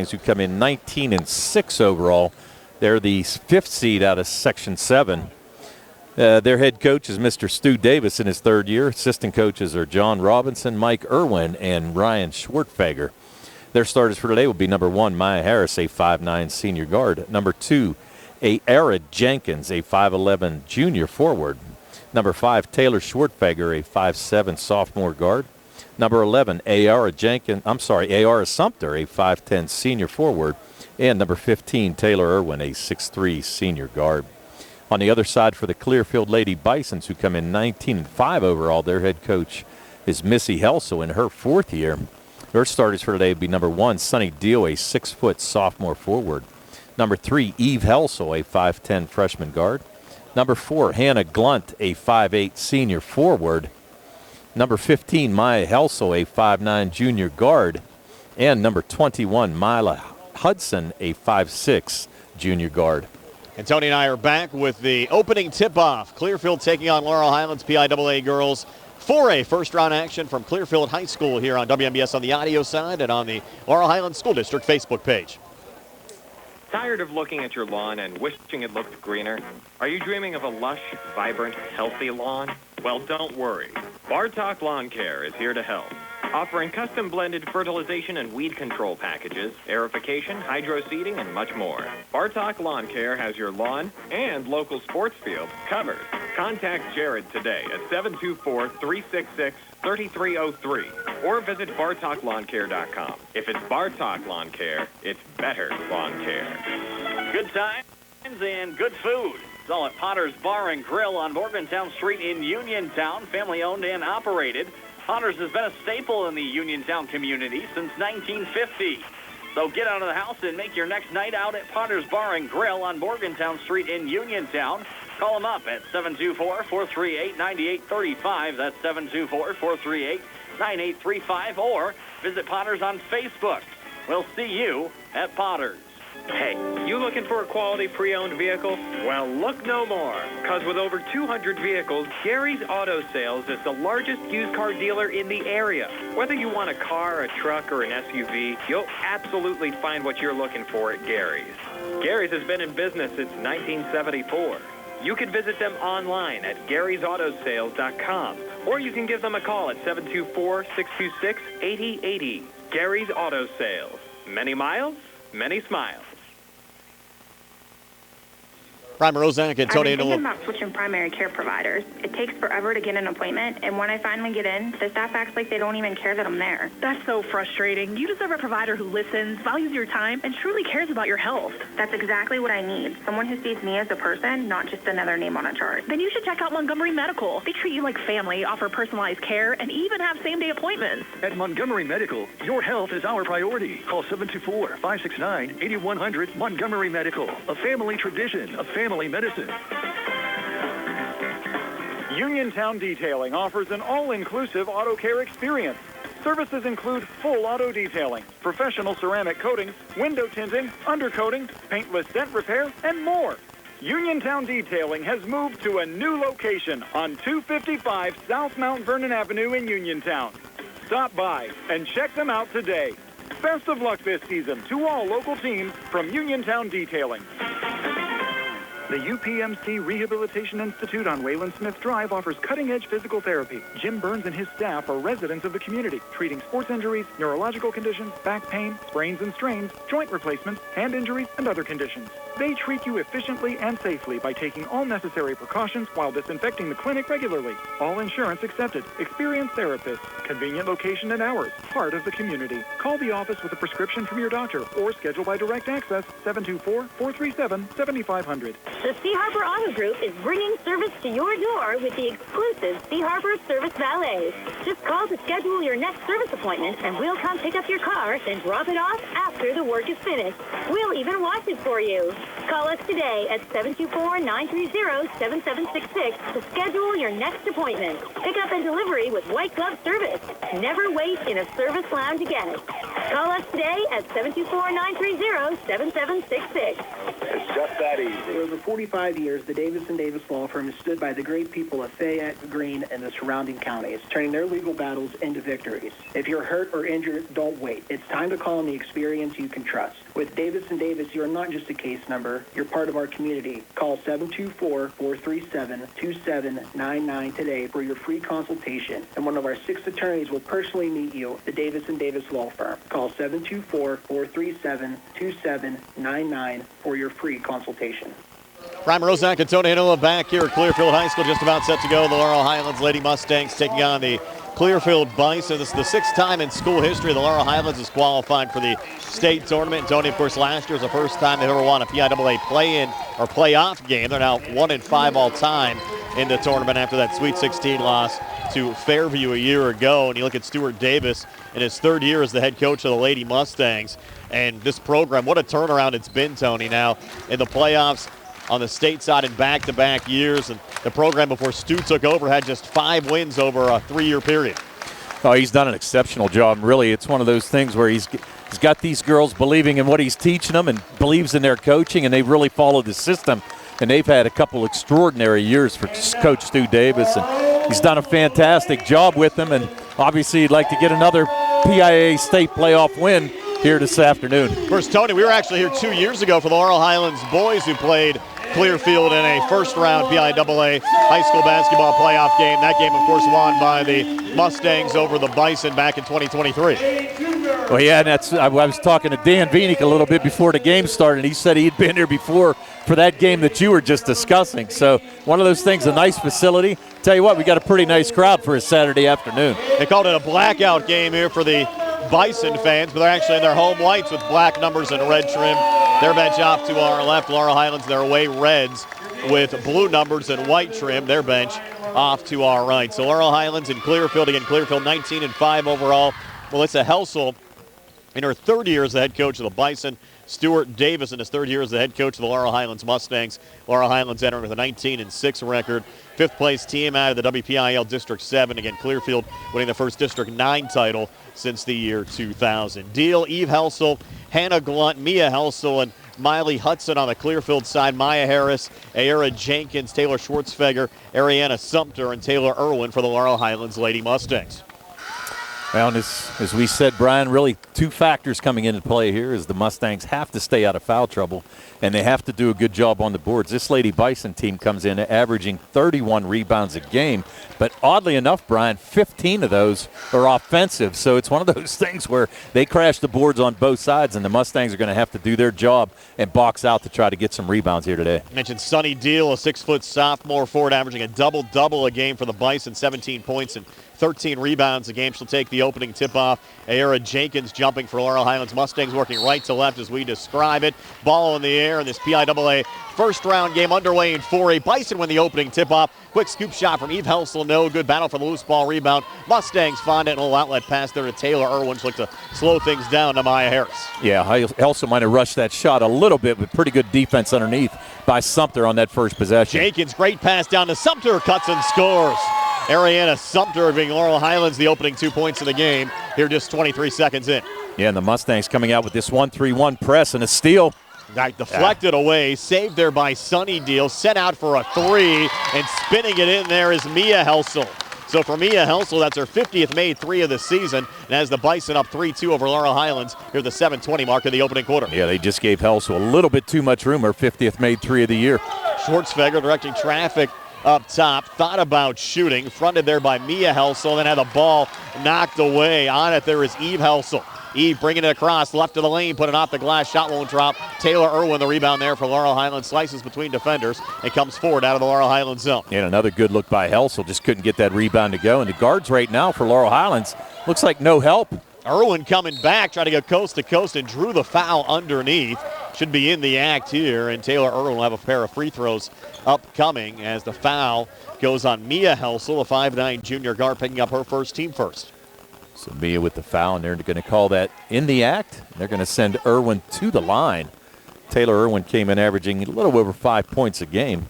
who come in 19-6 overall. They're the 5th seed out of Section 7. Their head coach is Mr. Stu Davis in his 3rd year. Assistant coaches are John Robinson, Mike Irwin, and Ryan Schwartfager. Their starters for today will be number 1, Maya Harris, a 5'9 senior guard. Number 2, Ara Jenkins, a 5'11 junior forward. Number 5, Taylor Schwartfager, a 5'7 sophomore guard. Number 11, Ara Sumter, a 5'10 senior forward. And number 15, Taylor Irwin, a 6'3 senior guard. On the other side for the Clearfield Lady Bisons, who come in 19-5 overall, their head coach is Missy Helsel in her 4th year. Her starters for today would be number 1, Sunny Deal, a 6-foot sophomore forward. Number 3, Eve Helsel, a 5'10 freshman guard. Number 4, Hannah Glunt, a 5'8 senior forward. Number 15, Maya Helsel, a 5'9 junior guard. And number 21, Mila Hudson, a 5'6 junior guard. And Tony and I are back with the opening tip-off. Clearfield taking on Laurel Highlands PIAA girls for a first-round action from Clearfield High School here on WMBS on the audio side and on the Laurel Highlands School District Facebook page. Tired of looking at your lawn and wishing it looked greener? Are you dreaming of a lush, vibrant, healthy lawn? Well, don't worry. Bartok Lawn Care is here to help. Offering custom-blended fertilization and weed control packages, aerification, hydro seeding, and much more. Bartok Lawn Care has your lawn and local sports field covered. Contact Jared today at 724-366-3303 or visit BartokLawnCare.com. If it's Bartok Lawn Care, it's better lawn care. Good times and good food. It's all at Potter's Bar and Grill on Morgantown Street in Uniontown, family-owned and operated. Potter's has been a staple in the Uniontown community since 1950. So get out of the house and make your next night out at Potter's Bar and Grill on Morgantown Street in Uniontown. Call them up at 724-438-9835. That's 724-438-9835. Or visit Potter's on Facebook. We'll see you at Potter's. Hey, you looking for a quality pre-owned vehicle? Well, look no more, because with over 200 vehicles, Gary's Auto Sales is the largest used car dealer in the area. Whether you want a car, a truck, or an SUV, you'll absolutely find what you're looking for at Gary's. Gary's has been in business since 1974. You can visit them online at Gary'sAutoSales.com, or you can give them a call at 724-626-8080. Gary's Auto Sales. Many miles, many smiles. Prime Rozak and Tony. I've been thinking about switching primary care providers. It takes forever to get an appointment, and when I finally get in, the staff acts like they don't even care that I'm there. That's so frustrating. You deserve a provider who listens, values your time, and truly cares about your health. That's exactly what I need. Someone who sees me as a person, not just another name on a chart. Then you should check out Montgomery Medical. They treat you like family, offer personalized care, and even have same-day appointments. At Montgomery Medical, your health is our priority. Call 724-569-8100 Montgomery Medical. A family tradition, a family medicine. Uniontown Detailing offers an all-inclusive auto care experience. Services include full auto detailing, professional ceramic coatings, window tinting, undercoating, paintless dent repair, and more. Uniontown Detailing has moved to a new location on 255 South Mount Vernon Avenue in Uniontown. Stop by and check them out today. Best of luck this season to all local teams from Uniontown Detailing. The UPMC Rehabilitation Institute on Wayland Smith Drive offers cutting-edge physical therapy. Jim Burns and his staff are residents of the community, treating sports injuries, neurological conditions, back pain, sprains and strains, joint replacements, hand injuries, and other conditions. They treat you efficiently and safely by taking all necessary precautions while disinfecting the clinic regularly. All insurance accepted. Experienced therapists. Convenient location and hours. Part of the community. Call the office with a prescription from your doctor or schedule by direct access 724-437-7500. The Sea Harbor Auto Group is bringing service to your door with the exclusive Sea Harbor Service Valet. Just call to schedule your next service appointment, and we'll come pick up your car and drop it off after the work is finished. We'll even wash it for you. Call us today at 724-930-7766 to schedule your next appointment. Pickup and delivery with white glove service. Never wait in a service lounge again. Call us today at 724-930-7766. It's just that easy. 45 years, the Davis & Davis Law Firm has stood by the great people of Fayette, Greene, and the surrounding counties, turning their legal battles into victories. If you're hurt or injured, don't wait. It's time to call on the experience you can trust. With Davis & Davis, you are not just a case number, you're part of our community. Call 724-437-2799 today for your free consultation, and one of our 6 attorneys will personally meet you. The Davis & Davis Law Firm. Call 724-437-2799 for your free consultation. Brian Rozak and Tony Hanola back here at Clearfield High School, just about set to go. The Laurel Highlands Lady Mustangs taking on the Clearfield Bison. This is the 6th time in school history the Laurel Highlands has qualified for the state tournament. And Tony, of course, last year was the first time they've ever won a PIAA play-in or playoff game. They're now 1-5 all time in the tournament after that Sweet 16 loss to Fairview a year ago. And you look at Stuart Davis in his 3rd year as the head coach of the Lady Mustangs. And this program, what a turnaround it's been, Tony, now in the playoffs on the state side in back-to-back years. And the program before Stu took over had just 5 wins over a 3-year period. Oh, he's done an exceptional job. Really, it's one of those things where he's got these girls believing in what he's teaching them and believes in their coaching, and they've really followed the system. And they've had a couple extraordinary years for Coach Stu Davis, and he's done a fantastic job with them. And obviously, he'd like to get another PIAA state playoff win here this afternoon. First, Tony, we were actually here 2 years ago for the Laurel Highlands boys who played Clearfield in a first-round PIAA high school basketball playoff game. That game, of course, won by the Mustangs over the Bison back in 2023. Well, yeah, and I was talking to Dan Vienick a little bit before the game started, and he said he'd been here before for that game that you were just discussing. So one of those things, a nice facility. Tell you what, we got a pretty nice crowd for a Saturday afternoon. They called it a blackout game here for the Bison fans, but they're actually in their home whites with black numbers and red trim. Their bench off to our left, Laurel Highlands, their away reds with blue numbers and white trim. Their bench off to our right. So Laurel Highlands and Clearfield, again, Clearfield 19-5 overall. Melissa Helsel in her 3rd year as the head coach of the Bison. Stuart Davis in his 3rd year as the head coach of the Laurel Highlands Mustangs. Laurel Highlands entering with a 19-6 record. 5th place team out of the WPIAL District 7. Again, Clearfield winning the first District 9 title since the year 2000. Deal, Eve Helsel, Hannah Glunt, Mia Helsel, and Miley Hudson on the Clearfield side. Maya Harris, Ayera Jenkins, Taylor Schwartzfeger, Ariana Sumter, and Taylor Irwin for the Laurel Highlands Lady Mustangs. Well, and as we said, Brian, really 2 factors coming into play here is the Mustangs have to stay out of foul trouble, and they have to do a good job on the boards. This Lady Bison team comes in averaging 31 rebounds a game, but oddly enough, Brian, 15 of those are offensive. So it's one of those things where they crash the boards on both sides, and the Mustangs are going to have to do their job and box out to try to get some rebounds here today. I mentioned Sunny Deal, a 6-foot sophomore forward, averaging a double-double a game for the Bison, 17 points and 13 rebounds a game. She'll take the opening tip-off. Ayera Jenkins jumping for Laurel Highlands Mustangs, working right to left as we describe it. Ball in the air in this PIAA first-round game underway in 4A. Bison win the opening tip-off. Quick scoop shot from Eve Helsel. No good. Battle for the loose ball rebound. Mustangs find it, and a little outlet pass there to Taylor Irwin. She'll look to slow things down to Maya Harris. Yeah, Helsel might have rushed that shot a little bit, but pretty good defense underneath by Sumter on that first possession. Jenkins, great pass down to Sumter, cuts and scores. Ariana Sumter giving Laurel Highlands the opening 2 points of the game here just 23 seconds in. Yeah, and the Mustangs coming out with this 1-3-1 press and a steal. Right, deflected away, saved there by Sunny Deal, set out for a 3, and spinning it in there is Mia Helsel. So for Mia Helsel, that's her 50th made 3 of the season, and as the Bison up 3-2 over Laurel Highlands, here at the 7:20 mark of the opening quarter. Yeah, they just gave Helsel a little bit too much room, her 50th made 3 of the year. Schwartzfeger directing traffic up top, thought about shooting, fronted there by Mia Helsel, then had the ball knocked away. On it there is Eve Helsel. Eve bringing it across, left of the lane, put it off the glass, shot won't drop. Taylor Irwin, the rebound there for Laurel Highlands, slices between defenders and comes forward out of the Laurel Highlands zone. And another good look by Helsel, just couldn't get that rebound to go. And the guards right now for Laurel Highlands, looks like no help. Irwin coming back, trying to go coast to coast and drew the foul underneath. Should be in the act here, and Taylor Irwin will have a pair of free throws upcoming as the foul goes on Mia Helsel, a 5'9" junior guard, picking up her first, team first. So Mia with the foul, and they're going to call that in the act. They're going to send Irwin to the line. Taylor Irwin came in averaging a little over 5 points a game.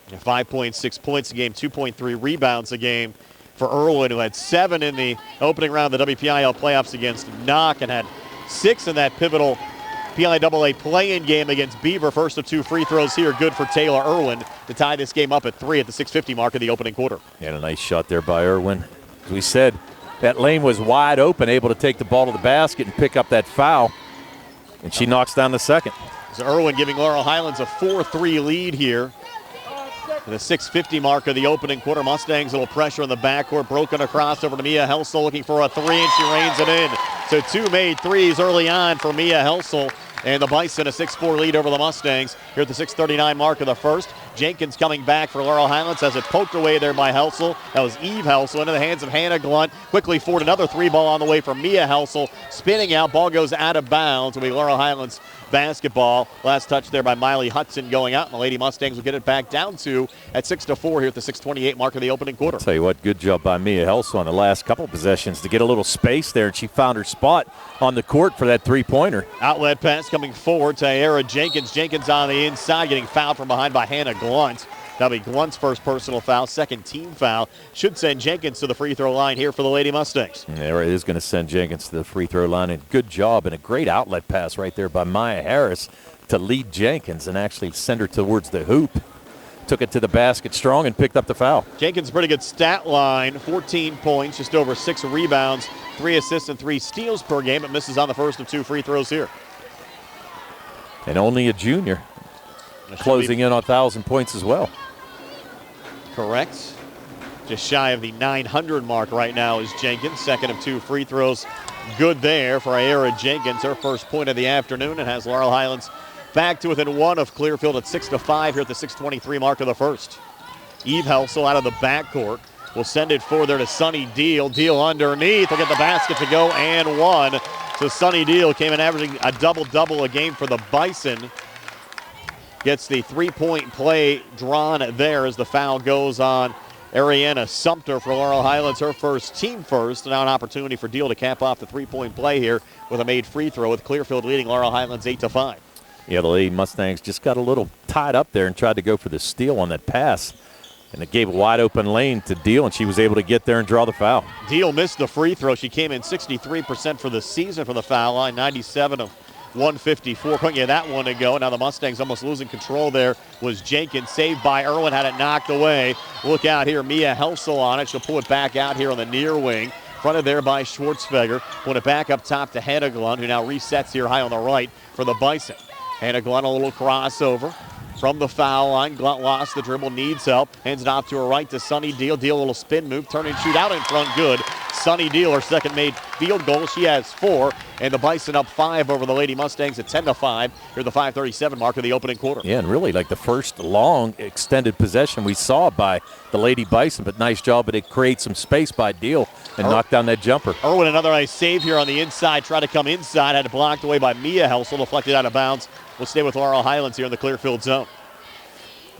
5.6 points a game, 2.3 rebounds a game for Irwin, who had 7 in the opening round of the WPIAL playoffs against Knock and had 6 in that pivotal PIAA play-in game against Beaver. First of 2 free throws here, good for Taylor Irwin to tie this game up at 3 at the 6:50 mark of the opening quarter. And a nice shot there by Irwin. As we said, that lane was wide open, able to take the ball to the basket and pick up that foul. And she knocks down the second. So Irwin giving Laurel Highlands a 4-3 lead here. At the 6:50 mark of the opening quarter, Mustangs a little pressure in the backcourt, broken across over to Mia Helsel looking for a 3, and she reins it in. So 2 made threes early on for Mia Helsel, and the Bison a 6-4 lead over the Mustangs here at the 6:39 mark of the first. Jenkins coming back for Laurel Highlands, has it poked away there by Helsel. That was Eve Helsel into the hands of Hannah Glunt. Quickly forward, another 3 ball on the way from Mia Helsel. Spinning out, ball goes out of bounds. It'll be Laurel Highlands basketball. Last touch there by Miley Hudson going out, and the Lady Mustangs will get it back down to at 6-4 here at the 6:28 mark of the opening quarter. I'll tell you what, good job by Mia Helsel on the last couple possessions to get a little space there, and she found her spot on the court for that 3-pointer. Outlet pass coming forward to Era Jenkins. Jenkins on the inside, getting fouled from behind by Hannah Glunt. That'll be Glunt's first personal foul, second team foul. Should send Jenkins to the free throw line here for the Lady Mustangs. There it is, going to send Jenkins to the free throw line. And good job and a great outlet pass right there by Maya Harris to lead Jenkins and actually send her towards the hoop. Took it to the basket strong and picked up the foul. Jenkins' pretty good stat line, 14 points, just over 6 rebounds, 3 assists and 3 steals per game, but misses on the first of 2 free throws here. And only a junior, closing in on 1,000 points as well. Correct. Just shy of the 900 mark right now is Jenkins. Second of 2 free throws. Good there for Ira Jenkins. Her first point of the afternoon, and has Laurel Highlands back to within 1 of Clearfield at 6-5 here at the 6:23 mark of the first. Eve Helsel out of the backcourt will send it forward there to Sunny Deal. Deal underneath. Will get the basket to go and 1. So Sunny Deal came in averaging a double-double a game for the Bison. Gets the 3-point play drawn there as the foul goes on Ariana Sumter for Laurel Highlands, her first, team first. Now an opportunity for Deal to cap off the 3-point play here with a made free throw, with Clearfield leading Laurel Highlands 8-5. Yeah, the Lady Mustangs just got a little tied up there and tried to go for the steal on that pass. And it gave a wide open lane to Deal, and she was able to get there and draw the foul. Deal missed the free throw. She came in 63% for the season from the foul line, 97 of 154. Couldn't get that one to go. Now the Mustangs almost losing control there was Jenkins. Saved by Irwin, had it knocked away. Look out here, Mia Helsel on it. She'll pull it back out here on the near wing. Fronted there by Schwartzfeger. Put it back up top to Hannah Glunt, who now resets here high on the right for the Bison. Hannah Glunt, a little crossover from the foul line. Glunt lost the dribble, needs help. Hands it off to her right to Sunny Deal. Deal a little spin move, turn and shoot out in front, good. Sunny Deal, her second made field goal. She has 4, and the Bison up 5 over the Lady Mustangs at 10-5 here at the 5:37 mark of the opening quarter. Yeah, and really like the first long extended possession we saw by the Lady Bison, but nice job, but it creates some space by Deal and knocked down that jumper. Irwin, another nice save here on the inside, tried to come inside, had it blocked away by Mia Helsel, deflected out of bounds. We'll stay with Laurel Highlands here in the Clearfield zone.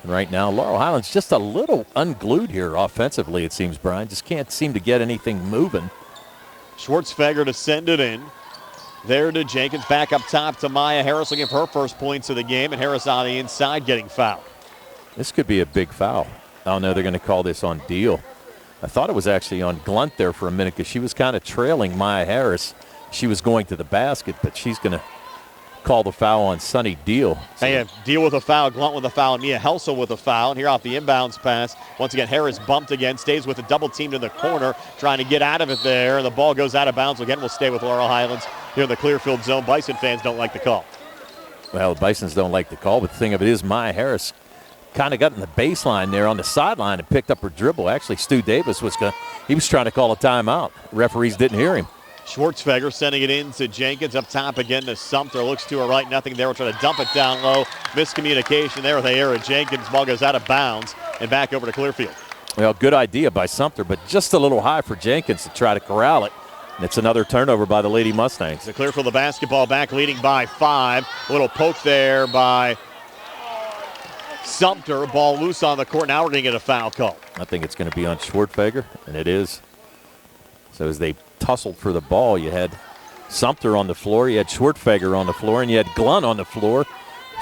And right now, Laurel Highlands just a little unglued here offensively, it seems, Brian. Just can't seem to get anything moving. Schwartzfeger to send it in. There to Jenkins, back up top to Maya Harris looking for her first points of the game, and Harris on the inside getting fouled. This could be a big foul. Oh, no, they're going to call this on Deal. I thought it was actually on Glunt there for a minute because she was kind of trailing Maya Harris. She was going to the basket, but she's going to call the foul on Sunny Deal. So. Hey, Deal with a foul, Glunt with a foul, and Mia Helsel with a foul. And here off the inbounds pass, once again, Harris bumped again, stays with a double teamed in the corner, trying to get out of it there. And the ball goes out of bounds again. We'll stay with Laurel Highlands here in the Clearfield zone. Bison fans don't like the call. Well, the Bisons don't like the call, but the thing of it is Maya Harris kind of got in the baseline there on the sideline and picked up her dribble. Actually, Stu Davis was trying to call a timeout. Referees didn't hear him. Schwartzfeger sending it in to Jenkins, up top again to Sumter. Looks to her right, nothing there. We'll try to dump it down low. Miscommunication there with Aaron Jenkins. Ball goes out of bounds and back over to Clearfield. Well, good idea by Sumter, but just a little high for Jenkins to try to corral it. And it's another turnover by the Lady Mustangs. The Clearfield, the basketball back, leading by 5. A little poke there by Sumter. Ball loose on the court. Now we're going to get a foul call. I think it's going to be on Schwartzfeger, and it is. So as they tussled for the ball, you had Sumter on the floor, you had Schwartzfeger on the floor, and you had Glunt on the floor.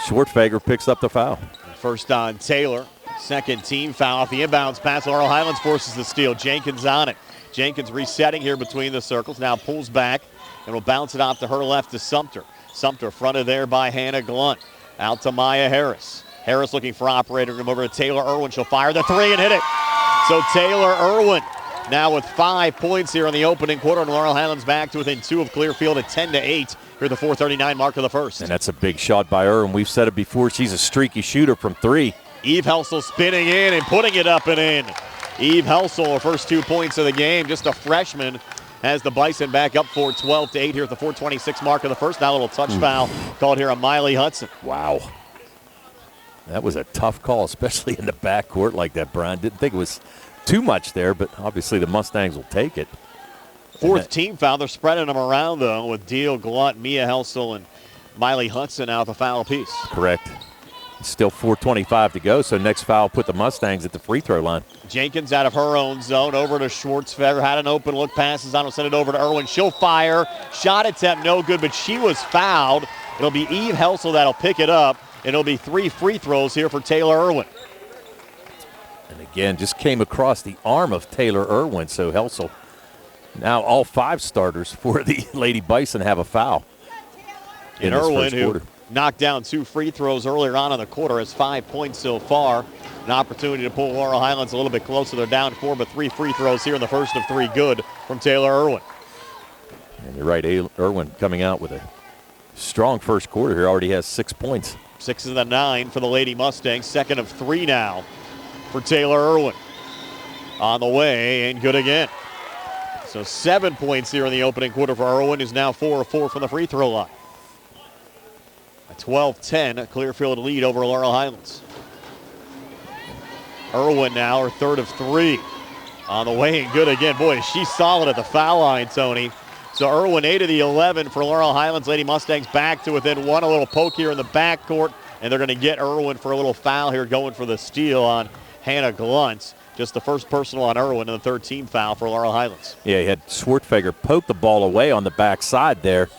Schwartzfeger picks up the foul. First on Taylor. Second team foul off the inbounds pass. Laurel Highlands forces the steal. Jenkins on it. Jenkins resetting here between the circles. Now pulls back and will bounce it off to her left to Sumter. Sumter fronted there by Hannah Glunt. Out to Maya Harris. Harris looking for operator. Come over to Taylor Irwin. She'll fire the three and hit it. So Taylor Irwin now with 5 points here in the opening quarter. And Laurel Highlands back to within 2 of Clearfield at 10-8 here at the 4:39 mark of the first. And that's a big shot by Irwin. We've said it before. She's a streaky shooter from 3. Eve Helsel spinning in and putting it up and in. Eve Helsel, her first 2 points of the game, just a freshman, has the Bison back up for 12-8 here at the 4:26 mark of the first. Now a little touch foul called here on Miley Hudson. Wow. That was a tough call, especially in the backcourt like that, Brian. Didn't think it was too much there, but obviously the Mustangs will take it. Fourth team foul. They're spreading them around, though, with Deal, Glunt, Mia Helsel, and Miley Hudson out the foul piece. Correct. Still 4:25 to go, so next foul put the Mustangs at the free throw line. Jenkins out of her own zone, over to Schwartzfeger, had an open look, passes on, will send it over to Irwin. She'll fire. Shot attempt no good, but she was fouled. It'll be Eve Helsel that'll pick it up, and it'll be 3 free throws here for Taylor Irwin. And again, just came across the arm of Taylor Irwin, so Helsel. Now all 5 starters for the Lady Bison have a foul. And Irwin, who knocked down 2 free throws earlier on in the quarter, has 5 points so far. An opportunity to pull Laurel Highlands a little bit closer. They're down 4, but 3 free throws here in the first of 3 good from Taylor Irwin. And you're right, Irwin coming out with a strong first quarter here. Already has 6 points. 6 of the 9 for the Lady Mustangs. Second of 3 now for Taylor Irwin. On the way and good again. So 7 points here in the opening quarter for Irwin, who's now 4 of 4 from the free throw line. A 12-10 Clearfield lead over Laurel Highlands. Irwin now, her third of 3. On the way and good again. Boy, she's solid at the foul line, Tony. So Irwin 8 of the 11 for Laurel Highlands. Lady Mustangs back to within 1. A little poke here in the backcourt, and they're going to get Irwin for a little foul here, going for the steal on Hannah Glunt. Just the first personal on Irwin and the third team foul for Laurel Highlands. Yeah, he had Schwartzfeger poke the ball away on the backside there,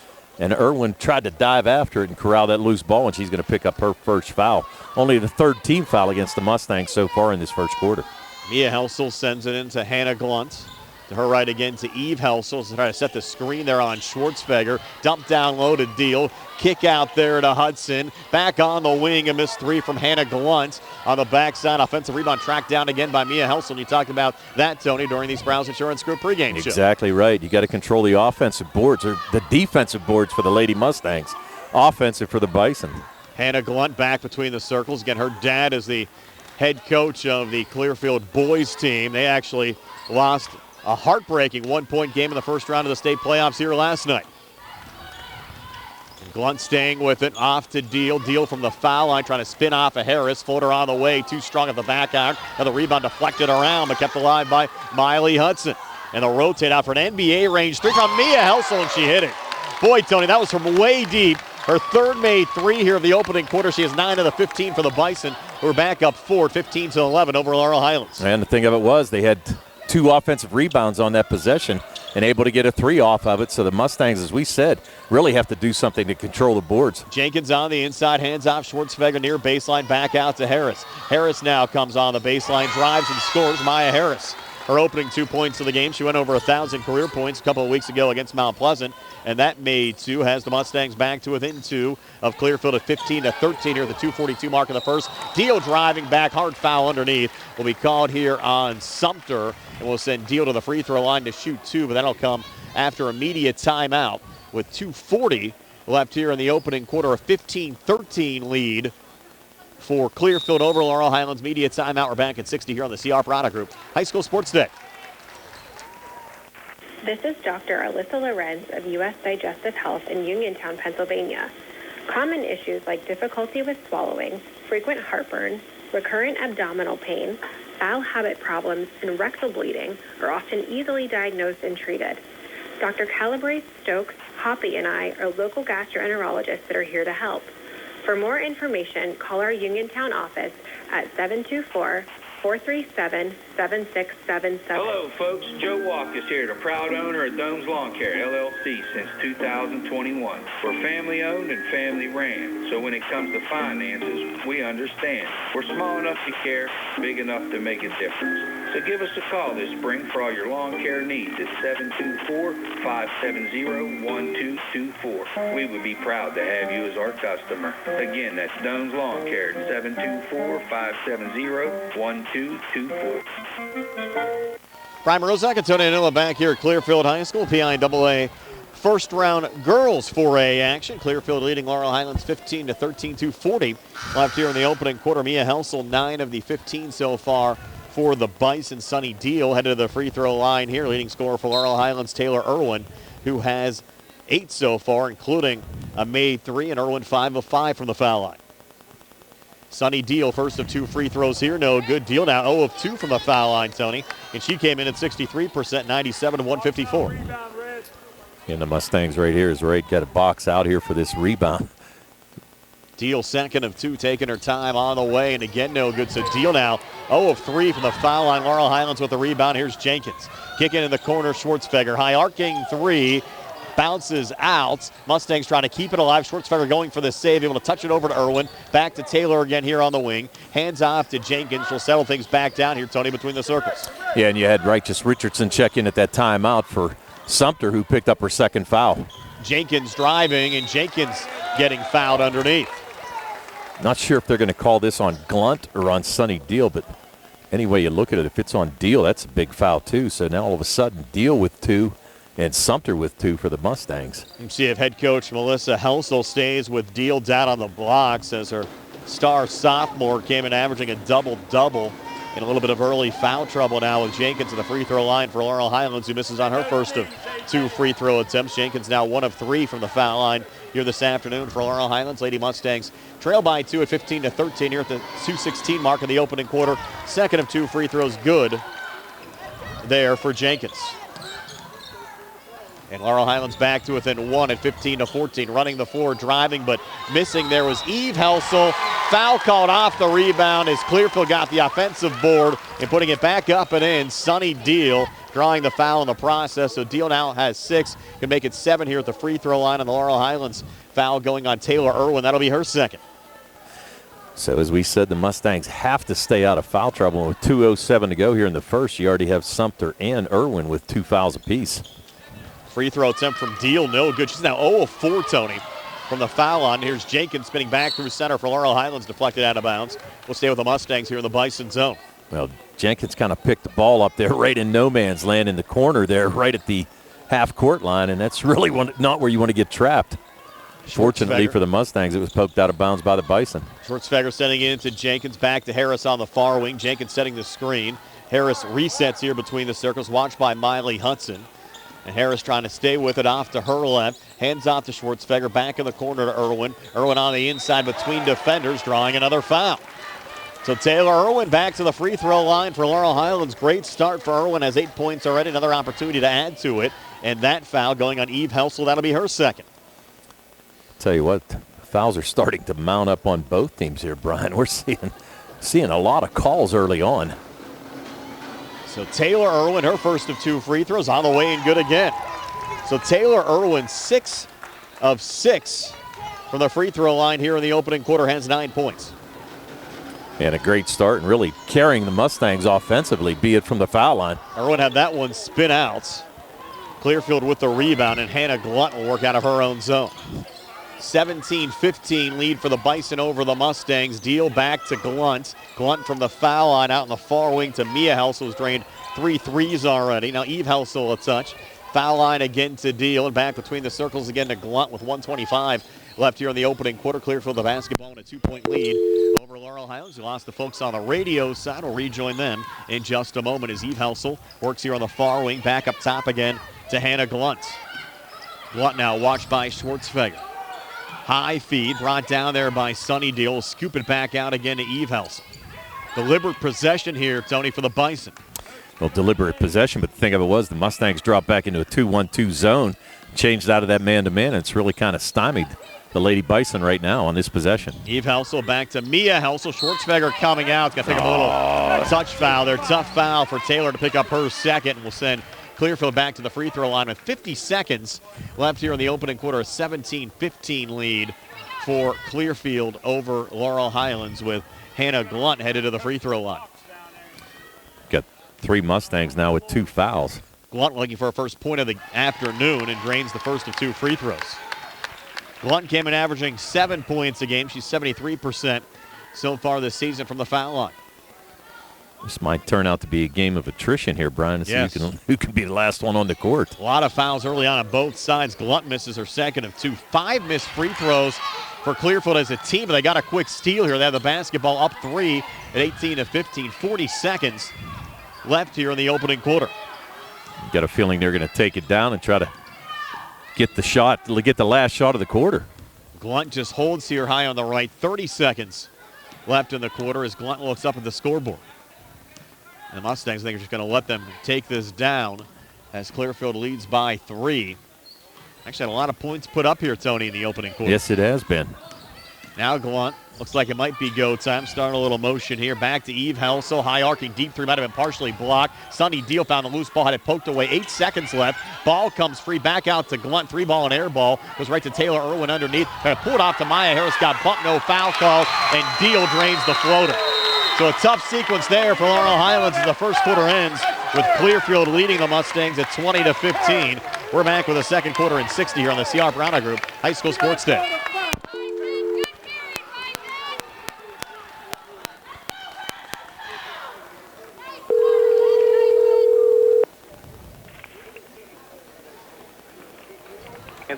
and Irwin tried to dive after it and corral that loose ball, and she's going to pick up her first foul. Only the third team foul against the Mustangs so far in this first quarter. Mia Helsel sends it into Hannah Glunt. To her right again to Eve Helsel. So trying to set the screen there on Schwartzfeger. Dump down low to Deal. Kick out there to Hudson. Back on the wing. A missed 3 from Hannah Glunt. On the backside, offensive rebound tracked down again by Mia Helsel. And you talked about that, Tony, during the Sprouse Insurance Group pregame show. Exactly right. You got to control the offensive boards, or the defensive boards for the Lady Mustangs. Offensive for the Bison. Hannah Glunt back between the circles. Again, her dad is the head coach of the Clearfield boys team. They actually lost a heartbreaking 1-point game in the first round of the state playoffs here last night. Glunt staying with it, off to Deal. Deal from the foul line, trying to spin off of Harris. Floater on the way, too strong at the back out. Now the rebound deflected around, but kept alive by Miley Hudson. And they'll rotate out for an NBA range 3 from Mia Helsel, and she hit it. Boy, Tony, that was from way deep. Her third made 3 here of the opening quarter. She has 9 of the 15 for the Bison. We're back up 4, 15-11 over Laurel Highlands. And the thing of it was, they had 2 offensive rebounds on that possession and able to get a 3 off of it. So the Mustangs, as we said, really have to do something to control the boards. Jenkins on the inside, hands off Schwartzfeger near baseline, back out to Harris. Harris now comes on the baseline, drives and scores. Maya Harris, her opening 2 points of the game. She went over 1,000 career points a couple of weeks ago against Mount Pleasant, and that made 2, has the Mustangs back to within 2 of Clearfield at 15-13 here at the 2:42 mark of the first. Deal driving back, hard foul underneath will be called here on Sumter, and we'll send Deal to the free throw line to shoot 2, but that'll come after immediate timeout with 2:40 left here in the opening quarter. A 15-13 lead for Clearfield over Laurel Highlands. Media timeout. We're back at 60 here on the CR Product Group High School Sports Day. This is Dr. Alyssa Lorenz of U.S. Digestive Health in Uniontown, Pennsylvania. Common issues like difficulty with swallowing, frequent heartburn, recurrent abdominal pain, bowel habit problems, and rectal bleeding are often easily diagnosed and treated. Dr. Calabrese, Stokes, Hoppy, and I are local gastroenterologists that are here to help. For more information, call our Uniontown office at 437-7677. Hello, folks. Joe Walkus here, the proud owner of Dome's Lawn Care, LLC, since 2021. We're family-owned and family-ran, so when it comes to finances, we understand. We're small enough to care, big enough to make a difference. So give us a call this spring for all your lawn care needs at 724-570-1224. We would be proud to have you as our customer. Again, that's Dome's Lawn Care at 724-570-1224. Brian Rozak and Tony Anilla back here at Clearfield High School. PIAA first round girls 4A action. Clearfield leading Laurel Highlands 15-13, 2:40 left here in the opening quarter. Mia Helsel 9 of the 15 so far for the Bison. Sunny Deal headed to the free throw line here. Leading scorer for Laurel Highlands, Taylor Irwin, who has 8 so far, including a made 3, and Irwin 5 of 5 from the foul line. Sunny Deal, first of 2 free throws here. No good. Deal now 0 of 2 from the foul line, Tony. And she came in at 63%, 97-154. And the Mustangs right here is right. Got a box out here for this rebound. Deal second of 2, taking her time on the way, and again no good. So Deal now 0 of 3 from the foul line. Laurel Highlands with the rebound. Here's Jenkins. Kicking in the corner, Schwartzfeger. High arcing 3. Bounces out. Mustangs trying to keep it alive. Schwartzfeger going for the save, able to touch it over to Irwin. Back to Taylor again here on the wing. Hands off to Jenkins. She'll settle things back down here, Tony, between the circles. Yeah, and you had Righteous Richardson check in at that timeout for Sumter, who picked up her second foul. Jenkins driving, and Jenkins getting fouled underneath. Not sure if they're going to call this on Glunt or on Sunny Deal, but any way you look at it, if it's on Deal, that's a big foul too. So now all of a sudden, Deal with 2 and Sumter with 2 for the Mustangs. You see if head coach Melissa Helsel stays with Deal down on the blocks as her star sophomore came in averaging a double-double. In a little bit of early foul trouble now with Jenkins at the free throw line for Laurel Highlands, who misses on her first of 2 free throw attempts. Jenkins now 1 of 3 from the foul line here this afternoon for Laurel Highlands. Lady Mustangs trail by 2 at 15-13 here at the 2:16 mark in the opening quarter. Second of 2 free throws good there for Jenkins. And Laurel Highlands back to within 1 at 15-14. Running the floor, driving, but missing there was Eve Helsel. Foul called off the rebound as Clearfield got the offensive board and putting it back up and in. Sunny Deal drawing the foul in the process. So Deal now has 6. Can make it 7 here at the free throw line. And the Laurel Highlands foul going on Taylor Irwin. That'll be her second. So as we said, the Mustangs have to stay out of foul trouble. With 2:07 to go here in the first, you already have Sumter and Irwin with 2 fouls apiece. Free throw attempt from Deal, no good. She's now 0 of 4, Tony, from the foul line. Here's Jenkins spinning back through center for Laurel Highlands, deflected out of bounds. We'll stay with the Mustangs here in the Bison zone. Well, Jenkins kind of picked the ball up there right in no man's land in the corner there, right at the half-court line, and that's really not where you want to get trapped. Fortunately for the Mustangs, it was poked out of bounds by the Bison. Schwartzfeger sending it into Jenkins, back to Harris on the far wing. Jenkins setting the screen. Harris resets here between the circles, watched by Miley Hudson. And Harris trying to stay with it off to her left. Hands off to Schwartzfeger. Back in the corner to Irwin. Irwin on the inside between defenders, drawing another foul. So Taylor Irwin back to the free throw line for Laurel Highlands. Great start for Irwin. Has 8 points already. Another opportunity to add to it. And that foul going on Eve Helsel. That'll be her second. Tell you what, fouls are starting to mount up on both teams here, Brian. We're seeing a lot of calls early on. So Taylor Irwin, her first of 2 free throws, on the way and good again. So Taylor Irwin, 6 of 6 from the free throw line here in the opening quarter, has 9 points. And a great start and really carrying the Mustangs offensively, be it from the foul line. Irwin had that one spin out. Clearfield with the rebound, and Hannah Glunt will work out of her own zone. 17-15 lead for the Bison over the Mustangs. Deal back to Glunt. Glunt from the foul line out in the far wing to Mia Helsel, who's drained 3 threes already. Now Eve Helsel a touch. Foul line again to Deal, and back between the circles again to Glunt with 1:25 left here in the opening quarter. Clearfield the basketball in a 2-point lead over Laurel Highlands. We lost the folks on the radio side. We'll rejoin them in just a moment as Eve Helsel works here on the far wing. Back up top again to Hannah Glunt. Glunt now watched by Schwartzfeger. High feed brought down there by Sunny Deal. Scoop it back out again to Eve Helsel. Deliberate possession here, Tony, for the Bison. Well, deliberate possession, but the thing of it was the Mustangs dropped back into a 2-1-2 zone, changed out of that man-to-man, and it's really kind of stymied the Lady Bison right now on this possession. Eve Helsel back to Mia Helsel. Schwartzfeger coming out. It's going to pick up a little touch foul there. Tough foul for Taylor to pick up her second. And will send Clearfield back to the free throw line with 50 seconds left here in the opening quarter. A 17-15 lead for Clearfield over Laurel Highlands with Hannah Glunt headed to the free throw line. Got 3 Mustangs now with 2 fouls. Glunt looking for her first point of the afternoon and drains the first of 2 free throws. Glunt came in averaging 7 points a game. She's 73% so far this season from the foul line. This might turn out to be a game of attrition here, Brian, to Yes. see who can be the last one on the court. A lot of fouls early on both sides. Glunt misses her second of 2. 5 missed free throws for Clearfield as a team, but they got a quick steal here. They have the basketball up 3 at 18-15. 40 seconds left here in the opening quarter. Got a feeling they're going to take it down and try to get the last shot of the quarter. Glunt just holds here high on the right. 30 seconds left in the quarter as Glunt looks up at the scoreboard. And the Mustangs, I think, are just going to let them take this down as Clearfield leads by 3. Actually, had a lot of points put up here, Tony, in the opening quarter. Yes, it has been. Now Glunt looks like it might be go time. Starting a little motion here. Back to Eve Helsel. High arcing deep 3 might have been partially blocked. Sunny Deal found the loose ball, had it poked away. 8 seconds left. Ball comes free back out to Glunt. 3-ball and air ball. Goes right to Taylor Irwin underneath. Kind of pulled off to Maya Harris. Got bumped, no foul call. And Deal drains the floater. So a tough sequence there for Laurel Highlands as the first quarter ends with Clearfield leading the Mustangs at 20-15. We're back with a second quarter and 60 here on the C.R. Browna Group High School Sports Day.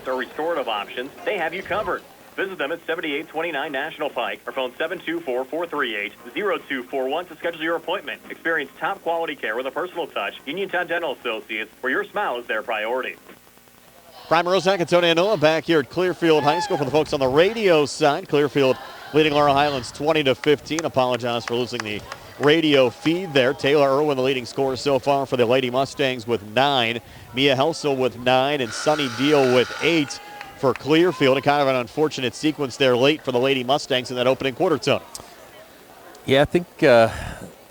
Or restorative options, they have you covered. Visit them at 7829 National Pike or phone 724-438-0241 to schedule your appointment. Experience top quality care with a personal touch. Uniontown Dental Associates, where your smile is their priority. Brian Rozak and Tony Anoa back here at Clearfield High School for the folks on the radio side. Clearfield leading Laurel Highlands 20-15. Apologize for losing the radio feed there. Taylor Irwin, the leading scorer so far for the Lady Mustangs with 9. Mia Helsel with 9 and Sunny Deal with 8 for Clearfield. And kind of an unfortunate sequence there late for the Lady Mustangs in that opening quarter, Tony. Yeah, I think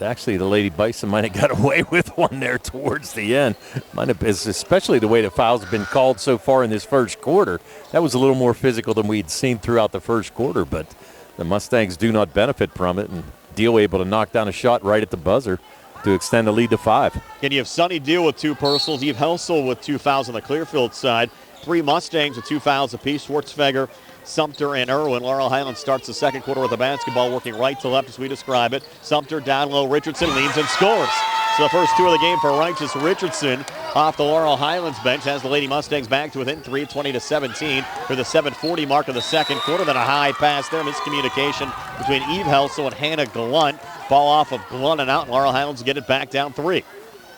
actually the Lady Bison might have got away with one there towards the end. Might have, especially the way the fouls have been called so far in this first quarter. That was a little more physical than we'd seen throughout the first quarter, but the Mustangs do not benefit from it, and Deal able to knock down a shot right at the buzzer to extend the lead to 5. And you have Sunny Deal with 2 personals, Eve Helsel with 2 fouls on the Clearfield side, 3 Mustangs with 2 fouls apiece. Schwartzfeger, Sumter, and Irwin. Laurel Highlands starts the second quarter with the basketball working right to left as we describe it. Sumter down low, Richardson leans and scores. So the first 2 of the game for Righteous Richardson off the Laurel Highlands bench has the Lady Mustangs back to within 3, 20-17 for the 7:40 mark of the second quarter. Then a high pass there, miscommunication between Eve Helsel and Hannah Glunt. Ball off of Glunt and out, and Laurel Highlands get it back down 3.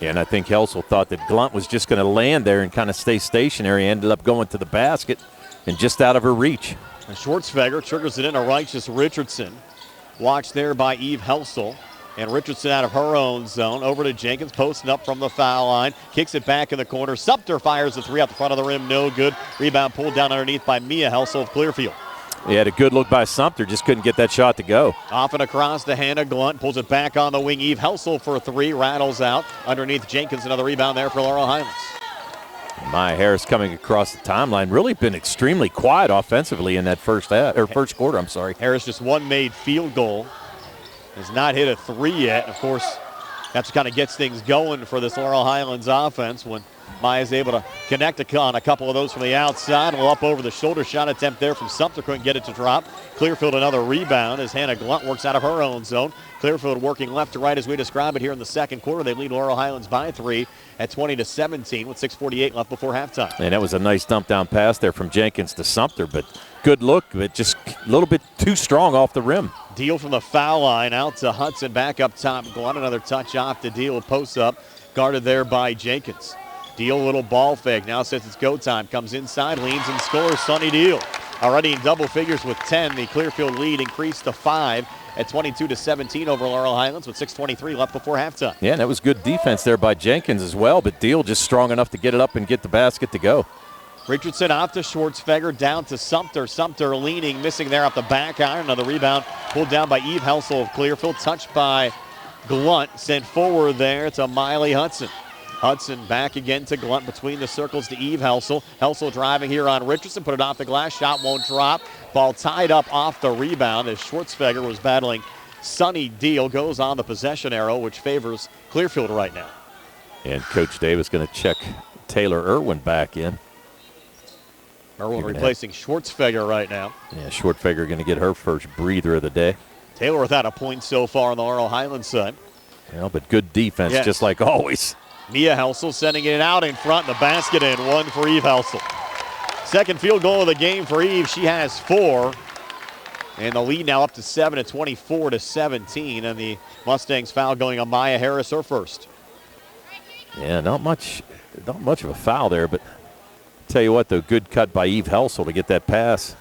Yeah, and I think Helsel thought that Glunt was just going to land there and kind of stay stationary. Ended up going to the basket and just out of her reach. And Schwartzfeger triggers it into Righteous Richardson. Watched there by Eve Helsel. And Richardson out of her own zone. Over to Jenkins, posting up from the foul line. Kicks it back in the corner. Sumter fires the 3 out the front of the rim. No good. Rebound pulled down underneath by Mia Helsel of Clearfield. He had a good look by Sumter, just couldn't get that shot to go. Off and across to Hannah Glunt. Pulls it back on the wing. Eve Helsel for 3. Rattles out. Underneath Jenkins, another rebound there for Laurel Highlands. Maya Harris coming across the timeline. Really been extremely quiet offensively in that first quarter. Harris just 1 made field goal. Has not hit a 3 yet. Of course, that's what kind of gets things going for this Laurel Highlands offense when Maya's able to connect on a couple of those from the outside. A little up over the shoulder shot attempt there from Sumter. Couldn't get it to drop. Clearfield another rebound as Hannah Glunt works out of her own zone. Clearfield working left to right as we describe it here in the second quarter. They lead Laurel Highlands by 3 at 20-17 with 6:48 left before halftime. And that was a nice dump down pass there from Jenkins to Sumter, but good look, but just a little bit too strong off the rim. Deal from the foul line out to Hudson, back up top. Glunt another touch off to Deal, post up, guarded there by Jenkins. Deal, little ball fake. Now since it's go time, comes inside, leans and scores. Sunny Deal already in double figures with 10. The Clearfield lead increased to 5 at 22-17 over Laurel Highlands with 6:23 left before halftime. Yeah, and that was good defense there by Jenkins as well, but Deal just strong enough to get it up and get the basket to go. Richardson off to Schwartzfeger, down to Sumter. Sumter leaning, missing there off the back iron. Another rebound pulled down by Eve Helsel of Clearfield. Touched by Glunt, sent forward there to Miley Hudson. Hudson back again to Glunt, between the circles to Eve Helsel. Helsel driving here on Richardson, put it off the glass, shot won't drop. Ball tied up off the rebound as Schwartzfeger was battling Sonny Deal. Goes on the possession arrow, which favors Clearfield right now. And Coach Davis going to check Taylor Irwin back in. Irwin replacing Schwartzfeger right now. Yeah, Schwartzfeger going to get her first breather of the day. Taylor without a point so far on the Laurel Highlands side. Well, but good defense, just like always. Mia Helsel sending it out in front, and the basket in, one for Eve Helsel. Second field goal of the game for Eve. She has 4. And the lead now up to 7 at 24-17. And the Mustangs foul going on Maya Harris, her first. Yeah, not much of a foul there, but tell you what, though, good cut by Eve Helsel to get that pass.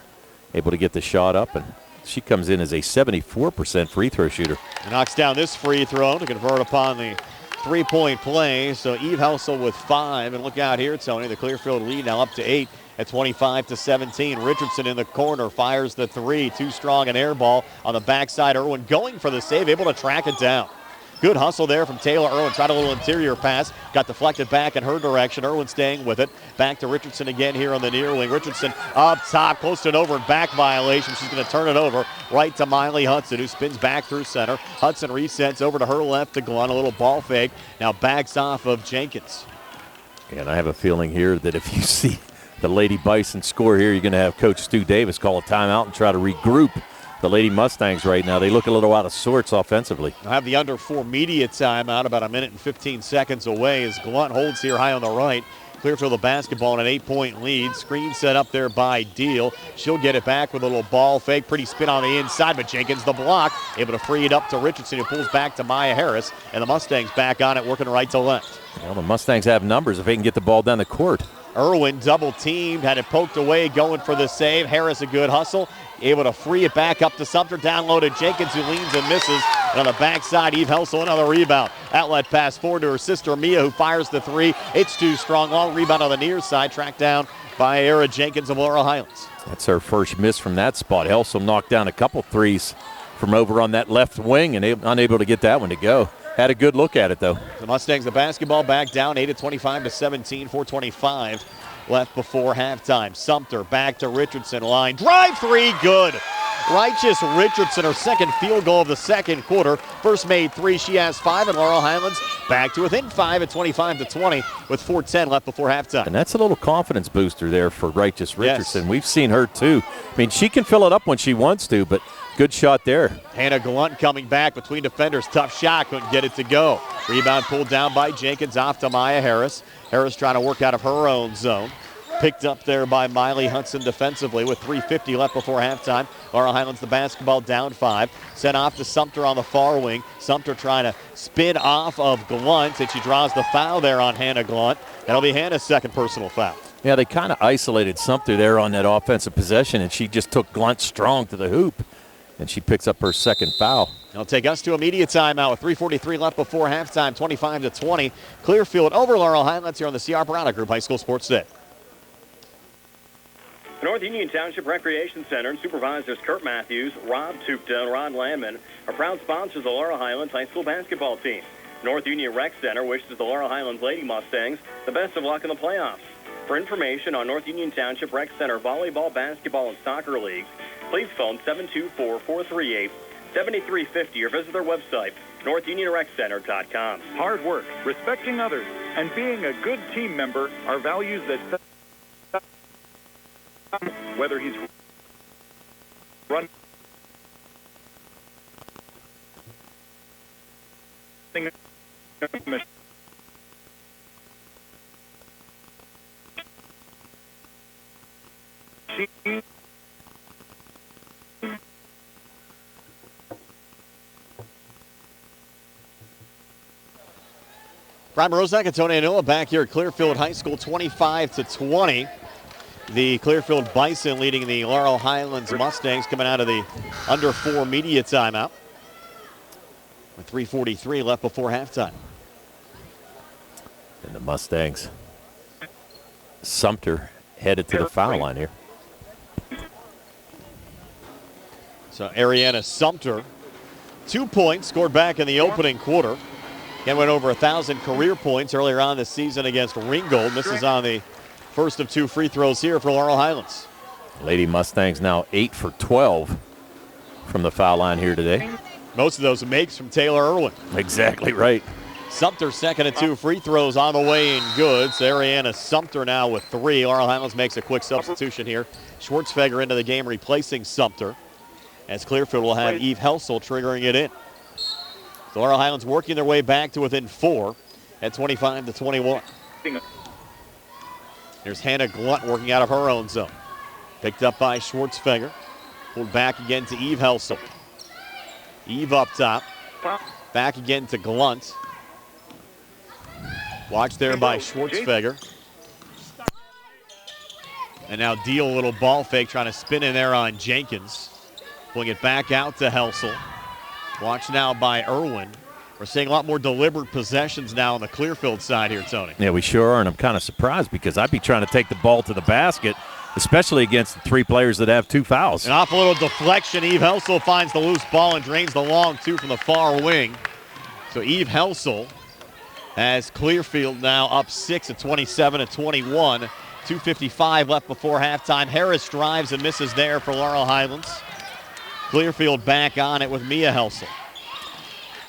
Able to get the shot up, and she comes in as a 74% free throw shooter. And knocks down this free throw to convert upon the three-point play. So Eve Helsel with 5. And look out here, Tony, the Clearfield lead now up to 8 at 25-17. Richardson in the corner fires the 3. Too strong an air ball on the backside. Irwin going for the save, able to track it down. Good hustle there from Taylor Irwin. Tried a little interior pass. Got deflected back in her direction. Irwin staying with it. Back to Richardson again here on the near wing. Richardson up top, close to an over and back violation. She's going to turn it over right to Miley Hudson, who spins back through center. Hudson resets over to her left to Glenn. A little ball fake. Now backs off of Jenkins. And I have a feeling here that if you see the Lady Bison score here, you're going to have Coach Stu Davis call a timeout and try to regroup the Lady Mustangs right now. They look a little out of sorts offensively. I'll have the under 4 media timeout, about a minute and 15 seconds away as Glunt holds here high on the right. Clearfield the basketball in an 8-point lead. Screen set up there by Deal. She'll get it back with a little ball fake. Pretty spin on the inside, but Jenkins the block. Able to free it up to Richardson, who pulls back to Maya Harris. And the Mustangs back on it, working right to left. Well, the Mustangs have numbers if they can get the ball down the court. Irwin double teamed, had it poked away, going for the save. Harris a good hustle. Able to free it back up to Sumter. Down low to Jenkins, who leans and misses. And on the backside, Eve Helsel, another rebound. Outlet pass forward to her sister, Mia, who fires the 3. It's too strong. Long rebound on the near side. Tracked down by Era Jenkins of Laurel Highlands. That's her first miss from that spot. Helsel knocked down a couple threes from over on that left wing and unable to get that one to go. Had a good look at it, though. The Mustangs, the basketball back down 8 at 25-17, 4:25 left before halftime. Sumter back to Richardson, line drive 3, good. Righteous Richardson, her second field goal of the second quarter. First made 3, she has 5, and Laurel Highlands back to within 5 at 25-20 with 4:10 left before halftime. And that's a little confidence booster there for Righteous Richardson. Yes. We've seen her too. I mean, she can fill it up when she wants to, but good shot there. Hannah Glunt coming back between defenders. Tough shot, couldn't get it to go. Rebound pulled down by Jenkins, off to Maya Harris. Harris trying to work out of her own zone. Picked up there by Miley Hudson defensively with 3:50 left before halftime. Laurel Highlands the basketball down 5. Sent off to Sumter on the far wing. Sumter trying to spin off of Glunt, and she draws the foul there on Hannah Glunt. That'll be Hannah's second personal foul. Yeah, they kind of isolated Sumter there on that offensive possession, and she just took Glunt strong to the hoop, and she picks up her second foul. It'll take us to immediate timeout with 3:43 left before halftime, 25-20. Clearfield over Laurel Highlands here on the C.R. Barana Group High School Sports Day. North Union Township Recreation Center and supervisors Kurt Matthews, Rob Tupta, and Ron Landman are proud sponsors of the Laurel Highlands High School basketball team. North Union Rec Center wishes the Laurel Highlands Lady Mustangs the best of luck in the playoffs. For information on North Union Township Rec Center volleyball, basketball, and soccer leagues, please phone 724-438-7350 or visit their website, northunionreccenter.com. Hard work, respecting others, and being a good team member are values that whether he's running Brian Morozak and Tony Anoa back here at Clearfield High School, 25-20. The Clearfield Bison leading the Laurel Highlands Mustangs coming out of the under 4 media timeout with 3:43 left before halftime. And the Mustangs, Sumter headed to the foul line here. So Ariana Sumter, 2 points, scored back in the opening quarter. And went over 1,000 career points earlier on this season against Ringgold. Misses on the first of 2 free throws here for Laurel Highlands. Lady Mustangs now 8 for 12 from the foul line here today. Most of those makes from Taylor Irwin. Exactly right. Sumter second and 2 free throws on the way in good. So Ariana Sumter now with 3. Laurel Highlands makes a quick substitution here. Schwartzfeger into the game replacing Sumter, as Clearfield will have Eve Helsel triggering it in. So Laurel Highlands working their way back to within 4 at 25-21. Here's Hannah Glunt working out of her own zone. Picked up by Schwartzfeger. Pulled back again to Eve Helsel. Eve up top. Back again to Glunt. Watch there by Schwartzfeger. And now Deal, a little ball fake, trying to spin in there on Jenkins. Pulling it back out to Helsel. Watch now by Irwin. We're seeing a lot more deliberate possessions now on the Clearfield side here, Tony. Yeah, we sure are, and I'm kind of surprised because I'd be trying to take the ball to the basket, especially against the 3 players that have 2 fouls. And off a little deflection, Eve Helsel finds the loose ball and drains the long 2 from the far wing. So Eve Helsel has Clearfield now up 6 at 27-21. 2:55 left before halftime. Harris drives and misses there for Laurel Highlands. Clearfield back on it with Mia Helsel.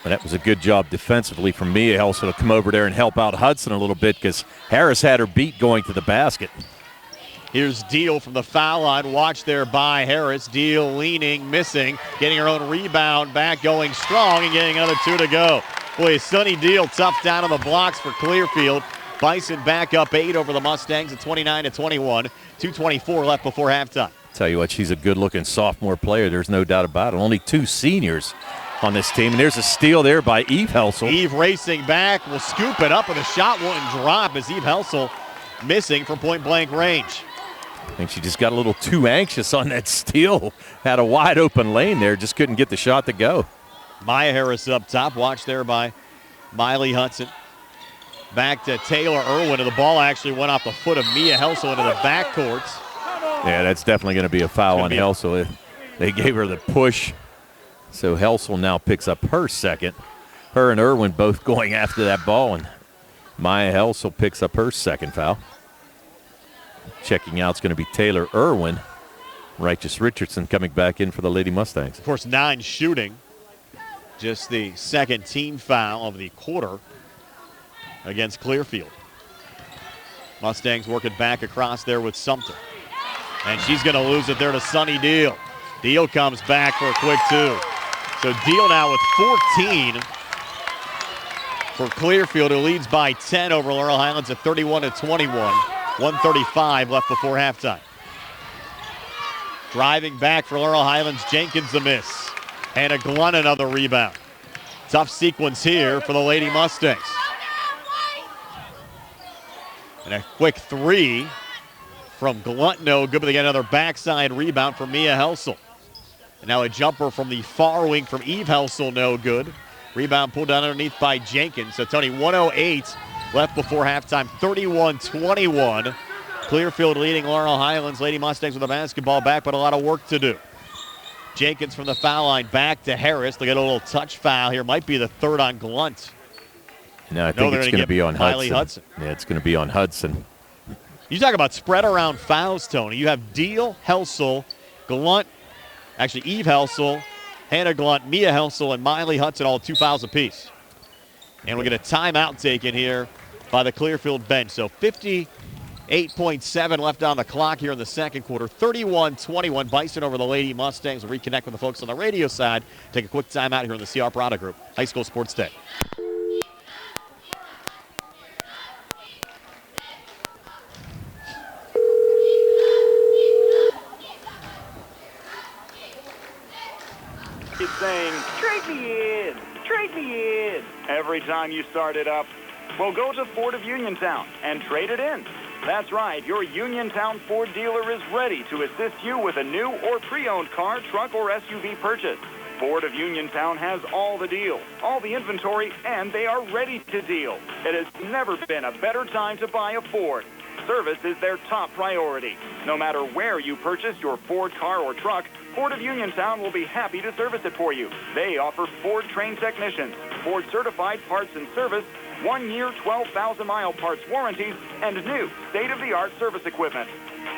And that was a good job defensively from Mia Helsel to come over there and help out Hudson a little bit because Harris had her beat going to the basket. Here's Deal from the foul line. Watch there by Harris. Deal leaning, missing, getting her own rebound back, going strong, and getting another 2 to go. Boy, Sunny Deal tough down on the blocks for Clearfield. Bison back up 8 over the Mustangs at 29-21. 2:24 left before halftime. Tell you what, she's a good-looking sophomore player. There's no doubt about it. Only 2 seniors on this team. And there's a steal there by Eve Helsel. Eve racing back, will scoop it up, and the shot wouldn't drop as Eve Helsel missing from point-blank range. I think she just got a little too anxious on that steal. Had a wide-open lane there, just couldn't get the shot to go. Maya Harris up top. Watch there by Miley Hudson. Back to Taylor Irwin, and the ball actually went off the foot of Mia Helsel into the backcourts. Yeah, that's definitely going to be a foul on Helsel. They gave her the push. So Helsel now picks up her second. Her and Irwin both going after that ball, and Maya Helsel picks up her second foul. Checking out is going to be Taylor Irwin. Righteous Richardson coming back in for the Lady Mustangs. Of course, 9 shooting. Just the second team foul of the quarter against Clearfield. Mustangs working back across there with Sumter. And she's going to lose it there to Sunny Deal. Deal comes back for a quick 2. So Deal now with 14 for Clearfield, who leads by 10 over Laurel Highlands at 31-21. 1:35 left before halftime. Driving back for Laurel Highlands, Jenkins a miss. Hannah Glunt another rebound. Tough sequence here for the Lady Mustangs. And a quick 3 from Glunt, no good, but they get another backside rebound from Mia Helsel. And now a jumper from the far wing from Eve Helsel, no good. Rebound pulled down underneath by Jenkins. So Tony, 1:08 left before halftime, 31-21. Clearfield leading Laurel Highlands. Lady Mustangs with the basketball back, but a lot of work to do. Jenkins from the foul line back to Harris. They get a little touch foul here. Might be the 3rd on Glunt. No, I think it's going to be on Hudson. Yeah, it's going to be on Hudson. You talk about spread around fouls, Tony. You have Deal, Helsel, Glunt, actually Eve Helsel, Hannah Glunt, Mia Helsel, and Miley Hudson, all 2 fouls apiece. And we'll get a timeout taken here by the Clearfield bench. So 58.7 left on the clock here in the second quarter. 31-21, Bison over the Lady Mustangs. We'll reconnect with the folks on the radio side. Take a quick timeout here in the CR Product Group High School Sports Day. It's saying, trade me in, every time you start it up. Well, go to Ford of Uniontown and trade it in. That's right, your Uniontown Ford dealer is ready to assist you with a new or pre-owned car, truck, or SUV purchase. Ford of Uniontown has all the deals, all the inventory, and they are ready to deal. It has never been a better time to buy a Ford. Service is their top priority. No matter where you purchase your Ford car or truck, Ford of Uniontown will be happy to service it for you. They offer Ford-trained technicians, Ford-certified parts and service, 1-year, 12,000-mile parts warranties, and new state-of-the-art service equipment.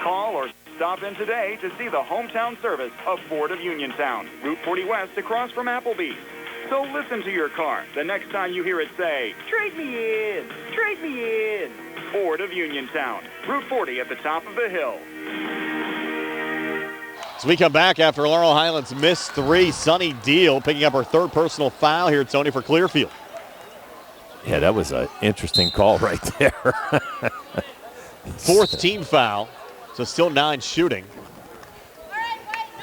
Call or stop in today to see the hometown service of Ford of Uniontown, Route 40 West across from Applebee's. So listen to your car the next time you hear it say, "Trade me in, trade me in." Ford of Uniontown, Route 40 at the top of the hill. As we come back after Laurel Highlands missed 3, Sunny Deal picking up her 3rd personal foul here, Tony, for Clearfield. Yeah, that was an interesting call right there. 4th team foul, so still 9 shooting.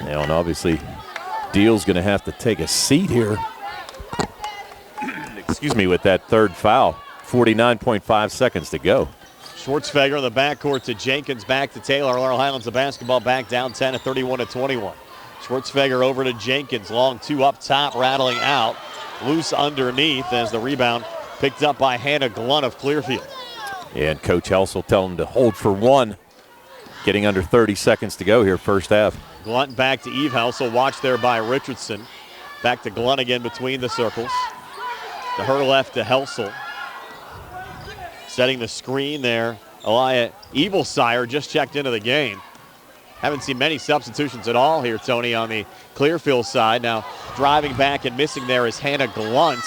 Now, and obviously, Deal's going to have to take a seat here. Excuse me, with that 3rd foul. 49.5 seconds to go. Schwartzfeger in the backcourt to Jenkins, back to Taylor. Laurel Highlands the basketball back down 10 at 31-21. Schwartzfeger over to Jenkins. Long 2 up top, rattling out. Loose underneath as the rebound picked up by Hannah Glunt of Clearfield. Yeah, and Coach Helsel telling him to hold for 1. Getting under 30 seconds to go here, first half. Glunt back to Eve Helsel. Watched there by Richardson. Back to Glunt again between the circles. To her left to Helsel. Setting the screen there, Elia Evilsire just checked into the game. Haven't seen many substitutions at all here, Tony, on the Clearfield side. Now driving back and missing there is Hannah Glunt.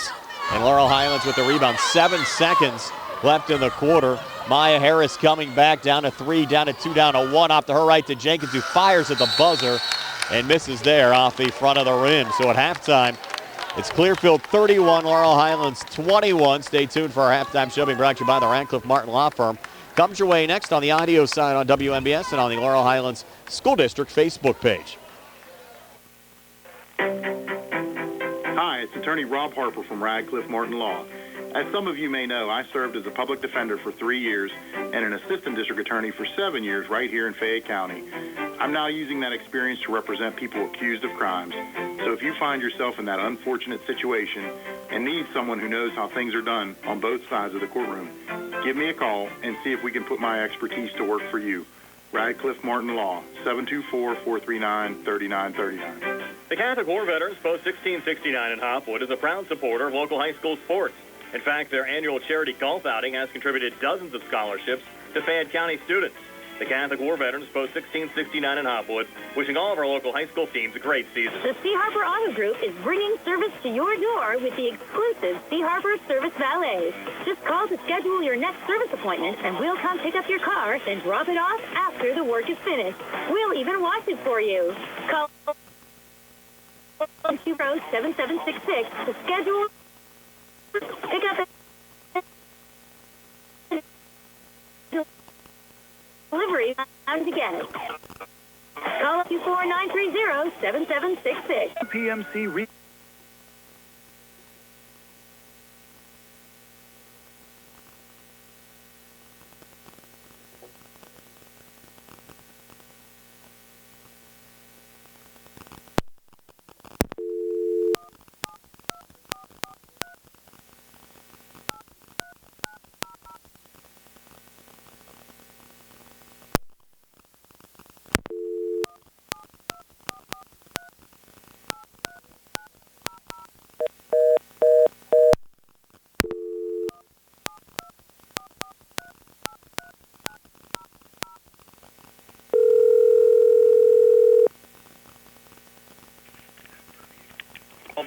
And Laurel Highlands with the rebound. 7 seconds left in the quarter. Maya Harris coming back down to 3, down to 2, down to 1. Off to her right to Jenkins, who fires at the buzzer and misses there off the front of the rim. So at halftime, it's Clearfield 31, Laurel Highlands 21. Stay tuned for our halftime show being brought to you by the Radcliffe Martin Law Firm. Comes your way next on the audio side on WMBS and on the Laurel Highlands School District Facebook page. Hi, it's attorney Rob Harper from Radcliffe Martin Law. As some of you may know, I served as a public defender for 3 years and an assistant district attorney for 7 years right here in Fayette County. I'm now using that experience to represent people accused of crimes. So if you find yourself in that unfortunate situation and need someone who knows how things are done on both sides of the courtroom, give me a call and see if we can put my expertise to work for you. Radcliffe Martin Law, 724-439-3939. The Catholic War Veterans Post 1669 in Hopwood is a proud supporter of local high school sports. In fact, their annual charity golf outing has contributed dozens of scholarships to Fayette County students. The Catholic War Veterans Post 1669 in Hopwood, wishing all of our local high school teams a great season. The C. Harper Auto Group is bringing service to your door with the exclusive C. Harper Service Valet. Just call to schedule your next service appointment, and we'll come pick up your car, then drop it off after the work is finished. We'll even wash it for you. Call 2-7766 to schedule pick up delivery time to get it. Call 24930-7766. PMC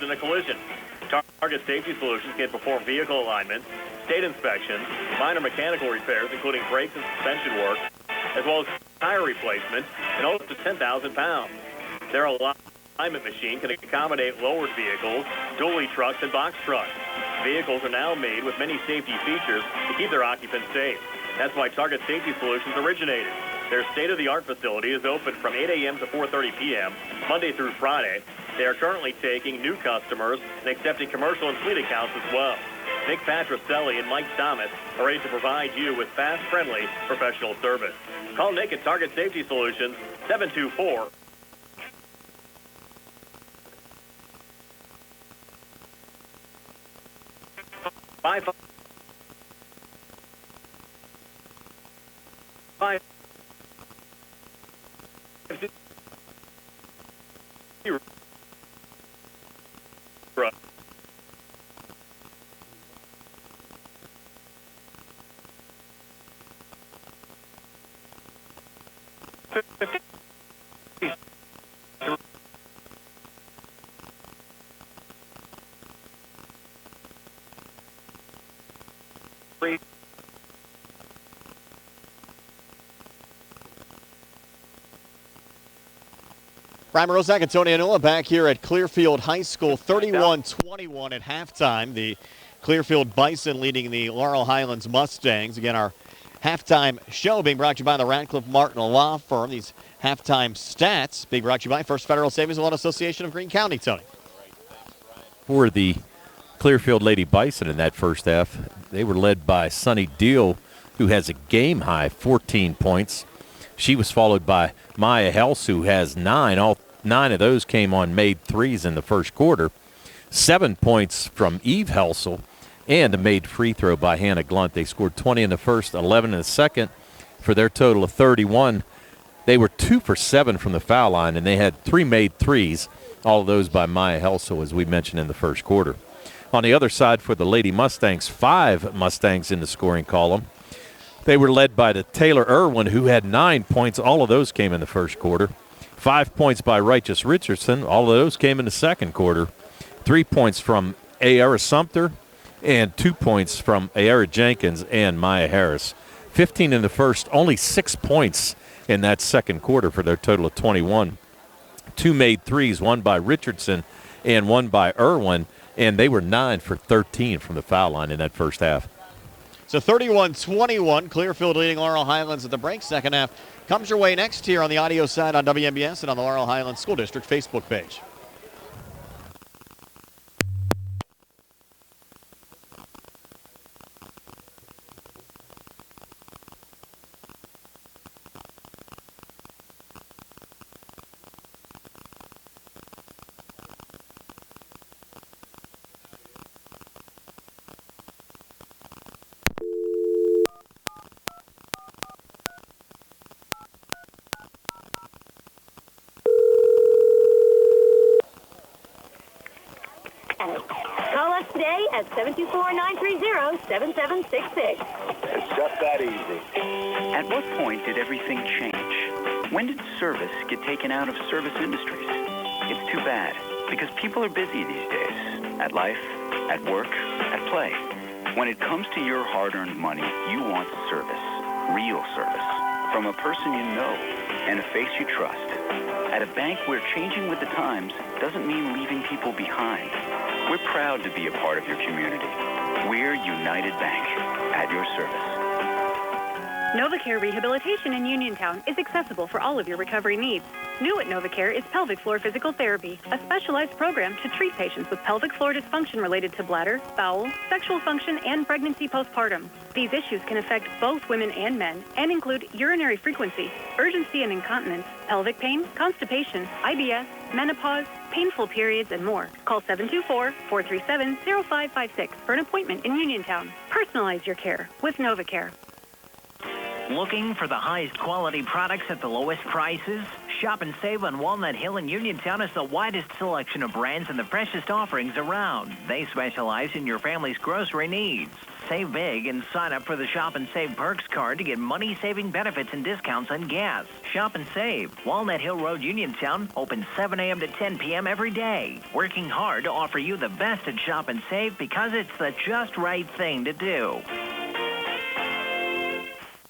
In a collision. Target Safety Solutions can perform vehicle alignment, state inspections, minor mechanical repairs, including brakes and suspension work, as well as tire replacement, and up to 10,000 pounds. Their alignment machine can accommodate lowered vehicles, dually trucks, and box trucks. Vehicles are now made with many safety features to keep their occupants safe. That's why Target Safety Solutions originated. Their state-of-the-art facility is open from 8 a.m. to 4:30 p.m., Monday through Friday. They are currently taking new customers and accepting commercial and fleet accounts as well. Nick Patricelli and Mike Thomas are ready to provide you with fast, friendly, professional service. Call Nick at Target Safety Solutions, 724 5 Brian Mrozak and Tony Anula back here at Clearfield High School, 31-21 at halftime. The Clearfield Bison leading the Laurel Highlands Mustangs. Again, our halftime show being brought to you by the Radcliffe Martin Law Firm. These halftime stats being brought to you by First Federal Savings and Loan Association of Greene County. Tony. For the Clearfield Lady Bison in that first half, they were led by Sunny Deal, who has a game-high 14 points. She was followed by Maya Helse, who has 9. All 9 of those came on made threes in the first quarter. 7 points from Eve Helsel and a made free throw by Hannah Glunt. They scored 20 in the first, 11 in the second for their total of 31. They were 2 for 7 from the foul line, and they had 3 made threes, all of those by Maya Helsel, as we mentioned in the first quarter. On the other side for the Lady Mustangs, 5 Mustangs in the scoring column. They were led by the Taylor Irwin, who had 9 points. All of those came in the first quarter. 5 points by Righteous Richardson. All of those came in the second quarter. 3 points from Ayara Sumter and 2 points from Ayara Jenkins and Maya Harris. 15 in the first, only 6 points in that second quarter for their total of 21. 2 made threes, one by Richardson and one by Irwin, and they were 9 for 13 from the foul line in that first half. So 31-21, Clearfield leading Laurel Highlands at the break. Second half comes your way next here on the audio side on WMBS and on the Laurel Highlands School District Facebook page. Call us today at 724-930-7766. It's just that easy. At what point did everything change? When did service get taken out of service industries? It's too bad, because people are busy these days. At life, at work, at play. When it comes to your hard-earned money, you want service. Real service. From a person you know and a face you trust. At a bank where changing with the times doesn't mean leaving people behind. We're proud to be a part of your community. We're United Bank, at your service. NovaCare Rehabilitation in Uniontown is accessible for all of your recovery needs. New at NovaCare is pelvic floor physical therapy, a specialized program to treat patients with pelvic floor dysfunction related to bladder, bowel, sexual function, and pregnancy postpartum. These issues can affect both women and men and include urinary frequency, urgency and incontinence, pelvic pain, constipation, IBS, menopause, painful periods, and more. Call 724-437-0556 for an appointment in Uniontown. Personalize your care with NovaCare. Looking for the highest quality products at the lowest prices? Shop and save on Walnut Hill in Uniontown has the widest selection of brands and the freshest offerings around. They specialize in your family's grocery needs. Save big and sign up for the Shop and Save Perks card to get money-saving benefits and discounts on gas. Shop and Save. Walnut Hill Road, Uniontown, open 7 a.m. to 10 p.m. every day. Working hard to offer you the best at Shop and Save because it's the just right thing to do.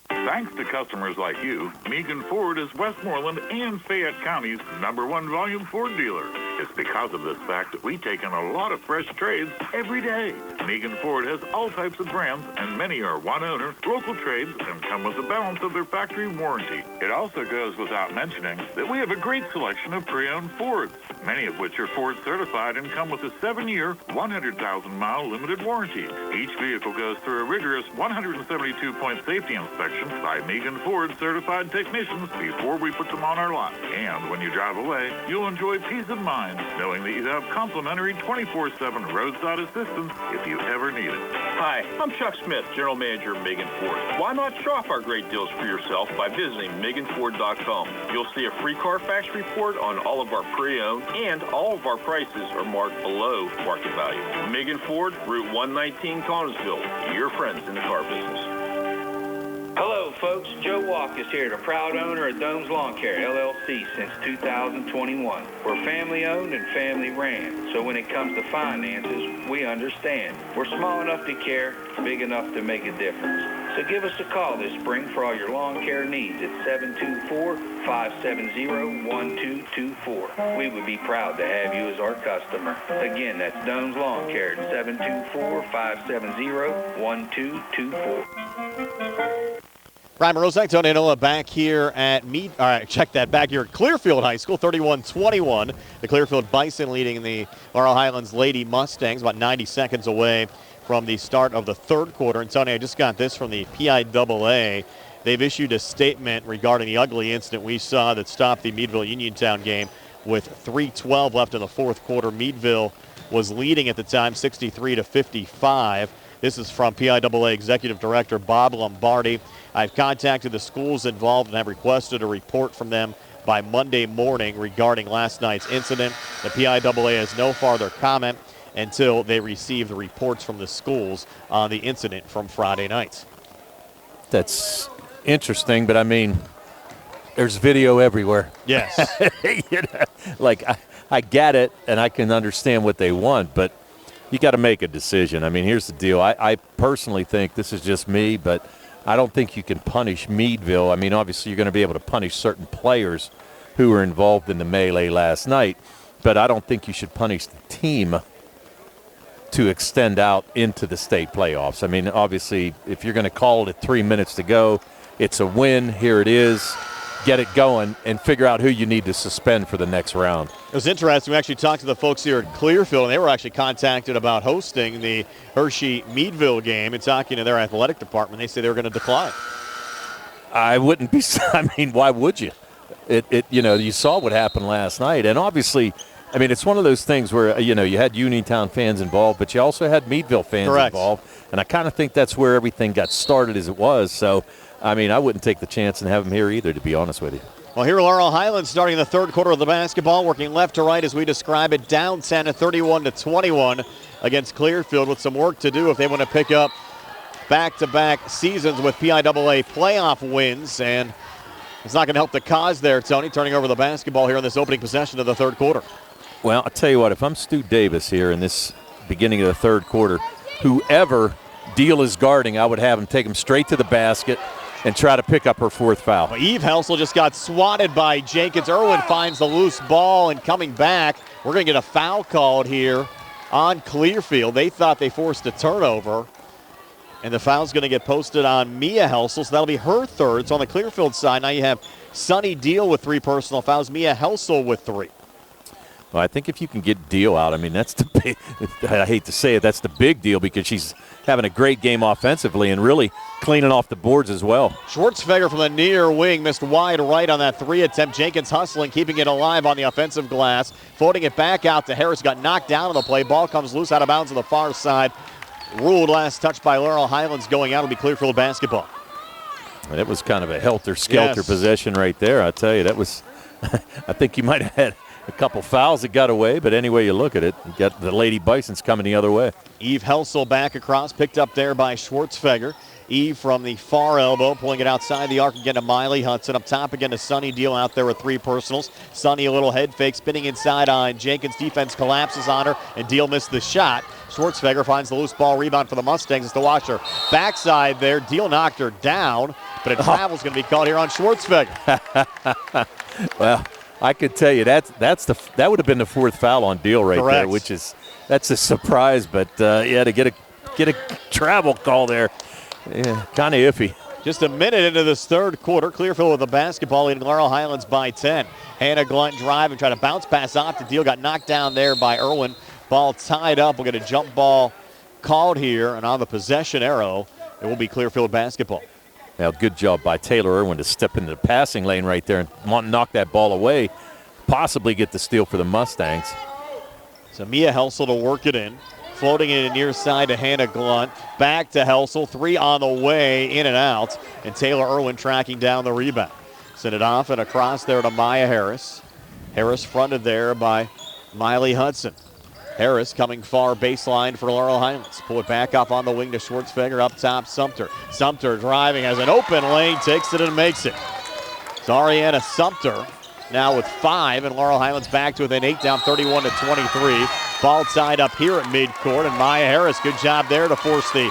Thanks to customers like you, Megan Ford is Westmoreland and Fayette County's #1 volume Ford dealer. It's because of this fact that we take in a lot of fresh trades every day. Megan Ford has all types of brands, and many are one-owner, local trades, and come with a balance of their factory warranty. It also goes without mentioning that we have a great selection of pre-owned Fords, many of which are Ford certified and come with a 7-year, 100,000-mile limited warranty. Each vehicle goes through a rigorous 172-point safety inspection by Megan Ford certified technicians before we put them on our lot. And when you drive away, you'll enjoy peace of mind knowing that you have complimentary 24/7 roadside assistance if you ever need it. Hi, I'm Chuck Smith, General Manager of Megan Ford. Why not shop our great deals for yourself by visiting MeganFord.com? You'll see a free Carfax report on all of our pre-owned, and all of our prices are marked below market value. Megan Ford, Route 119, Collinsville, your friends in the car business. Hello, folks. Joe Walk is here, the proud owner of Dome's Lawn Care, LLC, since 2021. We're family-owned and family-ran, so when it comes to finances, we understand. We're small enough to care, big enough to make a difference. So give us a call this spring for all your lawn care needs at 724-570-1224. We would be proud to have you as our customer. Again, that's Dome's Lawn Care at 724-570-1224. Ryan Morozak, Tony Anola back here at back here at Clearfield High School, 31-21. The Clearfield Bison leading the Laurel Highlands Lady Mustangs, about 90 seconds away from the start of the third quarter. And Tony, I just got this from the PIAA. They've issued a statement regarding the ugly incident we saw that stopped the Meadville-Uniontown game with 3:12 left in the fourth quarter. Meadville was leading at the time, 63-55. This is from PIAA Executive Director Bob Lombardi. I've contacted the schools involved and have requested a report from them by Monday morning regarding last night's incident. The PIAA has no further comment until they receive the reports from the schools on the incident from Friday night. That's interesting, but I mean, there's video everywhere. Yes. You know, like, I get it, and I can understand what they want, but you got to make a decision. I mean, here's the deal. I personally think, this is just me, but I don't think you can punish Meadville. I mean, obviously you're going to be able to punish certain players who were involved in the melee last night, but I don't think you should punish the team to extend out into the state playoffs. I mean, obviously, if you're going to call it at 3 minutes to go, it's a win. Here it is. Get it going and figure out who you need to suspend for the next round. It was interesting. We actually talked to the folks here at Clearfield, and they were actually contacted about hosting the Hershey-Meadville game and talking to their athletic department. They say they were going to decline. I wouldn't be. I mean, why would you? You saw what happened last night, and obviously, I mean, it's one of those things where, you had Uniontown fans involved, but you also had Meadville fans involved, and I kind of think that's where everything got started as it was. So, I mean, I wouldn't take the chance and have them here either, to be honest with you. Well, here Laurel Highlands starting the third quarter of the basketball, working left to right as we describe it, down 10 at 31-21 against Clearfield with some work to do if they want to pick up back-to-back seasons with PIAA playoff wins, and it's not going to help the cause there, Tony, turning over the basketball here in this opening possession of the third quarter. Well, I'll tell you what, if I'm Stu Davis here in this beginning of the third quarter, whoever Deal is guarding, I would have him take him straight to the basket and try to pick up her fourth foul. Well, Eve Helsel just got swatted by Jenkins. Irwin finds the loose ball, and coming back, we're going to get a foul called here on Clearfield. They thought they forced a turnover, and the foul's going to get posted on Mia Helsel, so that'll be her third. So on the Clearfield side, now you have Sunny Deal with 3 personal fouls, Mia Helsel with 3. Well, I think if you can get Deal out, I mean, that's the big, I hate to say it, that's the big deal because she's having a great game offensively and really cleaning off the boards as well. Schwartzfeger from the near wing missed wide right on that 3 attempt. Jenkins hustling, keeping it alive on the offensive glass, floating it back out to Harris. Got knocked down on the play. Ball comes loose out of bounds on the far side. Ruled last touch by Laurel Highlands going out. It'll be Clearfield basketball. And it was kind of a helter-skelter possession right there. I tell you, that was, I think you might have had a couple fouls that got away, but any way you look at it, you got the Lady Bisons coming the other way. Eve Helsel back across, picked up there by Schwartzfeger. Eve from the far elbow, pulling it outside the arc again to Miley Hudson. Up top again to Sunny Deal out there with 3 personals. Sunny a little head fake, spinning inside on Jenkins. Defense collapses on her, and Deal missed the shot. Schwartzfeger finds the loose ball, rebound for the Mustangs. It's the Washer. Backside there, Deal knocked her down, but a travel's going to be called here on Schwartzfeger. Well, I could tell you that would have been the 4th foul on Deal right there, which is that's a surprise. But to get a travel call there, yeah, kind of iffy. Just a minute into this third quarter, Clearfield with the basketball leading Laurel Highlands by 10. Hannah Glunt drive and try to bounce pass off the Deal. Got knocked down there by Irwin. Ball tied up. We'll get a jump ball called here, and on the possession arrow, it will be Clearfield basketball. Now, good job by Taylor Irwin to step into the passing lane right there and knock that ball away, possibly get the steal for the Mustangs. So Mia Helsel to work it in. Floating it near side to Hannah Glunt. Back to Helsel. 3 on the way, in and out. And Taylor Irwin tracking down the rebound. Send it off and across there to Maya Harris. Harris fronted there by Miley Hudson. Harris coming far baseline for Laurel Highlands. Pull it back up on the wing to Schwartzfeger. Up top, Sumter. Sumter driving, has an open lane, takes it and makes it. It's Ariana Sumter now with 5, and Laurel Highlands back to within 8, down 31-23. Ball tied up here at midcourt, and Maya Harris, good job there to force the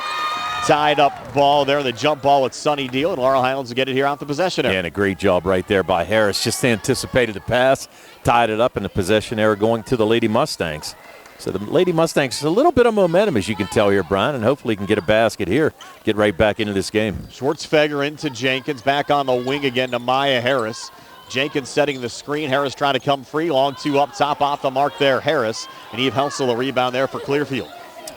tied up ball there, the jump ball with Sonny Deal, and Laurel Highlands will get it here off the possession area. Yeah, and a great job right there by Harris. Just anticipated the pass, tied it up in the possession area going to the Lady Mustangs. So the Lady Mustangs, a little bit of momentum, as you can tell here, Brian, and hopefully can get a basket here, get right back into this game. Schwartzfeger into Jenkins, back on the wing again to Maya Harris. Jenkins setting the screen. Harris trying to come free. Long 2 up top, off the mark there. Harris, and Eve Helsel a rebound there for Clearfield.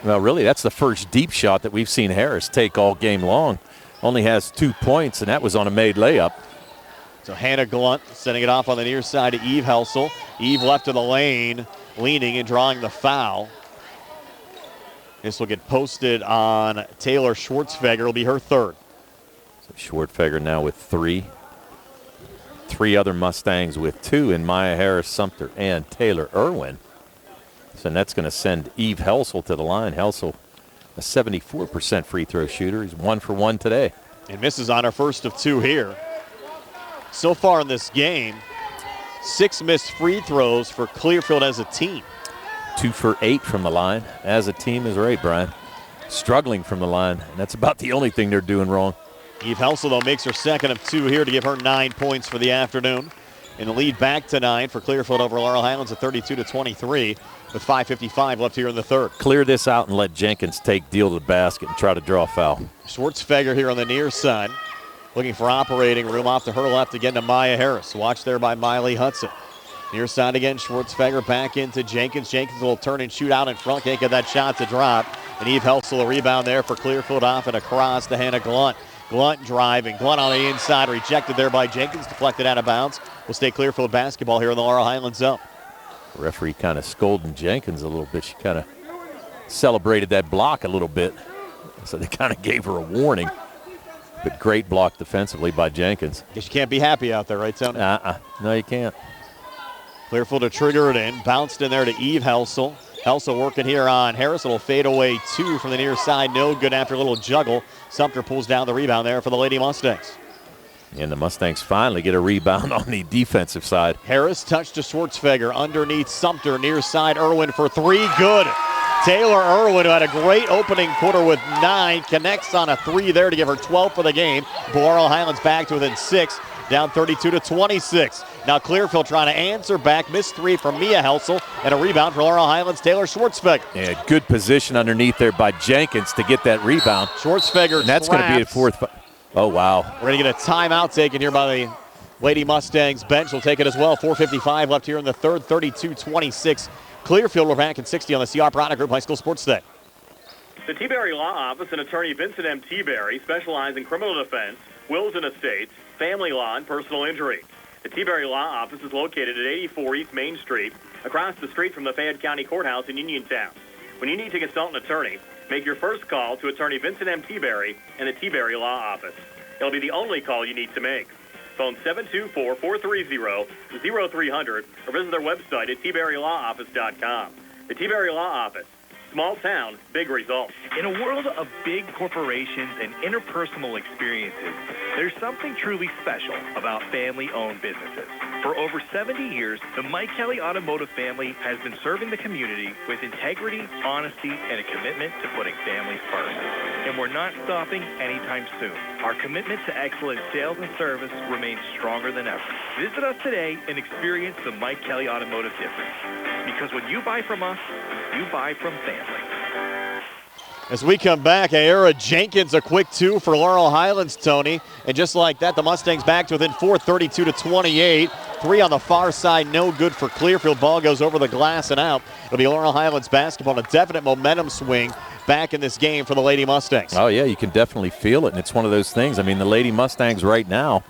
Well, really, that's the first deep shot that we've seen Harris take all game long. Only has 2 points, and that was on a made layup. So Hannah Glunt sending it off on the near side to Eve Helsel. Eve left of the lane, leaning and drawing the foul. This will get posted on Taylor Schwartzfeger. It'll be her 3rd. So Schwartzfeger now with 3. 3 other Mustangs with 2 in Maya Harris, Sumter, and Taylor Irwin. So that's going to send Eve Helsel to the line. Helsel, a 74% free throw shooter. He's 1 for 1 today. And misses on her first of 2 here. So far in this game, 6 missed free throws for Clearfield as a team. 2 for 8 from the line. As a team is right, Brian. Struggling from the line, and that's about the only thing they're doing wrong. Eve Helsel, though, makes her 2nd of 2 here to give her 9 points for the afternoon. And the lead back to 9 for Clearfield over Laurel Highlands at 32-23 with 5:55 left here in the 3rd. Clear this out and let Jenkins take Deal to the basket and try to draw a foul. Schwartzfeger here on the near side. Looking for operating room off to her left again to Maya Harris. Watch there by Miley Hudson. Near side again, Schwartzfeger back into Jenkins. Jenkins will turn and shoot out in front. Can't get that shot to drop. And Eve Helsel a rebound there for Clearfield off and across to Hannah Glunt. Glunt driving. Glunt on the inside. Rejected there by Jenkins. Deflected out of bounds. Will stay Clearfield basketball here in the Laurel Highlands zone. The referee kind of scolding Jenkins a little bit. She kind of celebrated that block a little bit. So they kind of gave her a warning. But great block defensively by Jenkins. Guess you can't be happy out there, right, Tony? No, you can't. Clearfield to trigger it in. Bounced in there to Eve Helsel. Helsel working here on Harris. It'll fade away 2 from the near side. No good after a little juggle. Sumter pulls down the rebound there for the Lady Mustangs. And the Mustangs finally get a rebound on the defensive side. Harris touched to Schwartzfeger. Underneath Sumter. Near side Irwin for 3. Good. Taylor Irwin, who had a great opening quarter with 9, connects on a 3 there to give her 12 for the game. Laurel Highlands back to within 6. Down 32-26. Now Clearfield trying to answer back. Missed 3 from Mia Helsel. And a rebound for Laurel Highlands, Taylor Schwartzfeger. Yeah, good position underneath there by Jenkins to get that rebound. Schwartzfeger and that's going to be a 4th. Oh, wow. We're going to get a timeout taken here by the Lady Mustangs bench. Will take it as well. 4:55 left here in the 3rd. 32-26. Clearfield, we're back at 60 on the CR Product Group High School Sports Day. The T-Berry Law Office and attorney Vincent M. T-Berry specialize in criminal defense, wills and estates, family law, and personal injury. The T-Berry Law Office is located at 84 East Main Street, across the street from the Fayette County Courthouse in Uniontown. When you need to consult an attorney, make your first call to attorney Vincent M. T-Berry and the T-Berry Law Office. It'll be the only call you need to make. Phone 724-430-0300 or visit their website at tberrylawoffice.com. The T-Berry Law Office. Small town, big results. In a world of big corporations and interpersonal experiences, there's something truly special about family-owned businesses. For over 70 years, the Mike Kelly Automotive family has been serving the community with integrity, honesty, and a commitment to putting families first. And we're not stopping anytime soon. Our commitment to excellent sales and service remains stronger than ever. Visit us today and experience the Mike Kelly Automotive difference. Because when you buy from us, you buy from family. As we come back, Ayera Jenkins, a quick 2 for Laurel Highlands, Tony. And just like that, the Mustangs back to within 4, 32-28. 3 on the far side, no good for Clearfield. Ball goes over the glass and out. It'll be Laurel Highlands basketball, a definite momentum swing back in this game for the Lady Mustangs. Oh, yeah, you can definitely feel it, and it's one of those things. I mean, the Lady Mustangs right now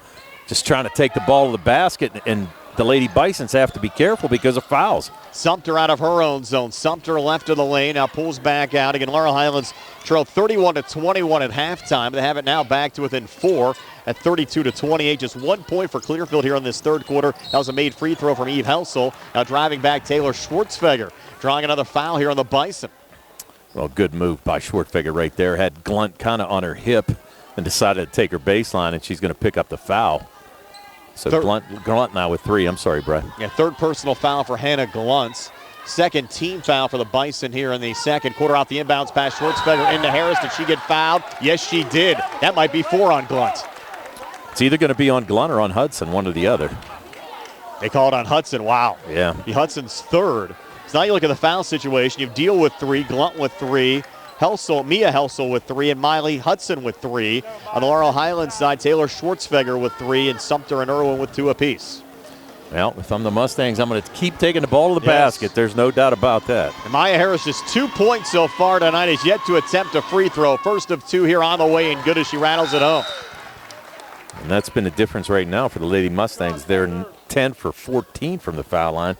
just trying to take the ball to the basket, and the Lady Bisons have to be careful because of fouls. Sumter out of her own zone. Sumter left of the lane, now pulls back out. Again, Laurel Highlands trailed 31-21 at halftime. They have it now back to within 4 at 32-28. Just 1 point for Clearfield here in this third quarter. That was a made free throw from Eve Helsel. Now driving back Taylor Schwartzfeger, drawing another foul here on the Bison. Well, good move by Schwartzfeger right there. Had Glunt kind of on her hip and decided to take her baseline, and she's going to pick up the foul. So Glunt now with 3. I'm sorry, Brett. Yeah, third personal foul for Hannah Gluntz. Second team foul for the Bison here in the second quarter. Out the inbounds pass Schwartzfeger into Harris. Did she get fouled? Yes, she did. That might be 4 on Glunt. It's either going to be on Glunt or on Hudson, one or the other. They call it on Hudson. Wow. Yeah. The Hudson's third. So now you look at the foul situation. You have Deal with 3, Glunt with 3, Mia Helsel with 3, and Miley Hudson with 3. On the Laurel Highlands side, Taylor Schwartzfeger with 3, and Sumter and Irwin with 2 apiece. Well, if I'm the Mustangs, I'm going to keep taking the ball to the basket. There's no doubt about that. And Maya Harris just 2 points so far tonight. Has yet to attempt a free throw. First of 2 here on the way, and good as she rattles it home. And that's been the difference right now for the Lady Mustangs. They're 10 for 14 from the foul line,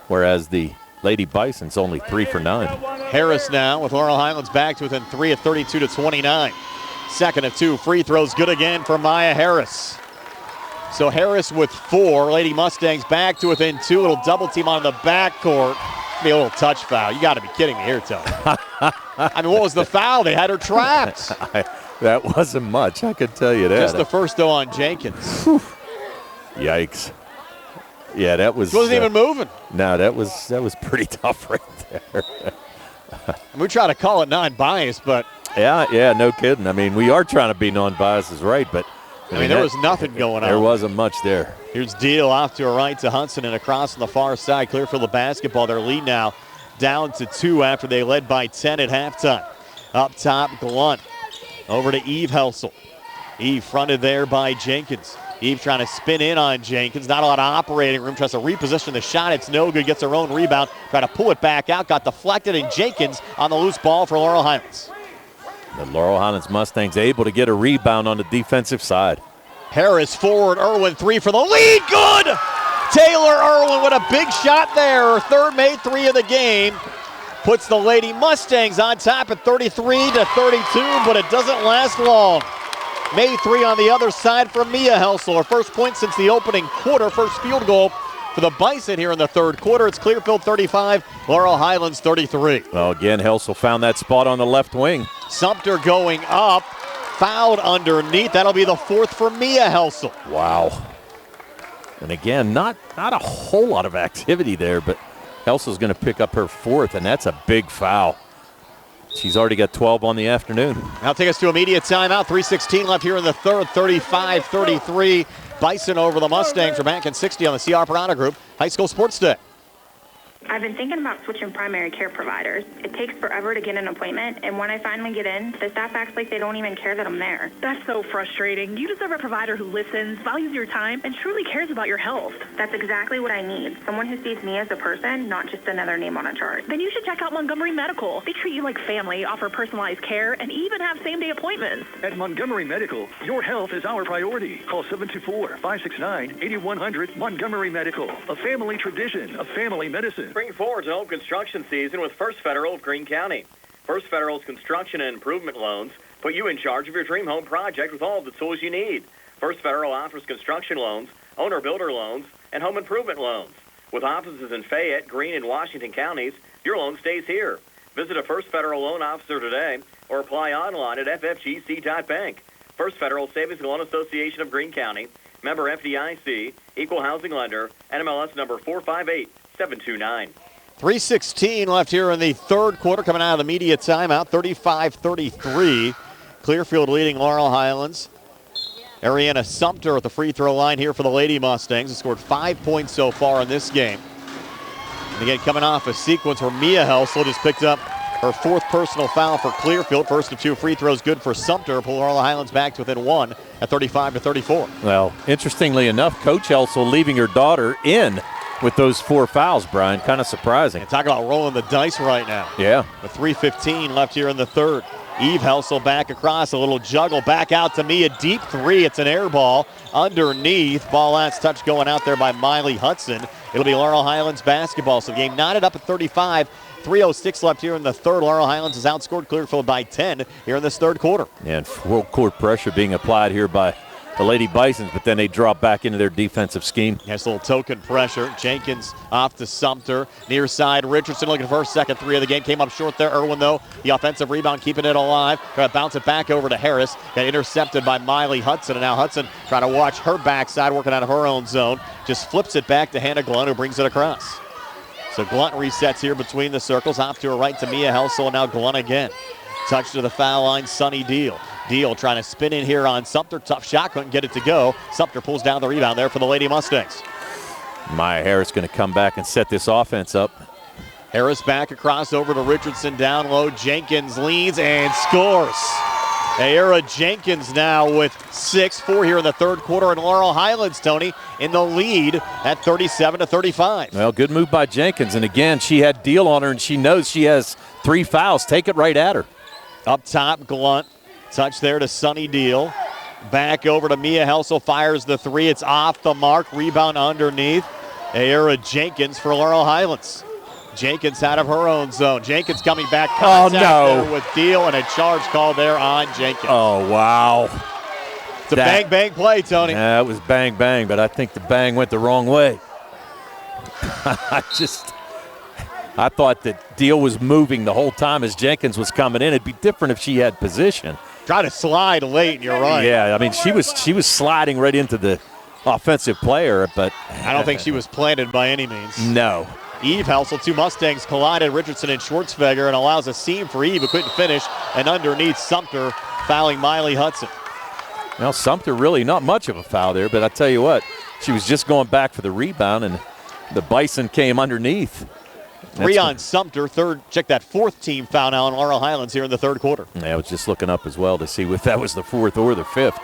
whereas the Lady Bison's only 3 for 9. Harris now with Laurel Highlands back to within 3 at 32-29. Second of 2 free throws, good again for Maya Harris. So Harris with 4. Lady Mustangs back to within 2. Little double team on the backcourt. Be a little touch foul. You got to be kidding me here, Tony. I mean, what was the foul? They had her trapped. That wasn't much, I can tell you that. Just the first, though, on Jenkins. Yikes. Yeah, that was. She wasn't even moving. No, that was pretty tough right there. We try to call it non-biased, but. Yeah, no kidding. I mean, we are trying to be non-biased is right, but. I mean, there was nothing going on. There wasn't much there. Here's Deal off to her right to Hudson and across on the far side. Clearfield the basketball. Their lead now down to 2 after they led by 10 at halftime. Up top, Glunt. Over to Eve Helsel. Eve fronted there by Jenkins. Eve trying to spin in on Jenkins. Not a lot of operating room. Tries to reposition the shot. It's no good. Gets her own rebound. Try to pull it back out. Got deflected, and Jenkins on the loose ball for Laurel Highlands. The Laurel Highlands Mustangs able to get a rebound on the defensive side. Harris forward. Irwin 3 for the lead. Good! Taylor Irwin with a big shot there. Her third made 3 of the game. Puts the Lady Mustangs on top at 33-32, but it doesn't last long. Made 3 on the other side for Mia Helsel. Her first point since the opening quarter. First field goal for the Bison here in the third quarter. It's Clearfield 35, Laurel Highlands 33. Well, again, Helsel found that spot on the left wing. Sumter going up. Fouled underneath. That'll be the 4th for Mia Helsel. Wow. And again, not a whole lot of activity there, but Helsel's going to pick up her 4th, and that's a big foul. She's already got 12 on the afternoon. Now take us to immediate timeout. 3:16 left here in the third. 35-33. Bison over the Mustangs. We're back in 60 on the C. Harper Honor Group High School Sports Day. I've been thinking about switching primary care providers. It takes forever to get an appointment, and when I finally get in, the staff acts like they don't even care that I'm there. That's so frustrating. You deserve a provider who listens, values your time, and truly cares about your health. That's exactly what I need. Someone who sees me as a person, not just another name on a chart. Then you should check out Montgomery Medical. They treat you like family, offer personalized care, and even have same-day appointments. At Montgomery Medical, your health is our priority. Call 724-569-8100 Montgomery Medical. A family tradition of family medicine. Spring forward to home construction season with First Federal of Greene County. First Federal's construction and improvement loans put you in charge of your dream home project with all of the tools you need. First Federal offers construction loans, owner-builder loans, and home improvement loans. With offices in Fayette, Greene, and Washington counties, your loan stays here. Visit a First Federal loan officer today or apply online at ffgc.bank. First Federal Savings and Loan Association of Greene County, member FDIC, equal housing lender, NMLS number 458729. 3:16 left here in the third quarter, coming out of the media timeout. 35-33. Clearfield leading Laurel Highlands. Ariana Sumter at the free throw line here for the Lady Mustangs. Has scored 5 points so far in this game. And again, coming off a sequence where Mia Helsel just picked up her 4th personal foul for Clearfield. First of 2 free throws good for Sumter. Pull Laurel Highlands back to within 1 at 35-34. Well, interestingly enough, Coach Helsel leaving her daughter in with those 4 fouls, Brian. Kind of surprising. And talk about rolling the dice right now. Yeah. With 3:15 left here in the third. Eve Helsel back across, a little juggle, back out to Mia, deep three. It's an air ball underneath. Ball last touch going out there by Miley Hudson. It'll be Laurel Highlands basketball. So the game knotted up at 35. 3:06 left here in the third. Laurel Highlands has outscored Clearfield by 10 here in this third quarter. And full court pressure being applied here by the Lady Bisons, but then they drop back into their defensive scheme. Yes, a little token pressure. Jenkins off to Sumter. Near side, Richardson looking for her second three of the game. Came up short there. Irwin, though, the offensive rebound, keeping it alive. Trying to bounce it back over to Harris. Got intercepted by Miley Hudson. And now Hudson trying to watch her backside, working out of her own zone. Just flips it back to Hannah Glunt, who brings it across. So Glunt resets here between the circles. Off to her right to Mia Helsel, and now Glunt again. Touch to the foul line, Sunny Deal. Deal trying to spin in here on Sumter. Tough shot, couldn't get it to go. Sumter pulls down the rebound there for the Lady Mustangs. Maya Harris going to come back and set this offense up. Harris back across over to Richardson down low. Jenkins leads and scores. Ayera Jenkins now with 6-4 here in the third quarter. And Laurel Highlands, Tony, in the lead at 37-35. Well, good move by Jenkins. And again, she had Deal on her, and she knows she has 3 fouls. Take it right at her. Up top, Glunt. Touch there to Sunny Deal. Back over to Mia Helsel. Fires the three. It's off the mark. Rebound underneath. Ayera Jenkins for Laurel Highlands. Jenkins out of her own zone. Jenkins coming back. Contact there with Deal, and a charge call there on Jenkins. Oh, wow. It's a bang-bang play, Tony. Yeah, it was bang-bang, but I think the bang went the wrong way. I thought that Deal was moving the whole time as Jenkins was coming in. It'd be different if she had position. Try to slide late, and you're right. Yeah, I mean, she was sliding right into the offensive player, but I don't think she was planted by any means. No. Eve Helsel, 2 Mustangs collided, Richardson and Schwartzfeger, and allows a seam for Eve, who couldn't finish, and underneath Sumter fouling Miley Hudson. Well, Sumter really not much of a foul there, but I tell you what, she was just going back for the rebound, and the Bison came underneath. 3 on Sumter. Check that 4th team foul now on Laurel Highlands here in the third quarter. Yeah, I was just looking up as well to see if that was the 4th or the 5th.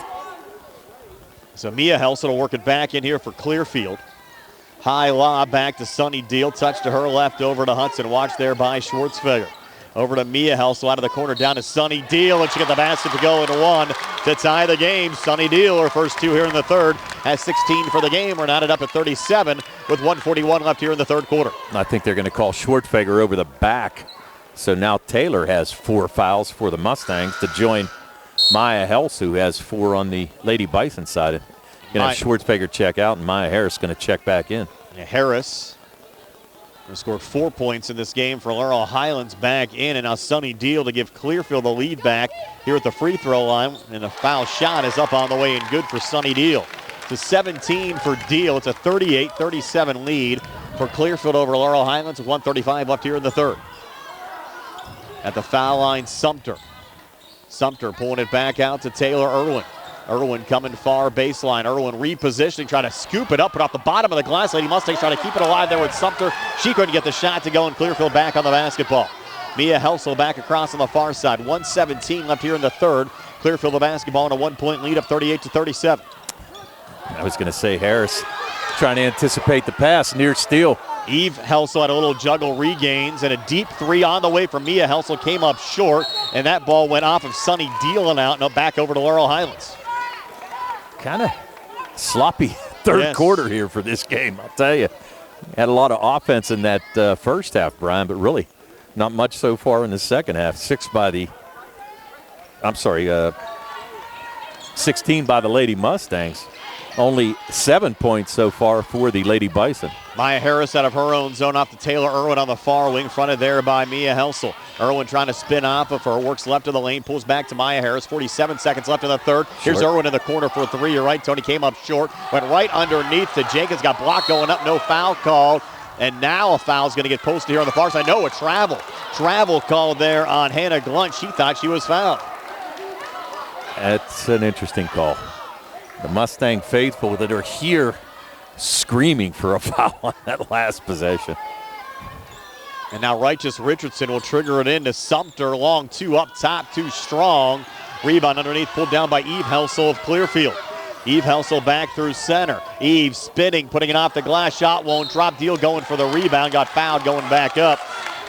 So Mia Helsel will work it back in here for Clearfield. High lob back to Sunny Deal. Touch to her left over to Hudson. Watch there by Schwartzfeger. Over to Mia Helsel out of the corner down to Sunny Deal, and she got the basket to go into 1 to tie the game. Sunny Deal, her first 2 here in the third, has 16 for the game. We're knotted up at 37 with 1:41 left here in the third quarter. I think they're going to call Schwartzfeger over the back. So now Taylor has 4 fouls for the Mustangs to join Maya Hels, who has 4 on the Lady Bison side. Going to have Schwartzfeger check out, and Maya Harris going to check back in. Harris who scored 4 points in this game for Laurel Highlands back in, and now Sunny Deal to give Clearfield the lead back here at the free throw line, and a foul shot is up on the way and good for Sunny Deal. It's a 17 for Deal. It's a 38-37 lead for Clearfield over Laurel Highlands with 1:35 left here in the third. At the foul line, Sumter. Sumter pulling it back out to Taylor Irwin. Irwin coming far baseline. Irwin repositioning, trying to scoop it up, put off the bottom of the glass. Lady Mustangs trying to keep it alive there with Sumter. She couldn't get the shot to go, and Clearfield back on the basketball. Mia Helsel back across on the far side. 1:17 left here in the third. Clearfield the basketball in a 1-point lead up 38-37. I was going to say Harris trying to anticipate the pass near steal. Eve Helsel had a little juggle, regains, and a deep 3 on the way from Mia Helsel came up short, and that ball went off of Sunny Deal and out, and back over to Laurel Highlands. Kind of sloppy third quarter here for this game, I'll tell you. Had a lot of offense in that first half, Brian, but really not much so far in the second half. 16 by the Lady Mustangs. Only 7 points so far for the Lady Bison. Maya Harris out of her own zone off to Taylor Irwin on the far wing, fronted there by Mia Helsel. Irwin trying to spin off of her, works left of the lane, pulls back to Maya Harris. 47 seconds left in the third. Here's Irwin in the corner for a 3. You're right, Tony, came up short, went right underneath to Jenkins, got blocked going up, no foul called. And now a foul is going to get posted here on the far side. No, a travel. Travel called there on Hannah Glunt. She thought she was fouled. That's an interesting call. The Mustang faithful that are here screaming for a foul on that last possession. And now Righteous Richardson will trigger it into Sumter. Long 2 up top, too strong. Rebound underneath, pulled down by Eve Helsel of Clearfield. Eve Helsel back through center. Eve spinning, putting it off the glass. Shot won't drop. Deal going for the rebound. Got fouled going back up.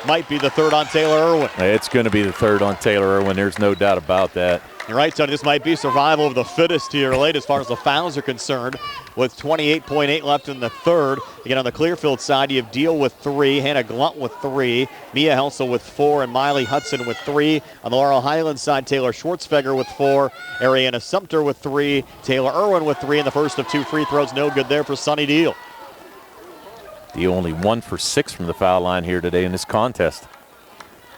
Might be the third on Taylor Irwin. It's going to be the third on Taylor Irwin. There's no doubt about that. You're right, Tony. This might be survival of the fittest here late as far as the fouls are concerned, with 28.8 left in the third. Again, on the Clearfield side, you have Deal with 3, Hannah Glunt with 3, Mia Helsel with 4, and Miley Hudson with 3. On the Laurel Highlands side, Taylor Schwartzfeger with 4, Ariana Sumter with 3, Taylor Irwin with 3, and the first of 2 free throws. No good there for Sunny Deal. Deal only 1 for 6 from the foul line here today in this contest.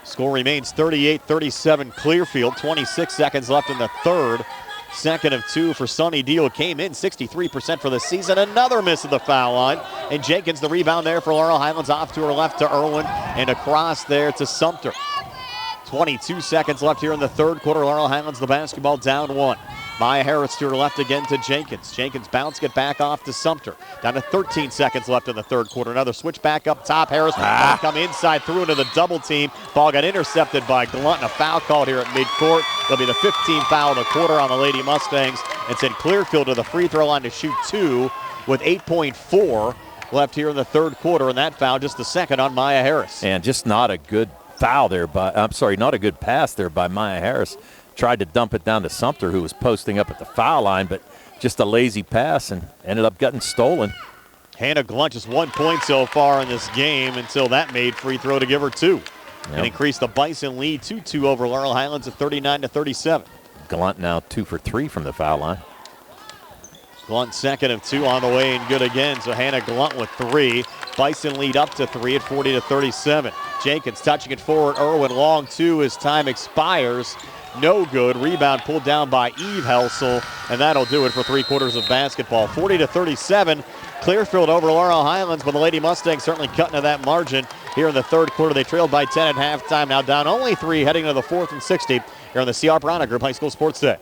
Score remains 38-37 Clearfield. 26 seconds left in the third. Second of 2 for Sunny Deal. Came in 63% for the season. Another miss at the foul line. And Jenkins, the rebound there for Laurel Highlands, off to her left to Irwin and across there to Sumter. 22 seconds left here in the third quarter. Laurel Highlands, the basketball, down 1. Maya Harris to her left again to Jenkins. Jenkins bounce, get back off to Sumter. Down to 13 seconds left in the third quarter. Another switch back up top. Harris come inside, through into the double team. Ball got intercepted by Glunt, and a foul called here at midcourt. It'll be the 15th foul of the quarter on the Lady Mustangs, and send Clearfield to the free throw line to shoot 2 with 8.4 left here in the third quarter, and that foul just the second on Maya Harris. And just not a good foul there not a good pass there by Maya Harris. Tried to dump it down to Sumter, who was posting up at the foul line, but just a lazy pass and ended up getting stolen. Hannah Glunt just 1 point so far in this game until that made free throw to give her 2. Yep. And increase the Bison lead 2-2 over Laurel Highlands at 39-37. Glunt now 2 for 3 from the foul line. Glunt second of 2 on the way and good again. So Hannah Glunt with 3. Bison lead up to 3 at 40-37. Jenkins touching it forward. Irwin long 2 as time expires. No good. Rebound pulled down by Eve Helsel, and that'll do it for 3 quarters of basketball. 40-37. Clearfield over Laurel Highlands, but the Lady Mustangs certainly cutting to that margin here in the third quarter. They trailed by 10 at halftime. Now down only 3 heading to the 4th and 60 here on the C.R. Piranha Group High School Sports Day.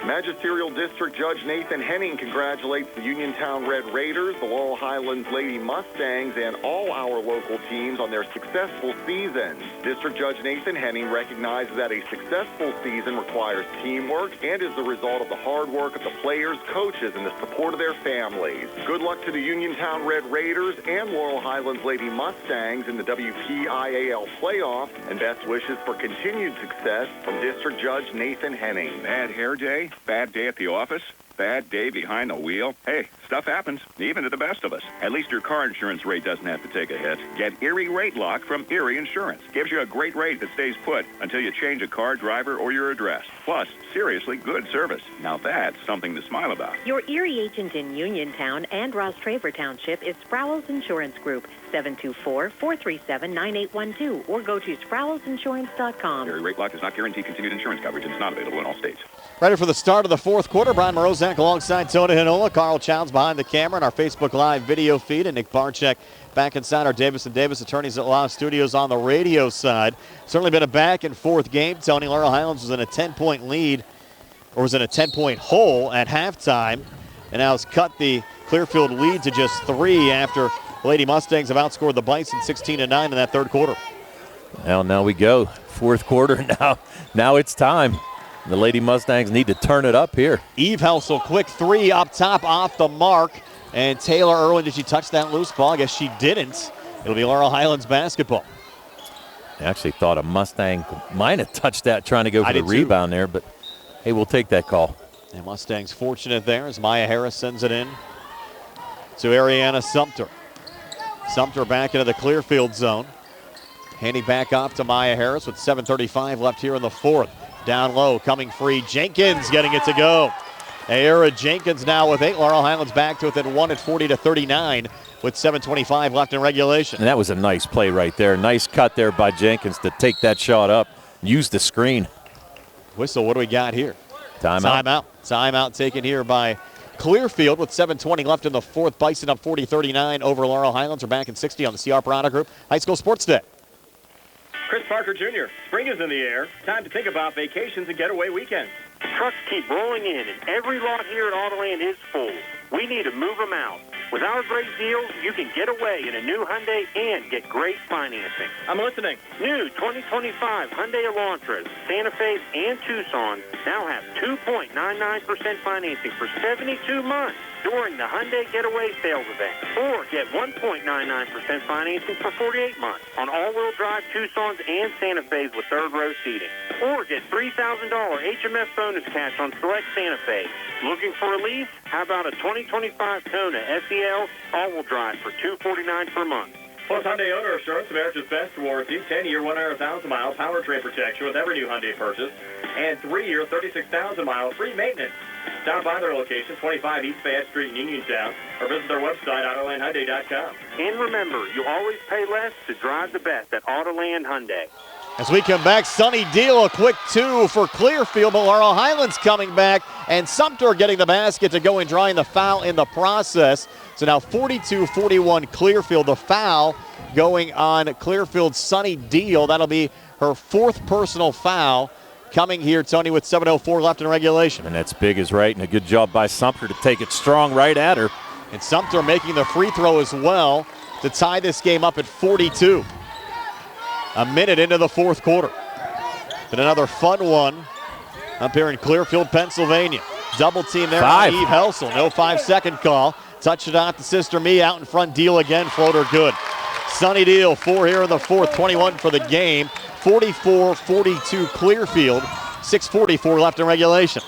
Magisterial District Judge Nathan Henning congratulates the Uniontown Red Raiders, the Laurel Highlands Lady Mustangs, and all our local teams on their successful season. District Judge Nathan Henning recognizes that a successful season requires teamwork and is the result of the hard work of the players, coaches, and the support of their families. Good luck to the Uniontown Red Raiders and Laurel Highlands Lady Mustangs in the WPIAL playoffs, and best wishes for continued success from District Judge Nathan Henning. Bad hair day? Bad day at the office? Bad day behind the wheel? Hey, stuff happens, even to the best of us. At least your car insurance rate doesn't have to take a hit. Get Erie Rate Lock from Erie Insurance. Gives you a great rate that stays put until you change a car, driver, or your address. Plus, seriously good service. Now that's something to smile about. Your Erie agent in Uniontown and Ross Traver Township is Sprowell's Insurance Group, 724-437-9812, or go to sprowellsinsurance.com. Erie Rate Lock does not guarantee continued insurance coverage and is not available in all states. Ready for the start of the fourth quarter. Brian Morozak alongside Tony Hinola. Carl Childs behind the camera in our Facebook Live video feed. And Nick Barczyk back inside our Davis & Davis Attorneys at Law Studios on the radio side. Certainly been a back and forth game. Tony, Laurel Highlands was in a 10-point lead, or was in a 10-point hole at halftime. And now has cut the Clearfield lead to just 3 after the Lady Mustangs have outscored the Bison 16-9 in that third quarter. Well, now we go. Fourth quarter now it's time. The Lady Mustangs need to turn it up here. Eve Helsel, quick 3 up top off the mark. And Taylor Irwin, did she touch that loose ball? I guess she didn't. It'll be Laurel Highlands basketball. I actually thought a Mustang might have touched that trying to go for the rebound there, but hey, we'll take that call. And Mustangs fortunate there as Maya Harris sends it in to Ariana Sumter. Sumter back into the Clearfield zone. Handing back off to Maya Harris with 7:35 left here in the fourth. Down low, coming free. Jenkins getting it to go. Ayera Jenkins now with 8. Laurel Highlands back to within 1 at 40-39 with 7:25 left in regulation. And that was a nice play right there. Nice cut there by Jenkins to take that shot up. Use the screen. Whistle, what do we got here? Timeout. Timeout taken here by Clearfield with 7:20 left in the fourth. Bison up 40-39 over Laurel Highlands. We're back in 60 on the C.R. Piranha Group High School Sports Day. Chris Parker Jr., spring is in the air. Time to think about vacations and getaway weekends. Trucks keep rolling in, and every lot here at Autoland is full. We need to move them out. With our great deals, you can get away in a new Hyundai and get great financing. I'm listening. New 2025 Hyundai Elantras, Santa Fe, and Tucson now have 2.99% financing for 72 months during the Hyundai Getaway Sales Event. Or get 1.99% financing for 48 months on all-wheel drive Tucsons and Santa Fe's with third-row seating. Or get $3,000 HMS bonus cash on select Santa Fe. Looking for a lease? How about a 2025 Kona SEL all-wheel drive for $249 per month? Plus Hyundai Owner Assurance, America's Best warranty, 10-year, 100,000-mile powertrain protection with every new Hyundai purchase, and 3-year, 36,000-mile free maintenance. Stop by their location, 25 East Fayette Street in Uniontown, or visit their website, AutolandHyundai.com. And remember, you always pay less to drive the best at Autoland Hyundai. As we come back, Sunny Deal, a quick 2 for Clearfield, but Laurel Highlands coming back, and Sumter getting the basket to go and drawing the foul in the process. So now 42-41 Clearfield, the foul going on Clearfield's Sunny Deal. That'll be her 4th personal foul coming here, Tony, with 7:04 left in regulation. And that's big as right, and a good job by Sumter to take it strong right at her. And Sumter making the free throw as well to tie this game up at 42. A minute into the 4th quarter. But another fun one up here in Clearfield, Pennsylvania. Double team there by Eve Helsel. No 5-second call. Touch it out to Sister Me out in front. Deal again. Floater good. Sunny Deal, 4 here in the 4th. 21 for the game. 44-42 Clearfield. 6:44 left in regulation.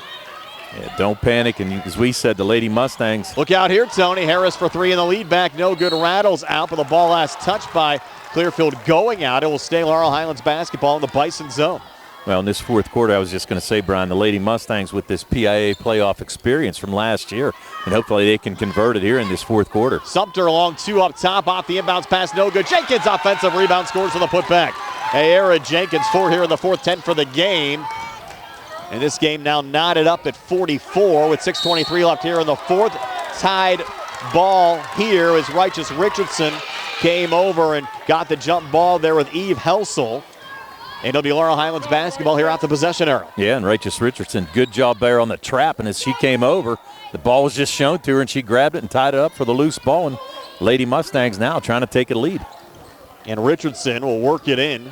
Yeah, don't panic. And as we said, the Lady Mustangs. Look out here, Tony. Harris for 3 in the lead back. No good. Rattles out, but the ball last touched by Clearfield going out. It will stay Laurel Highlands basketball in the Bison zone. Well, in this 4th quarter, I was just going to say, Brian, the Lady Mustangs with this PIAA playoff experience from last year, and hopefully they can convert it here in this 4th quarter. Sumter along 2 up top, off the inbounds pass, no good. Jenkins offensive rebound, scores for the putback. Ayera Jenkins, 4 here in the 4th, 10 for the game. And this game now knotted up at 44 with 6:23 left here in the 4th. Tied ball here as Righteous Richardson came over and got the jump ball there with Eve Helsel. And it'll be Laurel Highlands basketball here off the possession arrow. Yeah, and Righteous Richardson, good job there on the trap. And as she came over, the ball was just shown to her, and she grabbed it and tied it up for the loose ball. And Lady Mustangs now trying to take a lead. And Richardson will work it in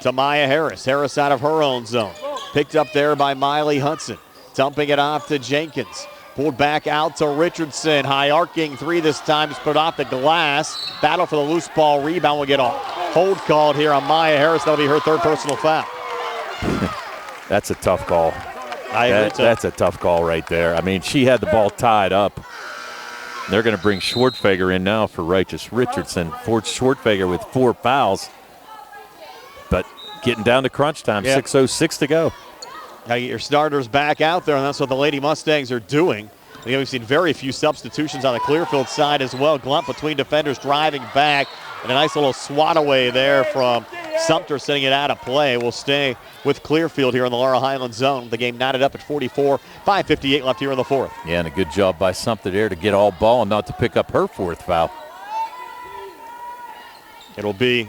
to Maya Harris. Harris out of her own zone. Picked up there by Miley Hudson. Dumping it off to Jenkins. Pulled back out to Richardson. High arcing 3 this time. Just put off the glass. Battle for the loose ball. Rebound will get a hold called here on Maya Harris. That'll be her 3rd personal foul. That's a tough call. I agree. That's a tough call right there. I mean, she had the ball tied up. They're going to bring Schwartfeger in now for Righteous Richardson. Ford Schwartfeger with 4 fouls. But getting down to crunch time, 6:06 to go. Now you get your starters back out there, and that's what the Lady Mustangs are doing. We've seen very few substitutions on the Clearfield side as well. Glunt between defenders driving back, and a nice little swat away there from Sumter, sending it out of play. Will stay with Clearfield here in the Laurel Highlands zone. The game knotted up at 44, 5:58 left here in the 4th. Yeah, and a good job by Sumter there to get all ball and not to pick up her 4th foul. It'll be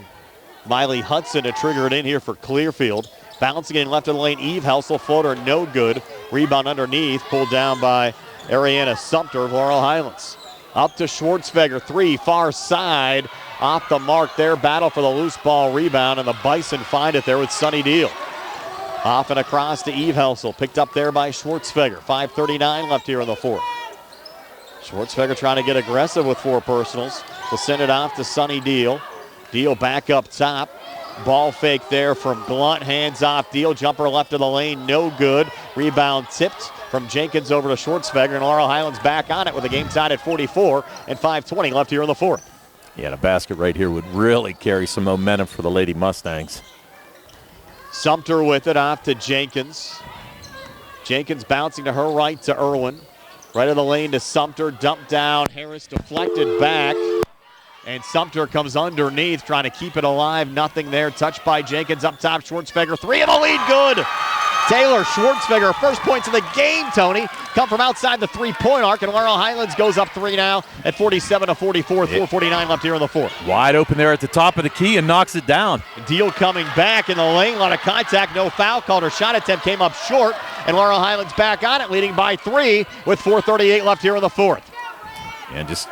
Miley Hudson to trigger it in here for Clearfield. Bouncing in left of the lane, Eve Helsel, floater no good. Rebound underneath, pulled down by Ariana Sumter of Laurel Highlands. Up to Schwartzfeger, 3, far side. Off the mark there, battle for the loose ball rebound, and the Bison find it there with Sunny Deal. Off and across to Eve Helsel, picked up there by Schwartzfeger. 5:39 left here in the 4th. Schwartzfeger trying to get aggressive with 4 personals. Will send it off to Sunny Deal. Deal back up top. Ball fake there from Blunt, hands off Deal, jumper left of the lane, no good. Rebound tipped from Jenkins over to Schwartzfeger, and Laurel Highlands back on it with the game tied at 44 and 5:20 left here in the 4th. Yeah, the basket right here would really carry some momentum for the Lady Mustangs. Sumter with it off to Jenkins. Jenkins bouncing to her right to Irwin. Right of the lane to Sumter, dumped down, Harris deflected back. And Sumter comes underneath, trying to keep it alive. Nothing there. Touched by Jenkins up top. Schwartzfeger, 3 in the lead. Good. Taylor Schwartzfeger, first points of the game, Tony. Come from outside the 3-point arc, and Laurel Highlands goes up 3 now at 47-44. 4:49 left here in the 4th. Wide open there at the top of the key and knocks it down. Deal coming back in the lane. A lot of contact. No foul called. Her shot attempt came up short, and Laurel Highlands back on it, leading by 3 with 4:38 left here in the 4th. And just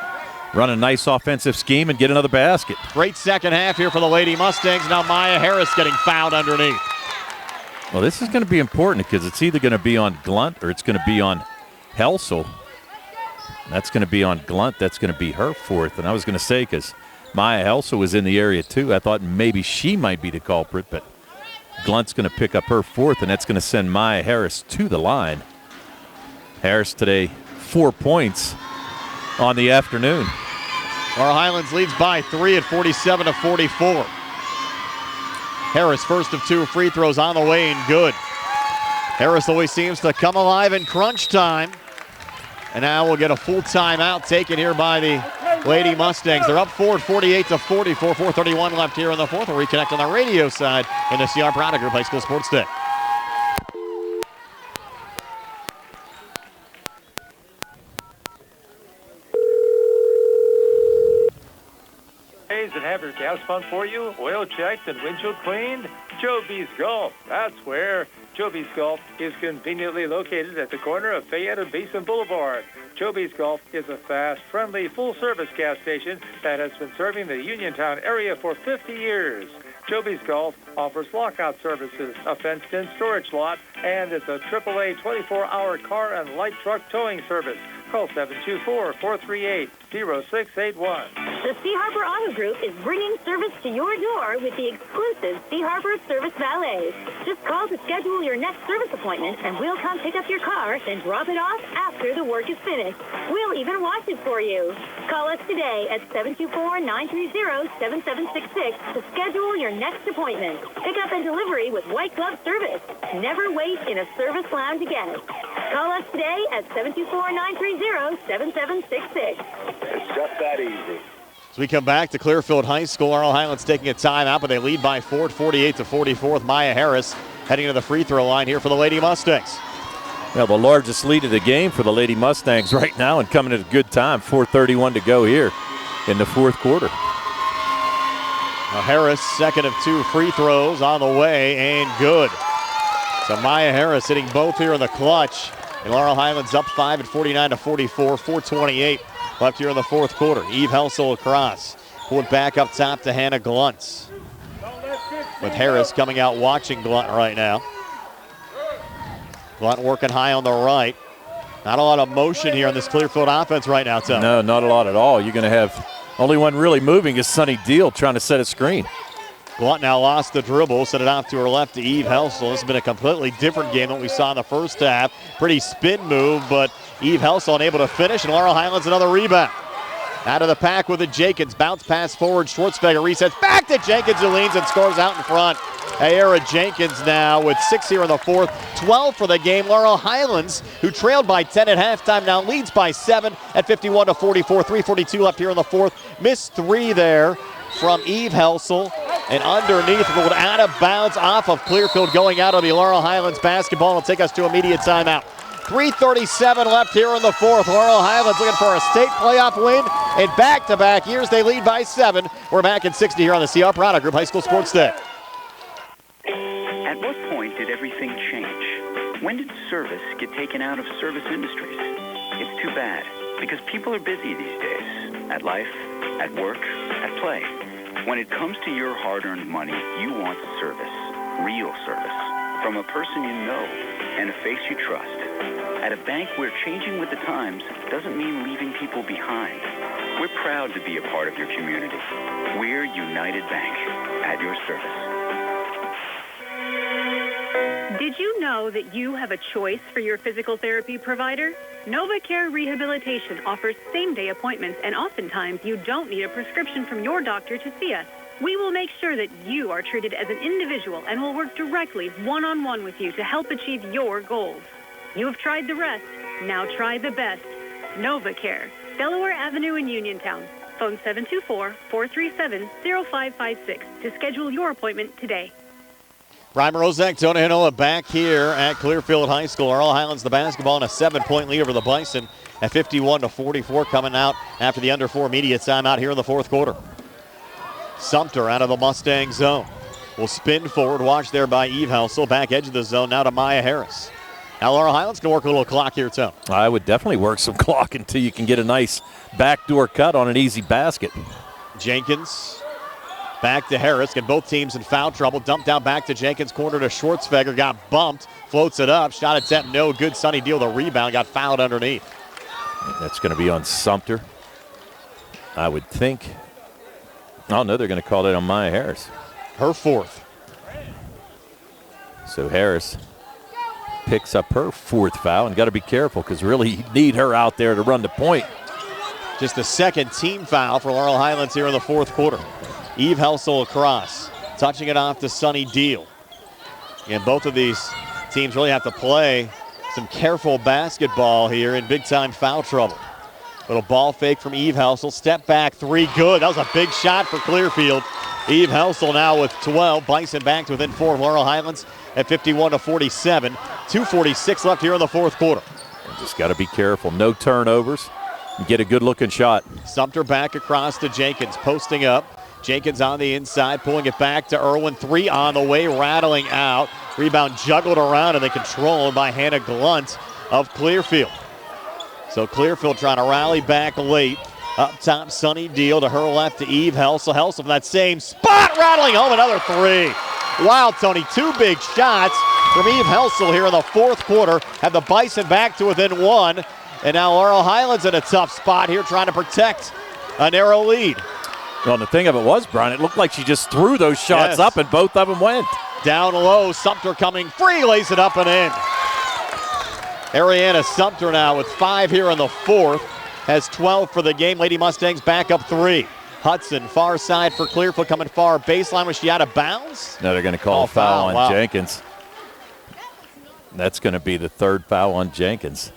run a nice offensive scheme and get another basket. Great second half here for the Lady Mustangs. Now Maya Harris getting fouled underneath. Well, this is going to be important because it's either going to be on Glunt or it's going to be on Helsel. That's going to be on Glunt. That's going to be her fourth. And I was going to say, because Maya Helsel was in the area too, I thought maybe she might be the culprit, but Glunt's going to pick up her fourth, and that's going to send Maya Harris to the line. Harris today, 4 points on the afternoon. Laurel Highlands leads by 3 at 47-44. Harris, first of 2 free throws on the way and good. Harris always seems to come alive in crunch time. And now we'll get a full timeout taken here by the Lady Mustangs. They're up 4 at 48-44, 4:31 left here in the fourth. We'll reconnect on the radio side in the CR Product Group High School Sports Day. And have your gas pump for you, oil checked and windshield cleaned? Joe B's Golf, that's where. Joe B's Golf is conveniently located at the corner of Fayette and Basin Boulevard. Joe B's Golf is a fast, friendly, full-service gas station that has been serving the Uniontown area for 50 years. Joe B's Golf offers lockout services, a fenced-in storage lot, and it's a AAA 24-hour car and light truck towing service. Call 724-438-0681. The Sea Harbor Auto Group is bringing service to your door with the exclusive Sea Harbor Service Valet. Just call to schedule your next service appointment, and we'll come pick up your car, then drop it off after the work is finished. We'll even wash it for you. Call us today at 724-930-7766 to schedule your next appointment. Pickup and delivery with white glove service. Never wait in a service lounge again. Call us today at 724-930-7766. It's just that easy. As we come back to Clearfield High School, Laurel Highlands taking a timeout, but they lead by 4 at 48-44. Maya Harris heading to the free throw line here for the Lady Mustangs. Well, the largest lead of the game for the Lady Mustangs right now, and coming at a good time. 4:31 to go here in the fourth quarter. Now Harris, second of 2 free throws on the way and good. So Maya Harris hitting both here in the clutch. And Laurel Highlands up 5 at 49-44, 4:28 left here in the fourth quarter. Eve Helsel across. Pulled back up top to Hannah Gluntz. With Harris coming out watching Glunt right now. Glunt working high on the right. Not a lot of motion here on this Clearfield offense right now, Tom. No, not a lot at all. You're going to have only one really moving is Sunny Deal trying to set a screen. Glunt now lost the dribble, sent it off to her left to Eve Helsel. This has been a completely different game than we saw in the first half. Pretty spin move, but Eve Helsel unable to finish, and Laurel Highlands another rebound. Out of the pack with it, Jenkins. Bounce pass forward. Schwartzberger resets back to Jenkins, who leans and scores out in front. Ayera Jenkins now with 6 here in the fourth, 12 for the game. Laurel Highlands, who trailed by 10 at halftime, now leads by 7 at 51-44. 3:42 left here in the fourth. Missed 3 there from Eve Helsel. And underneath, rolled out of bounds off of Clearfield, going out of the Laurel Highlands basketball. Will take us to immediate timeout. 3:37 left here in the fourth. Laurel Highlands looking for a state playoff win. And back-to-back years, they lead by 7. We're back in 60 here on the CR Product Group High School Sports Day. At what point did everything change? When did service get taken out of service industries? It's too bad, because people are busy these days. At life, at work, at play. When it comes to your hard-earned money, you want service, real service, from a person you know and a face you trust. At a bank where changing with the times doesn't mean leaving people behind. We're proud to be a part of your community. We're United Bank, at your service. Did you know that you have a choice for your physical therapy provider? NovaCare Rehabilitation offers same-day appointments, and oftentimes you don't need a prescription from your doctor to see us. We will make sure that you are treated as an individual and will work directly one-on-one with you to help achieve your goals. You have tried the rest. Now try the best. NovaCare, Delaware Avenue in Uniontown. Phone 724-437-0556 to schedule your appointment today. Brian Rozak, Tony Hinola back here at Clearfield High School. Laurel Highlands the basketball, and a 7-point lead over the Bison at 51-44, coming out after the under 4 immediate timeout here in the fourth quarter. Sumter out of the Mustang zone. Will spin forward, watched there by Eve Helsel. Back edge of the zone now to Maya Harris. Now Laurel Highlands can work a little clock here, too. I would definitely work some clock until you can get a nice backdoor cut on an easy basket. Jenkins back to Harris. Get both teams in foul trouble. Dumped down back to Jenkins. Corner to Schwartzfeger. Got bumped. Floats it up. Shot attempt no good. Sunny Deal the rebound. Got fouled underneath. That's going to be on Sumter, I would think. Oh, no, they're going to call it on Maya Harris. Her fourth. So Harris picks up her fourth foul, and got to be careful because really you need her out there to run the point. Just the second team foul for Laurel Highlands here in the fourth quarter. Eve Helsel across, touching it off to Sunny Deal. And both of these teams really have to play some careful basketball here in big-time foul trouble. Little ball fake from Eve Helsel. Step back three, good. That was a big shot for Clearfield. Eve Helsel now with 12. Bison back to within 4 of Laurel Highlands at 51-47. 2:46 left here in the fourth quarter. Just got to be careful. No turnovers. Get a good-looking shot. Sumter back across to Jenkins, posting up. Jenkins on the inside, pulling it back to Irwin. 3 on the way, rattling out. Rebound juggled around and then controlled by Hannah Glunt of Clearfield. So Clearfield trying to rally back late. Up top, Sunny Deal to her left to Eve Helsel. Helsel from that same spot, rattling home another 3. Wow, Tony, 2 big shots from Eve Helsel here in the fourth quarter. Have the Bison back to within 1. And now Laurel Highlands in a tough spot here trying to protect a narrow lead. Well, the thing of it was, Brian, it looked like she just threw those shots up and both of them went. Down low, Sumter coming free, lays it up and in. Ariana Sumter now with 5 here in the fourth. Has 12 for the game. Lady Mustangs back up 3. Hudson, far side for Clearfield, coming far baseline. Was she out of bounds? No, they're going to call a foul on Jenkins. That's going to be the third foul on Jenkins.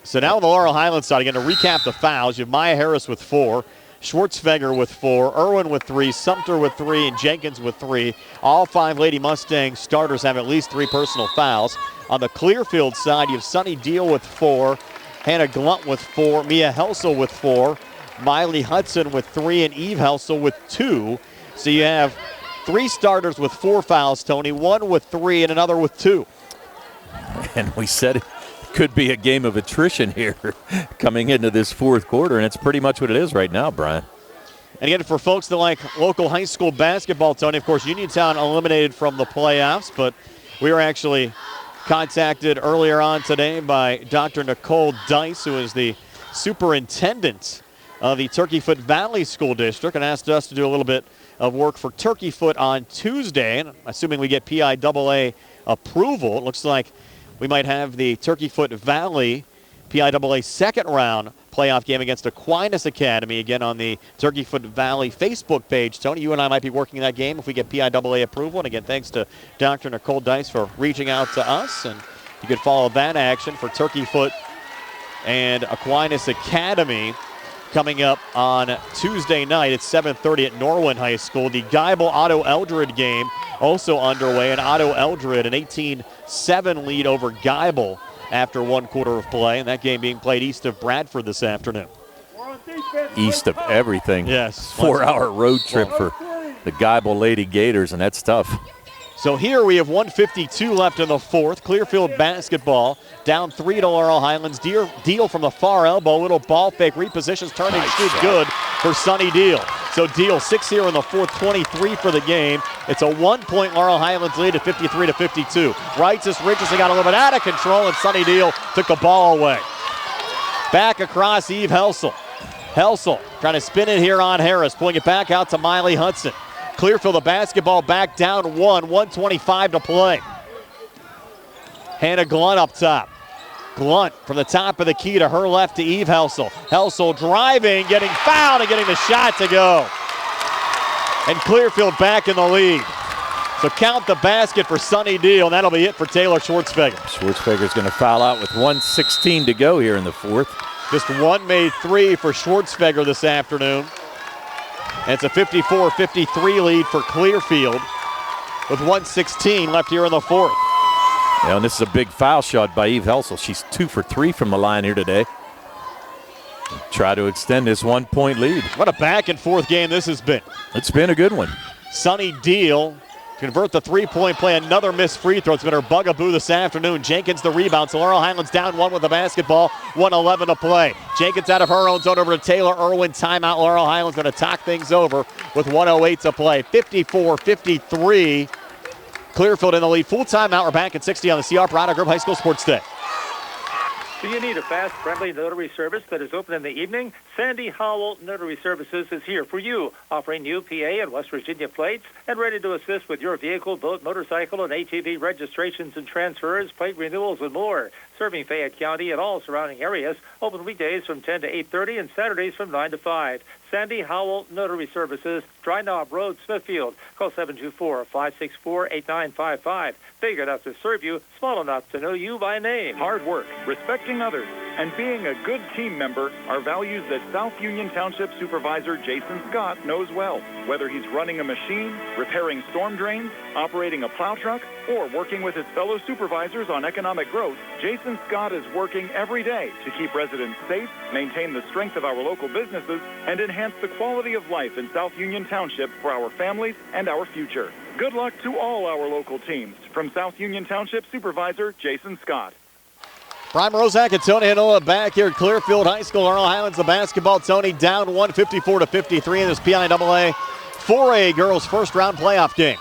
So now on the Laurel Highlands side, again, to recap the fouls, you have Maya Harris with 4, Schwartzfeger with 4, Irwin with 3, Sumter with 3, and Jenkins with 3. All 5 Lady Mustangs starters have at least 3 personal fouls. On the Clearfield side, you have Sunny Deal with 4, Hannah Glunt with 4, Mia Helsel with 4, Miley Hudson with 3, and Eve Helsel with 2. So you have 3 starters with 4 fouls, Tony, 1 with 3 and another with 2. And we said it could be a game of attrition here coming into this fourth quarter, and it's pretty much what it is right now, Brian. And again, for folks that like local high school basketball, Tony, of course, Uniontown eliminated from the playoffs, but we were actually contacted earlier on today by Dr. Nicole Dice, who is the superintendent of the Turkey Foot Valley School District, and asked us to do a little bit of work for Turkey Foot on Tuesday. And assuming we get PIAA approval, it looks like we might have the Turkey Foot Valley PIAA second round playoff game against Aquinas Academy, again on the Turkey Foot Valley Facebook page. Tony, you and I might be working that game if we get PIAA approval. And again, thanks to Dr. Nicole Dice for reaching out to us. And you could follow that action for Turkey Foot and Aquinas Academy coming up on Tuesday night at 7:30 at Norwin High School. The Geibel Otto Eldred game also underway, and Otto Eldred an 18-7 lead over Geibel after 1 quarter of play, and that game being played east of Bradford this afternoon. East of everything. Yes. 4-hour road trip for the Geibel Lady Gators, and that's tough. So here we have 1:52 left in the fourth. Clearfield basketball down 3 to Laurel Highlands. Deal from the far elbow. Little ball fake. Repositions. Turning shoot good for Sunny Deal. So Deal 6 here in the fourth. 23 for the game. It's a 1-point Laurel Highlands lead at 53-52. Righteous Richardson got a little bit out of control, and Sunny Deal took the ball away. Back across Eve Helsel. Helsel trying to spin it here on Harris. Pulling it back out to Miley Hudson. Clearfield the basketball back down 1:25 to play. Hannah Glunt up top. Glunt from the top of the key to her left to Eve Helsel. Helsel driving, getting fouled, and getting the shot to go. And Clearfield back in the lead. So count the basket for Sunny Deal, and that'll be it for Taylor Schwartzfeger. Schwartzfeger's going to foul out with 1:16 to go here in the fourth. Just 1 made 3 for Schwartzfeger this afternoon. And it's a 54-53 lead for Clearfield with 1:16 left here in the fourth. Yeah, and this is a big foul shot by Eve Helsel. She's 2 for 3 from the line here today. Try to extend this 1-point lead. What a back and forth game this has been. It's been a good one. Sunny Deal convert the three-point play. Another missed free throw. It's been her bugaboo this afternoon. Jenkins the rebound. So Laurel Highlands down 1 with the basketball. 1:11 to play. Jenkins out of her own zone over to Taylor Irwin. Timeout. Laurel Highlands going to talk things over with 1:08 to play. 54-53. Clearfield in the lead. Full timeout. We're back at 60 on the CR Prada Group High School Sports Day. Do you need a fast, friendly notary service that is open in the evening? Sandy Howell Notary Services is here for you, offering new PA and West Virginia plates and ready to assist with your vehicle, boat, motorcycle, and ATV registrations and transfers, plate renewals, and more. Serving Fayette County and all surrounding areas. Open weekdays from 10 to 8:30 and Saturdays from 9 to 5. Sandy Howell Notary Services, Dry Knob Road, Smithfield. Call 724-564-8955. Big enough to serve you, small enough to know you by name. Hard work, respecting others, and being a good team member are values that South Union Township Supervisor Jason Scott knows well. Whether he's running a machine, repairing storm drains, operating a plow truck, or working with his fellow supervisors on economic growth, Jason Scott is working every day to keep residents safe, maintain the strength of our local businesses, and enhance the quality of life in South Union Township for our families and our future. Good luck to all our local teams. From South Union Township Supervisor Jason Scott. Brian Rozak and Tony Hanola back here at Clearfield High School. Laurel Highlands, the basketball. Tony down 1, 54-53 in this PIAA 4A girls first round playoff game.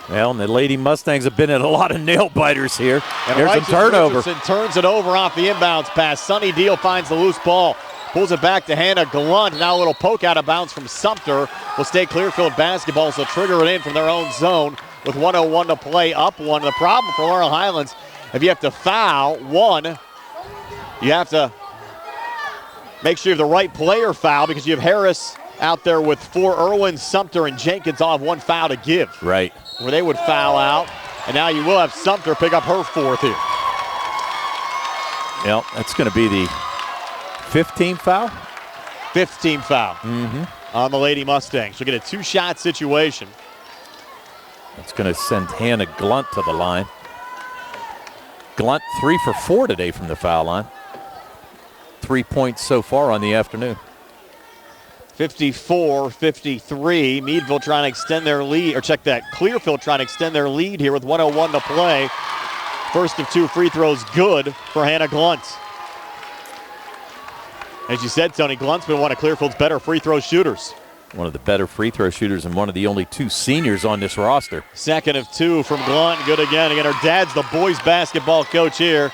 Well, and the Lady Mustangs have been in a lot of nail biters here. And there's a turnover. Richardson turns it over off the inbounds pass. Sunny Deal finds the loose ball. Pulls it back to Hannah Glunt. Now a little poke out of bounds from Sumter. Will stay Clearfield basketball, so trigger it in from their own zone with 1:01 to play, up 1. The problem for Laurel Highlands, if you have to foul one, you have to make sure you have the right player foul because you have Harris out there with 4. Irwin, Sumter, and Jenkins all have 1 foul to give. Right. Where they would foul out. And now you will have Sumter pick up her 4th here. Yep, that's going to be the 15th foul? 15th foul on the Lady Mustangs. She'll get a 2-shot situation. That's going to send Hannah Glunt to the line. Glunt 3 for 4 today from the foul line. 3 points so far on the afternoon. 54-53. Meadville trying to extend their lead, or check that. Clearfield trying to extend their lead here with 1:01 to play. First of 2 free throws good for Hannah Glunt. As you said, Tony, Glunt's been one of Clearfield's better free throw shooters. One of the better free throw shooters and one of the only 2 seniors on this roster. Second of 2 from Glunt. Good again. Again, her dad's the boys basketball coach here.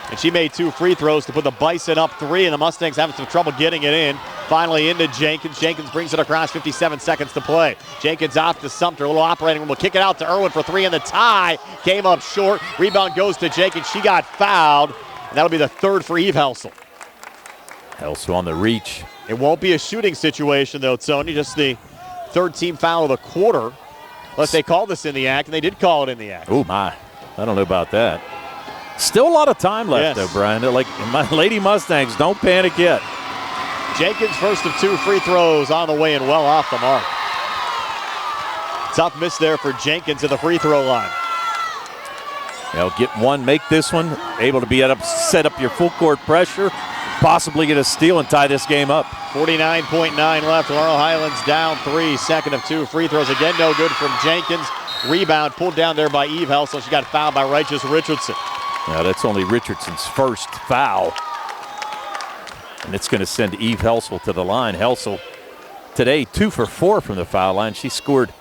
And she made 2 free throws to put the Bison up 3, and the Mustangs having some trouble getting it in. Finally into Jenkins. Jenkins brings it across, 57 seconds to play. Jenkins off to Sumter, a little operating room. Will kick it out to Irwin for 3, and the tie came up short. Rebound goes to Jenkins. She got fouled, and that'll be the 3rd for Eve Helsel. Helsel on the reach. It won't be a shooting situation, though, Tony. Just the 3rd team foul of the quarter. Unless they call this in the act, and they did call it in the act. Oh, my. I don't know about that. Still a lot of time left, though, Brian. They're like, my Lady Mustangs, don't panic yet. Jenkins, first of 2 free throws on the way and well off the mark. Tough miss there for Jenkins at the free throw line. Get one, make this one, able to be set up your full court pressure, possibly get a steal and tie this game up. 49.9 left. Laurel Highlands down 3. Second of 2 free throws. Again, no good from Jenkins. Rebound pulled down there by Eve Helsel. She got fouled by Righteous Richardson. Now that's only Richardson's first foul. And it's going to send Eve Helsel to the line. Helsel today 2 for 4 from the foul line. She scored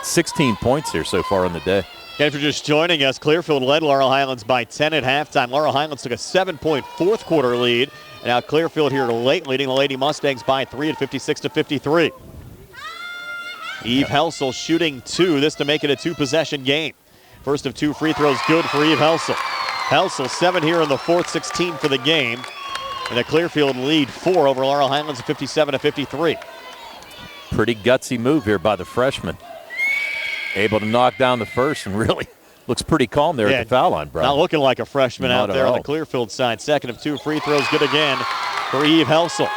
16 points here so far in the day. And if you're just joining us, Clearfield led Laurel Highlands by 10 at halftime. Laurel Highlands took a 7-point fourth quarter lead. And now Clearfield here late, leading the Lady Mustangs by 3 at 56-53. Eve Helsel shooting 2, this to make it a 2-possession game. First of 2 free throws good for Eve Helsel. Helsel 7 here in the fourth, 16 for the game. And the Clearfield lead 4 over Laurel Highlands at 57-53. Pretty gutsy move here by the freshman. Able to knock down the first and really looks pretty calm there at the foul line, Brian. Not looking like a freshman Not out there at on all. the Clearfield side. Second of 2 free throws good again for Eve Helsel.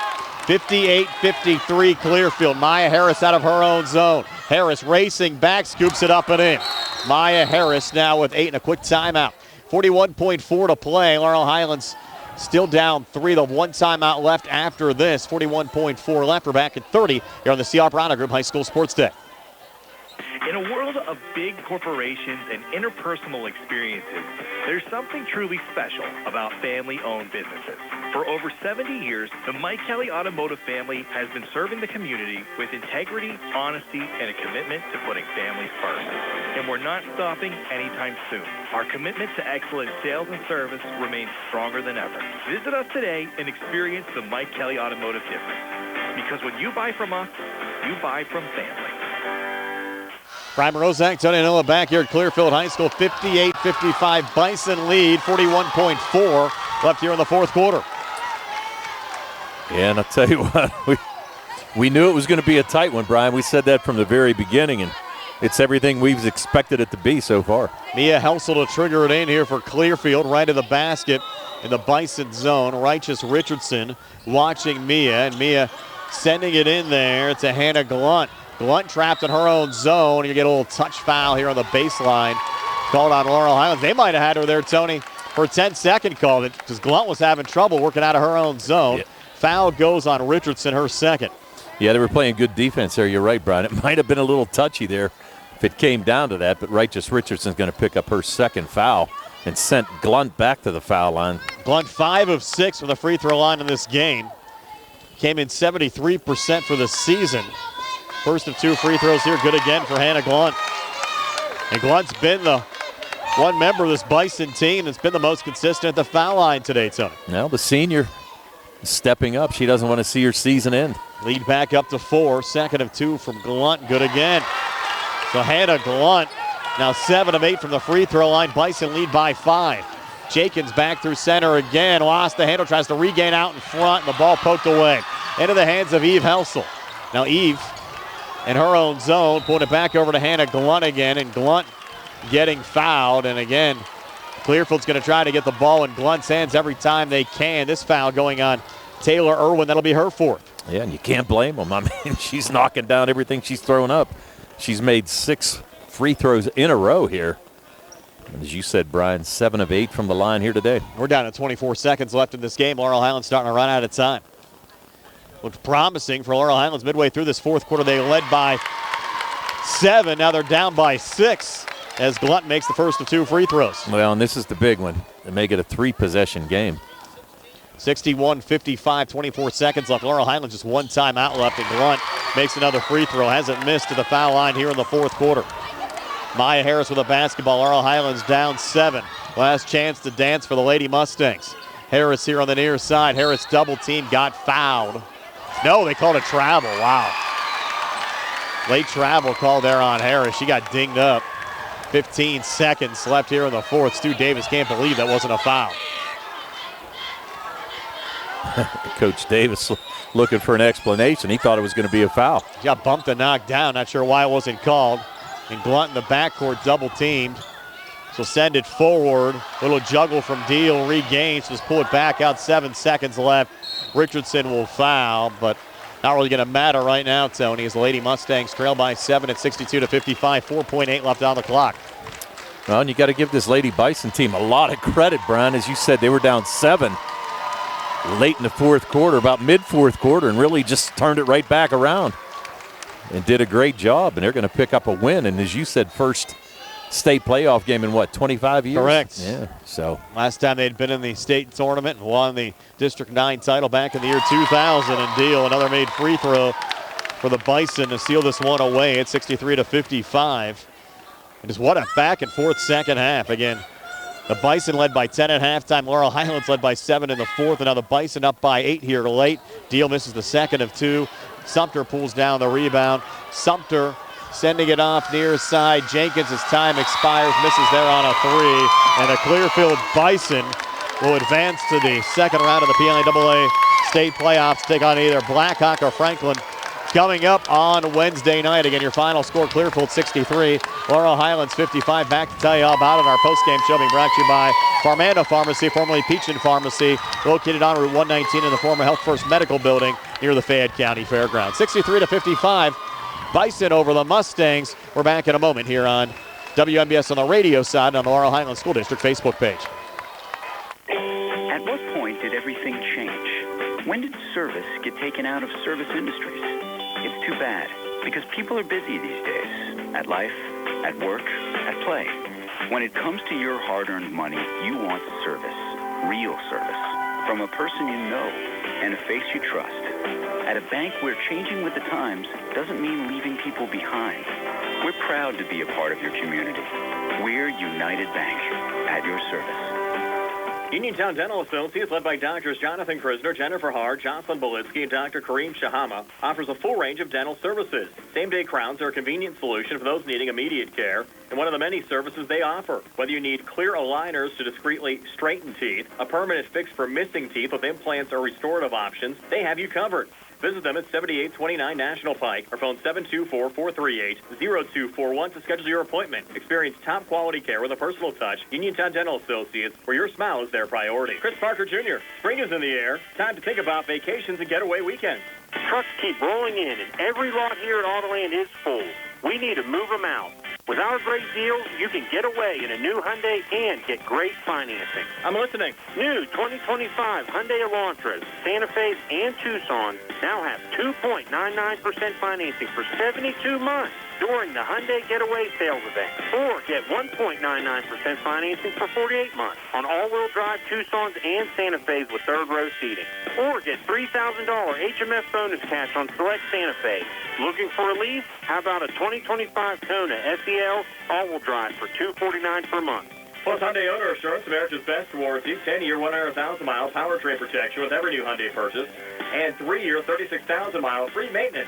58-53 Clearfield. Maya Harris out of her own zone. Harris racing back, scoops it up and in. Maya Harris now with 8 and a quick timeout. 41.4 to play. Laurel Highlands still down 3. The 1 timeout left after this. 41.4 left. We're back at 30 here on the CR Prana Group High School Sports Day. In a world of big corporations and interpersonal experiences, there's something truly special about family-owned businesses. For over 70 years, the Mike Kelly Automotive family has been serving the community with integrity, honesty, and a commitment to putting families first. And we're not stopping anytime soon. Our commitment to excellent sales and service remains stronger than ever. Visit us today and experience the Mike Kelly Automotive difference. Because when you buy from us, you buy from family. Brian Rozak, Tony Anilla back here at Clearfield High School. 58-55 Bison lead, 41.4 left here in the fourth quarter. Yeah, and I'll tell you what, we knew it was going to be a tight one, Brian. We said that from the very beginning, and it's everything we've expected it to be so far. Mia Helsel to trigger it in here for Clearfield, right to the basket in the Bison zone. Righteous Richardson watching Mia, and Mia sending it in there to Hannah Glunt. Glunt trapped in her own zone. You get a little touch foul here on the baseline called on Laurel Highlands. They might have had her there, Tony, for a 10-second call because Glunt was having trouble working out of her own zone. Yeah. Foul goes on Richardson, her second. Yeah, they were playing good defense there. You're right, Brian. It might have been a little touchy there if it came down to that, but Righteous Richardson's going to pick up her second foul and sent Glunt back to the foul line. Glunt 5 of 6 from the free throw line in this game. Came in 73% for the season. First of 2 free throws here, good again for Hannah Glunt. And Glunt's been the one member of this Bison team that's been the most consistent at the foul line today, Tony. Now the senior stepping up. She doesn't want to see her season end. Lead back up to 4. Second of 2 from Glunt, good again. So Hannah Glunt now 7 of 8 from the free throw line. Bison lead by 5. Jenkins back through center again. Lost the handle, tries to regain out in front, and the ball poked away. Into the hands of Eve Helsel. Now Eve in her own zone, pulling it back over to Hannah Glunt again, and Glunt getting fouled. And again, Clearfield's going to try to get the ball in Glunt's hands every time they can. This foul going on Taylor Irwin. That'll be her 4th. Yeah, and you can't blame them. I mean, she's knocking down everything she's throwing up. She's made 6 free throws in a row here. And as you said, Brian, 7 of 8 from the line here today. We're down to 24 seconds left in this game. Laurel Highlands starting to run out of time. Looks promising for Laurel Highlands midway through this fourth quarter. They led by 7. Now they're down by 6 as Glunt makes the first of 2 free throws. Well, and this is the big one. They make it a 3-possession game. 61-55, 24 seconds left. Laurel Highlands just 1 timeout left, and Glunt makes another free throw. Hasn't missed to the foul line here in the fourth quarter. Maya Harris with a basketball. Laurel Highlands down 7. Last chance to dance for the Lady Mustangs. Harris here on the near side. Harris double team, got fouled. No, they called a travel. Wow. Late travel called there on Harris. She got dinged up. 15 seconds left here in the fourth. Stu Davis can't believe that wasn't a foul. Coach Davis looking for an explanation. He thought it was going to be a foul. She got bumped and knocked down. Not sure why it wasn't called. And Glunt in the backcourt double teamed. So send it forward. Little juggle from Deal. Regains. Just pull it back out. 7 seconds left. Richardson will foul, but not really going to matter right now, Tony, as the Lady Mustangs trail by 7 at 62-55. 4.8 left on the clock. Well, and you got to give this Lady Bison team a lot of credit, Brian. As you said, they were down 7 late in the fourth quarter, about mid-fourth quarter, and really just turned it right back around and did a great job. And they're going to pick up a win. And as you said, first state playoff game in what, 25 years? Correct. Yeah. So last time they'd been in the state tournament and won the District 9 title back in the year 2000. And Deal, another made free throw for the Bison to seal this one away at 63-55. And just what a back and forth second half. Again, the Bison led by 10 at halftime. Laurel Highlands led by 7 in the fourth. And now the Bison up by 8 here late. Deal misses the second of 2. Sumter pulls down the rebound. Sumter sending it off near side. Jenkins, as time expires, misses there on a 3. And the Clearfield Bison will advance to the second round of the PIAA state playoffs, take on either Blackhawk or Franklin. Coming up on Wednesday night. Again, your final score, Clearfield 63, Laurel Highlands 55. Back to tell you all about it. Our postgame show being brought to you by Farmando Pharmacy, formerly Peachin Pharmacy, located on Route 119 in the former Health First Medical Building near the Fayette County Fairgrounds. 63-55, Bison over the Mustangs. We're back in a moment here on WMBS on the radio side on the Laurel Highlands School District Facebook page. At what point did everything change? When did service get taken out of service industries? It's too bad, because people are busy these days. At life, at work, at play. When it comes to your hard-earned money, you want service. Real service. From a person you know and a face you trust. At a bank where changing with the times doesn't mean leaving people behind. We're proud to be a part of your community. We're United Bank, at your service. Uniontown Dental Associates, led by Doctors Jonathan Krisner, Jennifer Hart, Jocelyn Belitsky, and Dr. Kareem Shahama, offers a full range of dental services. Same-day crowns are a convenient solution for those needing immediate care, and one of the many services they offer. Whether you need clear aligners to discreetly straighten teeth, a permanent fix for missing teeth with implants or restorative options, they have you covered. Visit them at 7829 National Pike or phone 724-438-0241 to schedule your appointment. Experience top quality care with a personal touch. Uniontown Dental Associates, where your smile is their priority. Chris Parker Jr., spring is in the air. Time to think about vacations and getaway weekends. Trucks keep rolling in, and every lot here at Autoland is full. We need to move them out. With our great deals, you can get away in a new Hyundai and get great financing. I'm listening. New 2025 Hyundai Elantras, Santa Fe, and Tucson now have 2.99% financing for 72 months during the Hyundai Getaway Sales event. Or get 1.99% financing for 48 months on all-wheel drive Tucsons and Santa Fe's with third-row seating. Or get $3,000 HMS bonus cash on select Santa Fe. Looking for a lease? How about a 2025 Kona SEL all-wheel drive for $249 per month? Plus Hyundai Owner Assurance, America's best warranty, 10-year, 100,000-mile powertrain protection with every new Hyundai purchase, and 3-year, 36,000-mile free maintenance.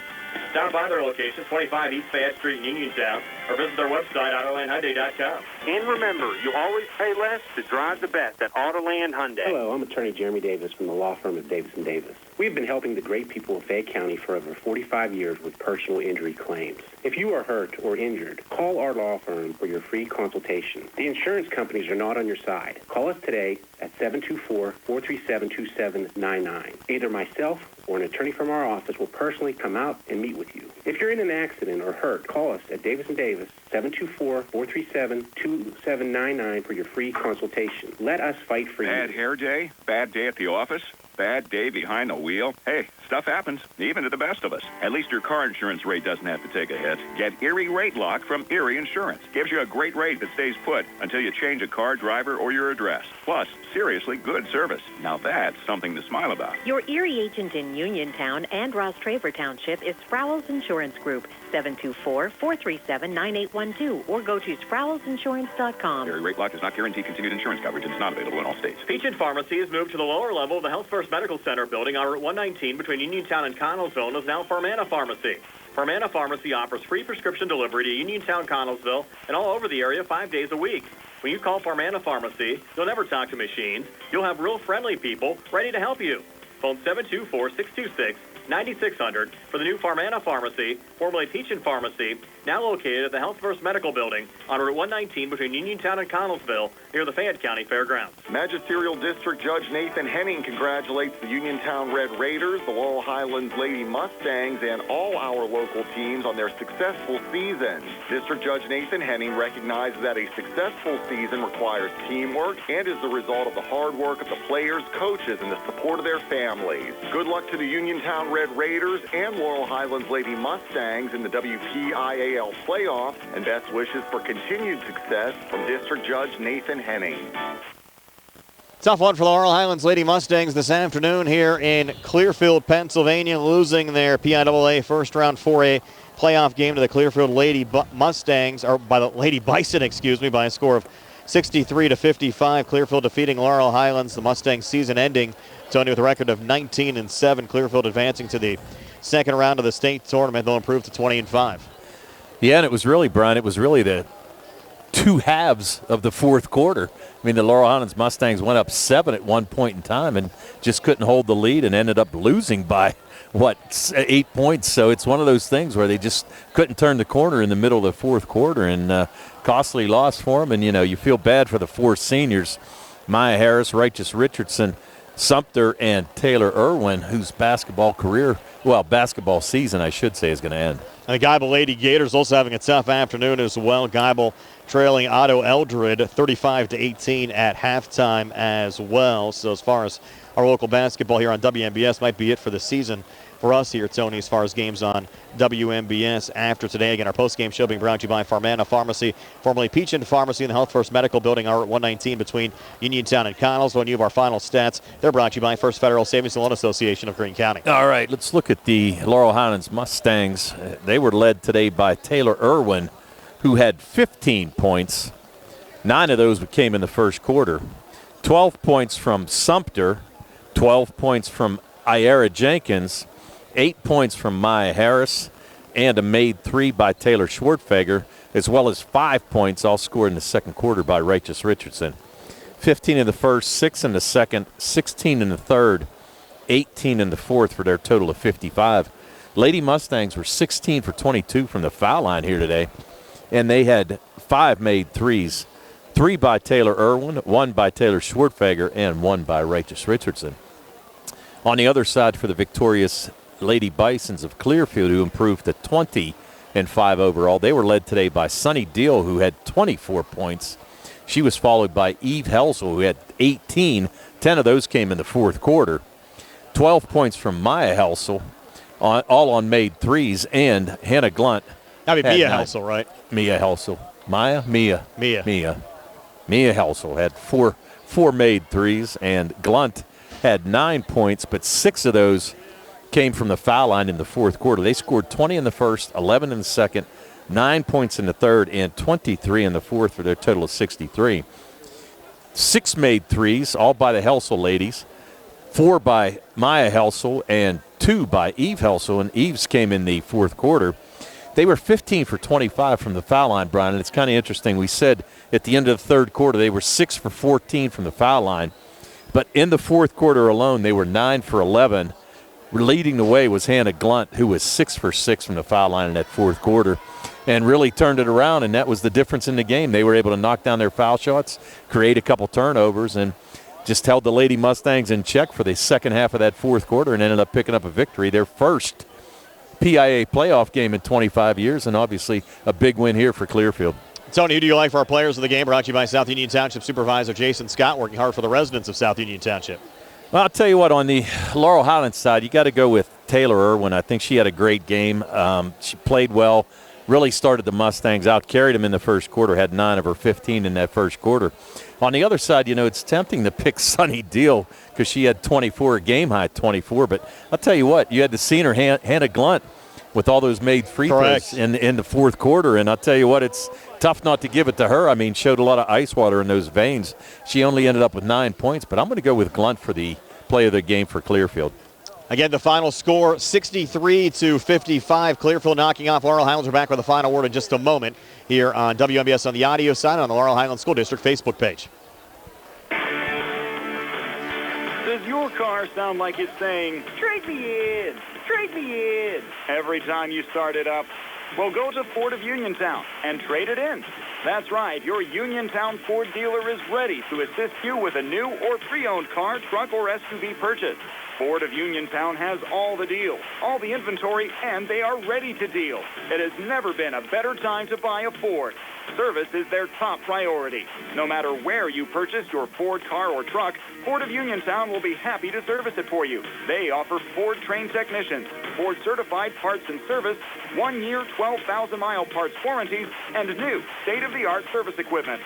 Stop by their locations, 25 East Fayette Street in Uniontown, or visit their website, AutolandHyundai.com. And remember, you always pay less to drive the best at Autoland Hyundai. Hello, I'm attorney Jeremy Davis from the law firm of Davis & Davis. We've been helping the great people of Fayette County for over 45 years with personal injury claims. If you are hurt or injured, call our law firm for your free consultation. The insurance companies are not on your side. Call us today at 724-437-2799. Either myself or an attorney from our office will personally come out and meet with you. If you're in an accident or hurt, call us at Davis & Davis, 724-437-2799 for your free consultation. Let us fight for you. Bad hair day? Bad day at the office? Bad day behind the wheel? Hey, stuff happens, even to the best of us. At least your car insurance rate doesn't have to take a hit. Get Erie Rate Lock from Erie Insurance. Gives you a great rate that stays put until you change a car, driver, or your address. Plus, seriously good service. Now that's something to smile about. Your Erie agent in Uniontown and Ross Traver Township is Sprowls Insurance Group, 724-437-9812, or go to SprowlsInsurance.com. Erie Rate Lock does not guarantee continued insurance coverage and is not available in all states. Peach & Pharmacy has moved to the lower level of the Health First Medical Center building on Route 119 between Uniontown and Connellsville and is now Farmana Pharmacy. Farmana Pharmacy offers free prescription delivery to Uniontown, Connellsville, and all over the area 5 days a week. When you call Farmana Pharmacy, you'll never talk to machines. You'll have real friendly people ready to help you. Phone 724-626-9600 for the new Farmana Pharmacy, formerly Peach & Pharmacy, now located at the Health First Medical Building on Route 119 between Uniontown and Connellsville near the Fayette County Fairgrounds. Magisterial District Judge Nathan Henning congratulates the Uniontown Red Raiders, the Laurel Highlands Lady Mustangs, and all our local teams on their successful season. District Judge Nathan Henning recognizes that a successful season requires teamwork and is the result of the hard work of the players, coaches, and the support of their families. Good luck to the Uniontown Red Raiders and Laurel Highlands Lady Mustangs in the WPIAA playoffs, and best wishes for continued success from District Judge Nathan Henning. Tough one for the Laurel Highlands Lady Mustangs this afternoon here in Clearfield, Pennsylvania, losing their PIAA first-round 4A playoff game to the Clearfield Lady Mustangs, or by the Lady Bison, by a score of 63-55. Clearfield defeating Laurel Highlands. The Mustangs season ending, Tony, with a record of 19-7. Clearfield advancing to the second round of the state tournament. They'll improve to 20-5. Yeah, and it was really, Brian, the two halves of the fourth quarter. I mean, the Laurel Highlands Mustangs went up 7 at one point in time and just couldn't hold the lead and ended up losing by, 8 points. So it's one of those things where they just couldn't turn the corner in the middle of the fourth quarter, and costly loss for them. And, you feel bad for the four seniors, Maya Harris, Righteous Richardson, Sumter, and Taylor Irwin, whose basketball season, I should say, is going to end. And the Geibel Lady Gators also having a tough afternoon as well. Geibel trailing Otto Eldred 35-18 at halftime as well. So as far as our local basketball here on WMBS. Might be it for the season for us here, Tony, as far as games on WMBS after today. Again, our post-game show being brought to you by Farmana Pharmacy, formerly Peach and Pharmacy in the Health First Medical Building, our 119 between Uniontown and Connellsville. And you have our final stats. They're brought to you by First Federal Savings and Loan Association of Greene County. All right, let's look at the Laurel Highlands Mustangs. They were led today by Taylor Irwin, who had 15 points. 9 of those came in the first quarter. 12 points from Sumter, 12 points from Ira Jenkins, 8 points from Maya Harris, and a made 3 by Taylor Schwartfeger, as well as 5 points all scored in the second quarter by Righteous Richardson. 15 in the first, 6 in the second, 16 in the third, 18 in the fourth for their total of 55. Lady Mustangs were 16 for 22 from the foul line here today, and they had 5 made threes. 3 by Taylor Irwin, 1 by Taylor Schwartfeger, and 1 by Righteous Richardson. On the other side for the victorious Lady Bisons of Clearfield, who improved to 20-5 overall. They were led today by Sunny Deal, who had 24 points. She was followed by Eve Helsel, who had 18. 10 of those came in the fourth quarter. 12 points from Maya Helsel, all on made threes, and Hannah Glunt. That'd be Mia Helsel, right? Mia Helsel. Mia Helsel had four made threes, and Glunt had 9 points, but 6 of those came from the foul line in the fourth quarter. They scored 20 in the first, 11 in the second, 9 points in the third, and 23 in the fourth for their total of 63. 6 made threes, all by the Helsel ladies, 4 by Maya Helsel, and 2 by Eve Helsel, and Eve's came in the fourth quarter. They were 15 for 25 from the foul line, Brian, and it's kind of interesting. We said at the end of the third quarter they were 6 for 14 from the foul line, but in the fourth quarter alone they were 9 for 11. Leading the way was Hannah Glunt, who was 6 for 6 from the foul line in that fourth quarter and really turned it around, and that was the difference in the game. They were able to knock down their foul shots, create a couple turnovers, and just held the Lady Mustangs in check for the second half of that fourth quarter and ended up picking up a victory, their first PIAA playoff game in 25 years, and obviously a big win here for Clearfield. Tony, who do you like for our players of the game? Brought to you by South Union Township Supervisor Jason Scott, working hard for the residents of South Union Township. Well, I'll tell you what, on the Laurel Highlands side, you got to go with Taylor Irwin. I think she had a great game. She played well, really started the Mustangs out, carried them in the first quarter, had 9 of her 15 in that first quarter. On the other side, it's tempting to pick Sunny Deal because she had 24, a game-high 24. But I'll tell you what, you had the senior Hannah Glunt with all those made free throws in the fourth quarter. And I'll tell you what, it's tough not to give it to her. I mean, showed a lot of ice water in those veins. She only ended up with 9 points, but I'm going to go with Glunt for the play of the game for Clearfield. Again, the final score, 63-55. Clearfield knocking off Laurel Highlands. We're back with the final word in just a moment here on WMBS on the audio side on the Laurel Highlands School District Facebook page. Does your car sound like it's saying, "Trade me in, trade me in," every time you start it up? Well, go to Ford of Uniontown and trade it in. That's right, your Uniontown Ford dealer is ready to assist you with a new or pre-owned car, truck, or SUV purchase. Ford of Uniontown has all the deals, all the inventory, and they are ready to deal. It has never been a better time to buy a Ford. Service is their top priority. No matter where you purchase your Ford car or truck, Ford of Uniontown will be happy to service it for you. They offer Ford-trained technicians, Ford-certified parts and service, 1-year, 12,000-mile parts warranties, and new state-of-the-art service equipment.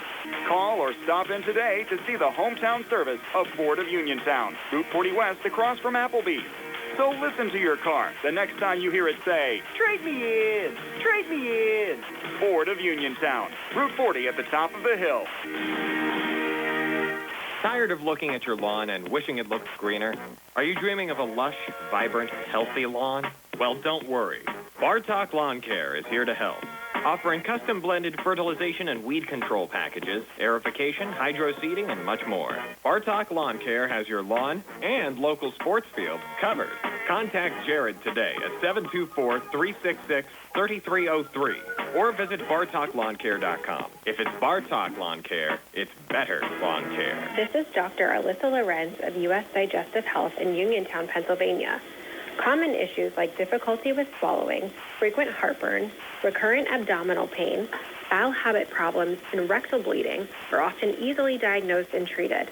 Call or stop in today to see the hometown service of Ford of Uniontown, Route 40 West across from Applebee's. So listen to your car the next time you hear it say, "Trade me in, trade me in." Ford of Uniontown, Route 40 at the top of the hill. Tired of looking at your lawn and wishing it looked greener? Are you dreaming of a lush, vibrant, healthy lawn? Well, don't worry. Bartok Lawn Care is here to help. Offering custom-blended fertilization and weed control packages, aerification, hydro seeding, and much more. Bartok Lawn Care has your lawn and local sports field covered. Contact Jared today at 724-366-3303 or visit BartokLawnCare.com. If it's Bartok Lawn Care, it's better lawn care. This is Dr. Alyssa Lorenz of U.S. Digestive Health in Uniontown, Pennsylvania. Common issues like difficulty with swallowing, frequent heartburn, recurrent abdominal pain, bowel habit problems, and rectal bleeding are often easily diagnosed and treated.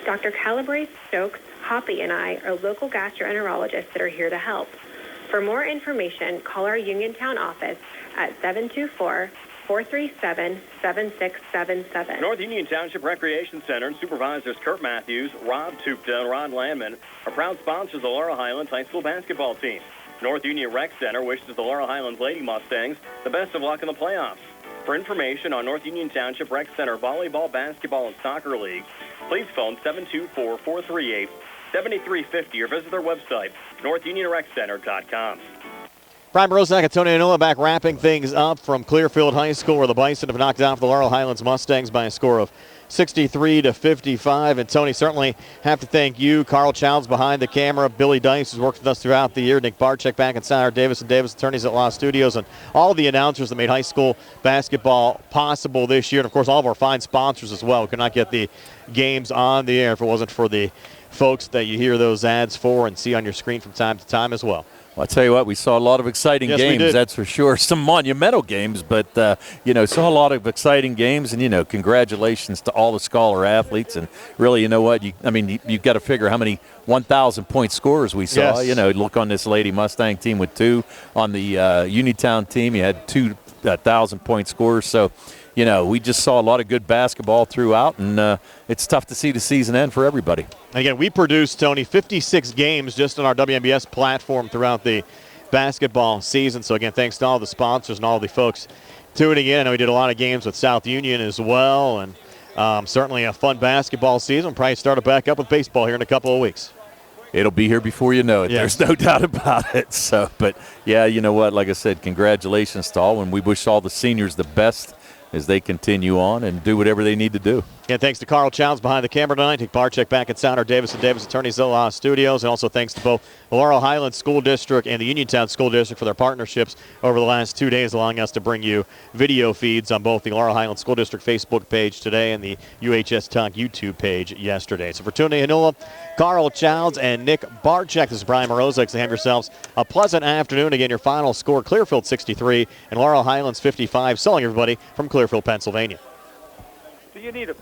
Dr. Calabrese Stokes Hoppy and I are local gastroenterologists that are here to help. For more information, call our Uniontown office at 724-437-7677. North Union Township Recreation Center and Supervisors Kurt Matthews, Rob Tupta, and Ron Landman are proud sponsors of the Laurel Highlands High School basketball team. North Union Rec Center wishes the Laurel Highlands Lady Mustangs the best of luck in the playoffs. For information on North Union Township Rec Center volleyball, basketball, and soccer leagues, please phone 724-438-7350 or visit their website, northunionreccenter.com. Brian Brosack and Tony Anula back wrapping things up from Clearfield High School, where the Bison have knocked off the Laurel Highlands Mustangs by a score of 63-55. And Tony, certainly have to thank you, Carl Childs behind the camera, Billy Dice, who's worked with us throughout the year, Nick Barczyk back in Center, Davis and Davis attorneys at Law Studios, and all the announcers that made high school basketball possible this year. And, of course, all of our fine sponsors as well. We could not get the games on the air if it wasn't for the folks that you hear those ads for and see on your screen from time to time as well. Well, I'll tell you what, we saw a lot of exciting games, that's for sure. Some monumental games, but, saw a lot of exciting games. And, congratulations to all the Scholar athletes. And really, you know what, you've got to figure how many 1,000-point scorers we saw. Yes. Look on this Lady Mustang team with 2. On the Uniontown team, you had 2 1,000-point scorers. So, we just saw a lot of good basketball throughout, and it's tough to see the season end for everybody. And again, we produced, Tony, 56 games just on our WMBS platform throughout the basketball season. So, again, thanks to all the sponsors and all the folks tuning in. I know we did a lot of games with South Union as well, and certainly a fun basketball season. We'll probably start it back up with baseball here in a couple of weeks. It'll be here before you know it. Yes. There's no doubt about it. So, but, yeah, you know what, like I said, congratulations to all, and we wish all the seniors the best as they continue on and do whatever they need to do. And thanks to Carl Childs behind the camera tonight. Nick Barczyk back at Sounder, Davis and Davis attorneys at Law Studios. And also thanks to both the Laurel Highlands School District and the Uniontown School District for their partnerships over the last 2 days, allowing us to bring you video feeds on both the Laurel Highlands School District Facebook page today and the UHS Talk YouTube page yesterday. So for Tony Anula, Carl Childs, and Nick Barczyk, this is Brian Morozek. So have yourselves a pleasant afternoon. Again, your final score, Clearfield 63 and Laurel Highlands 55. So long, everybody, from Clearfield, Pennsylvania. Do you need a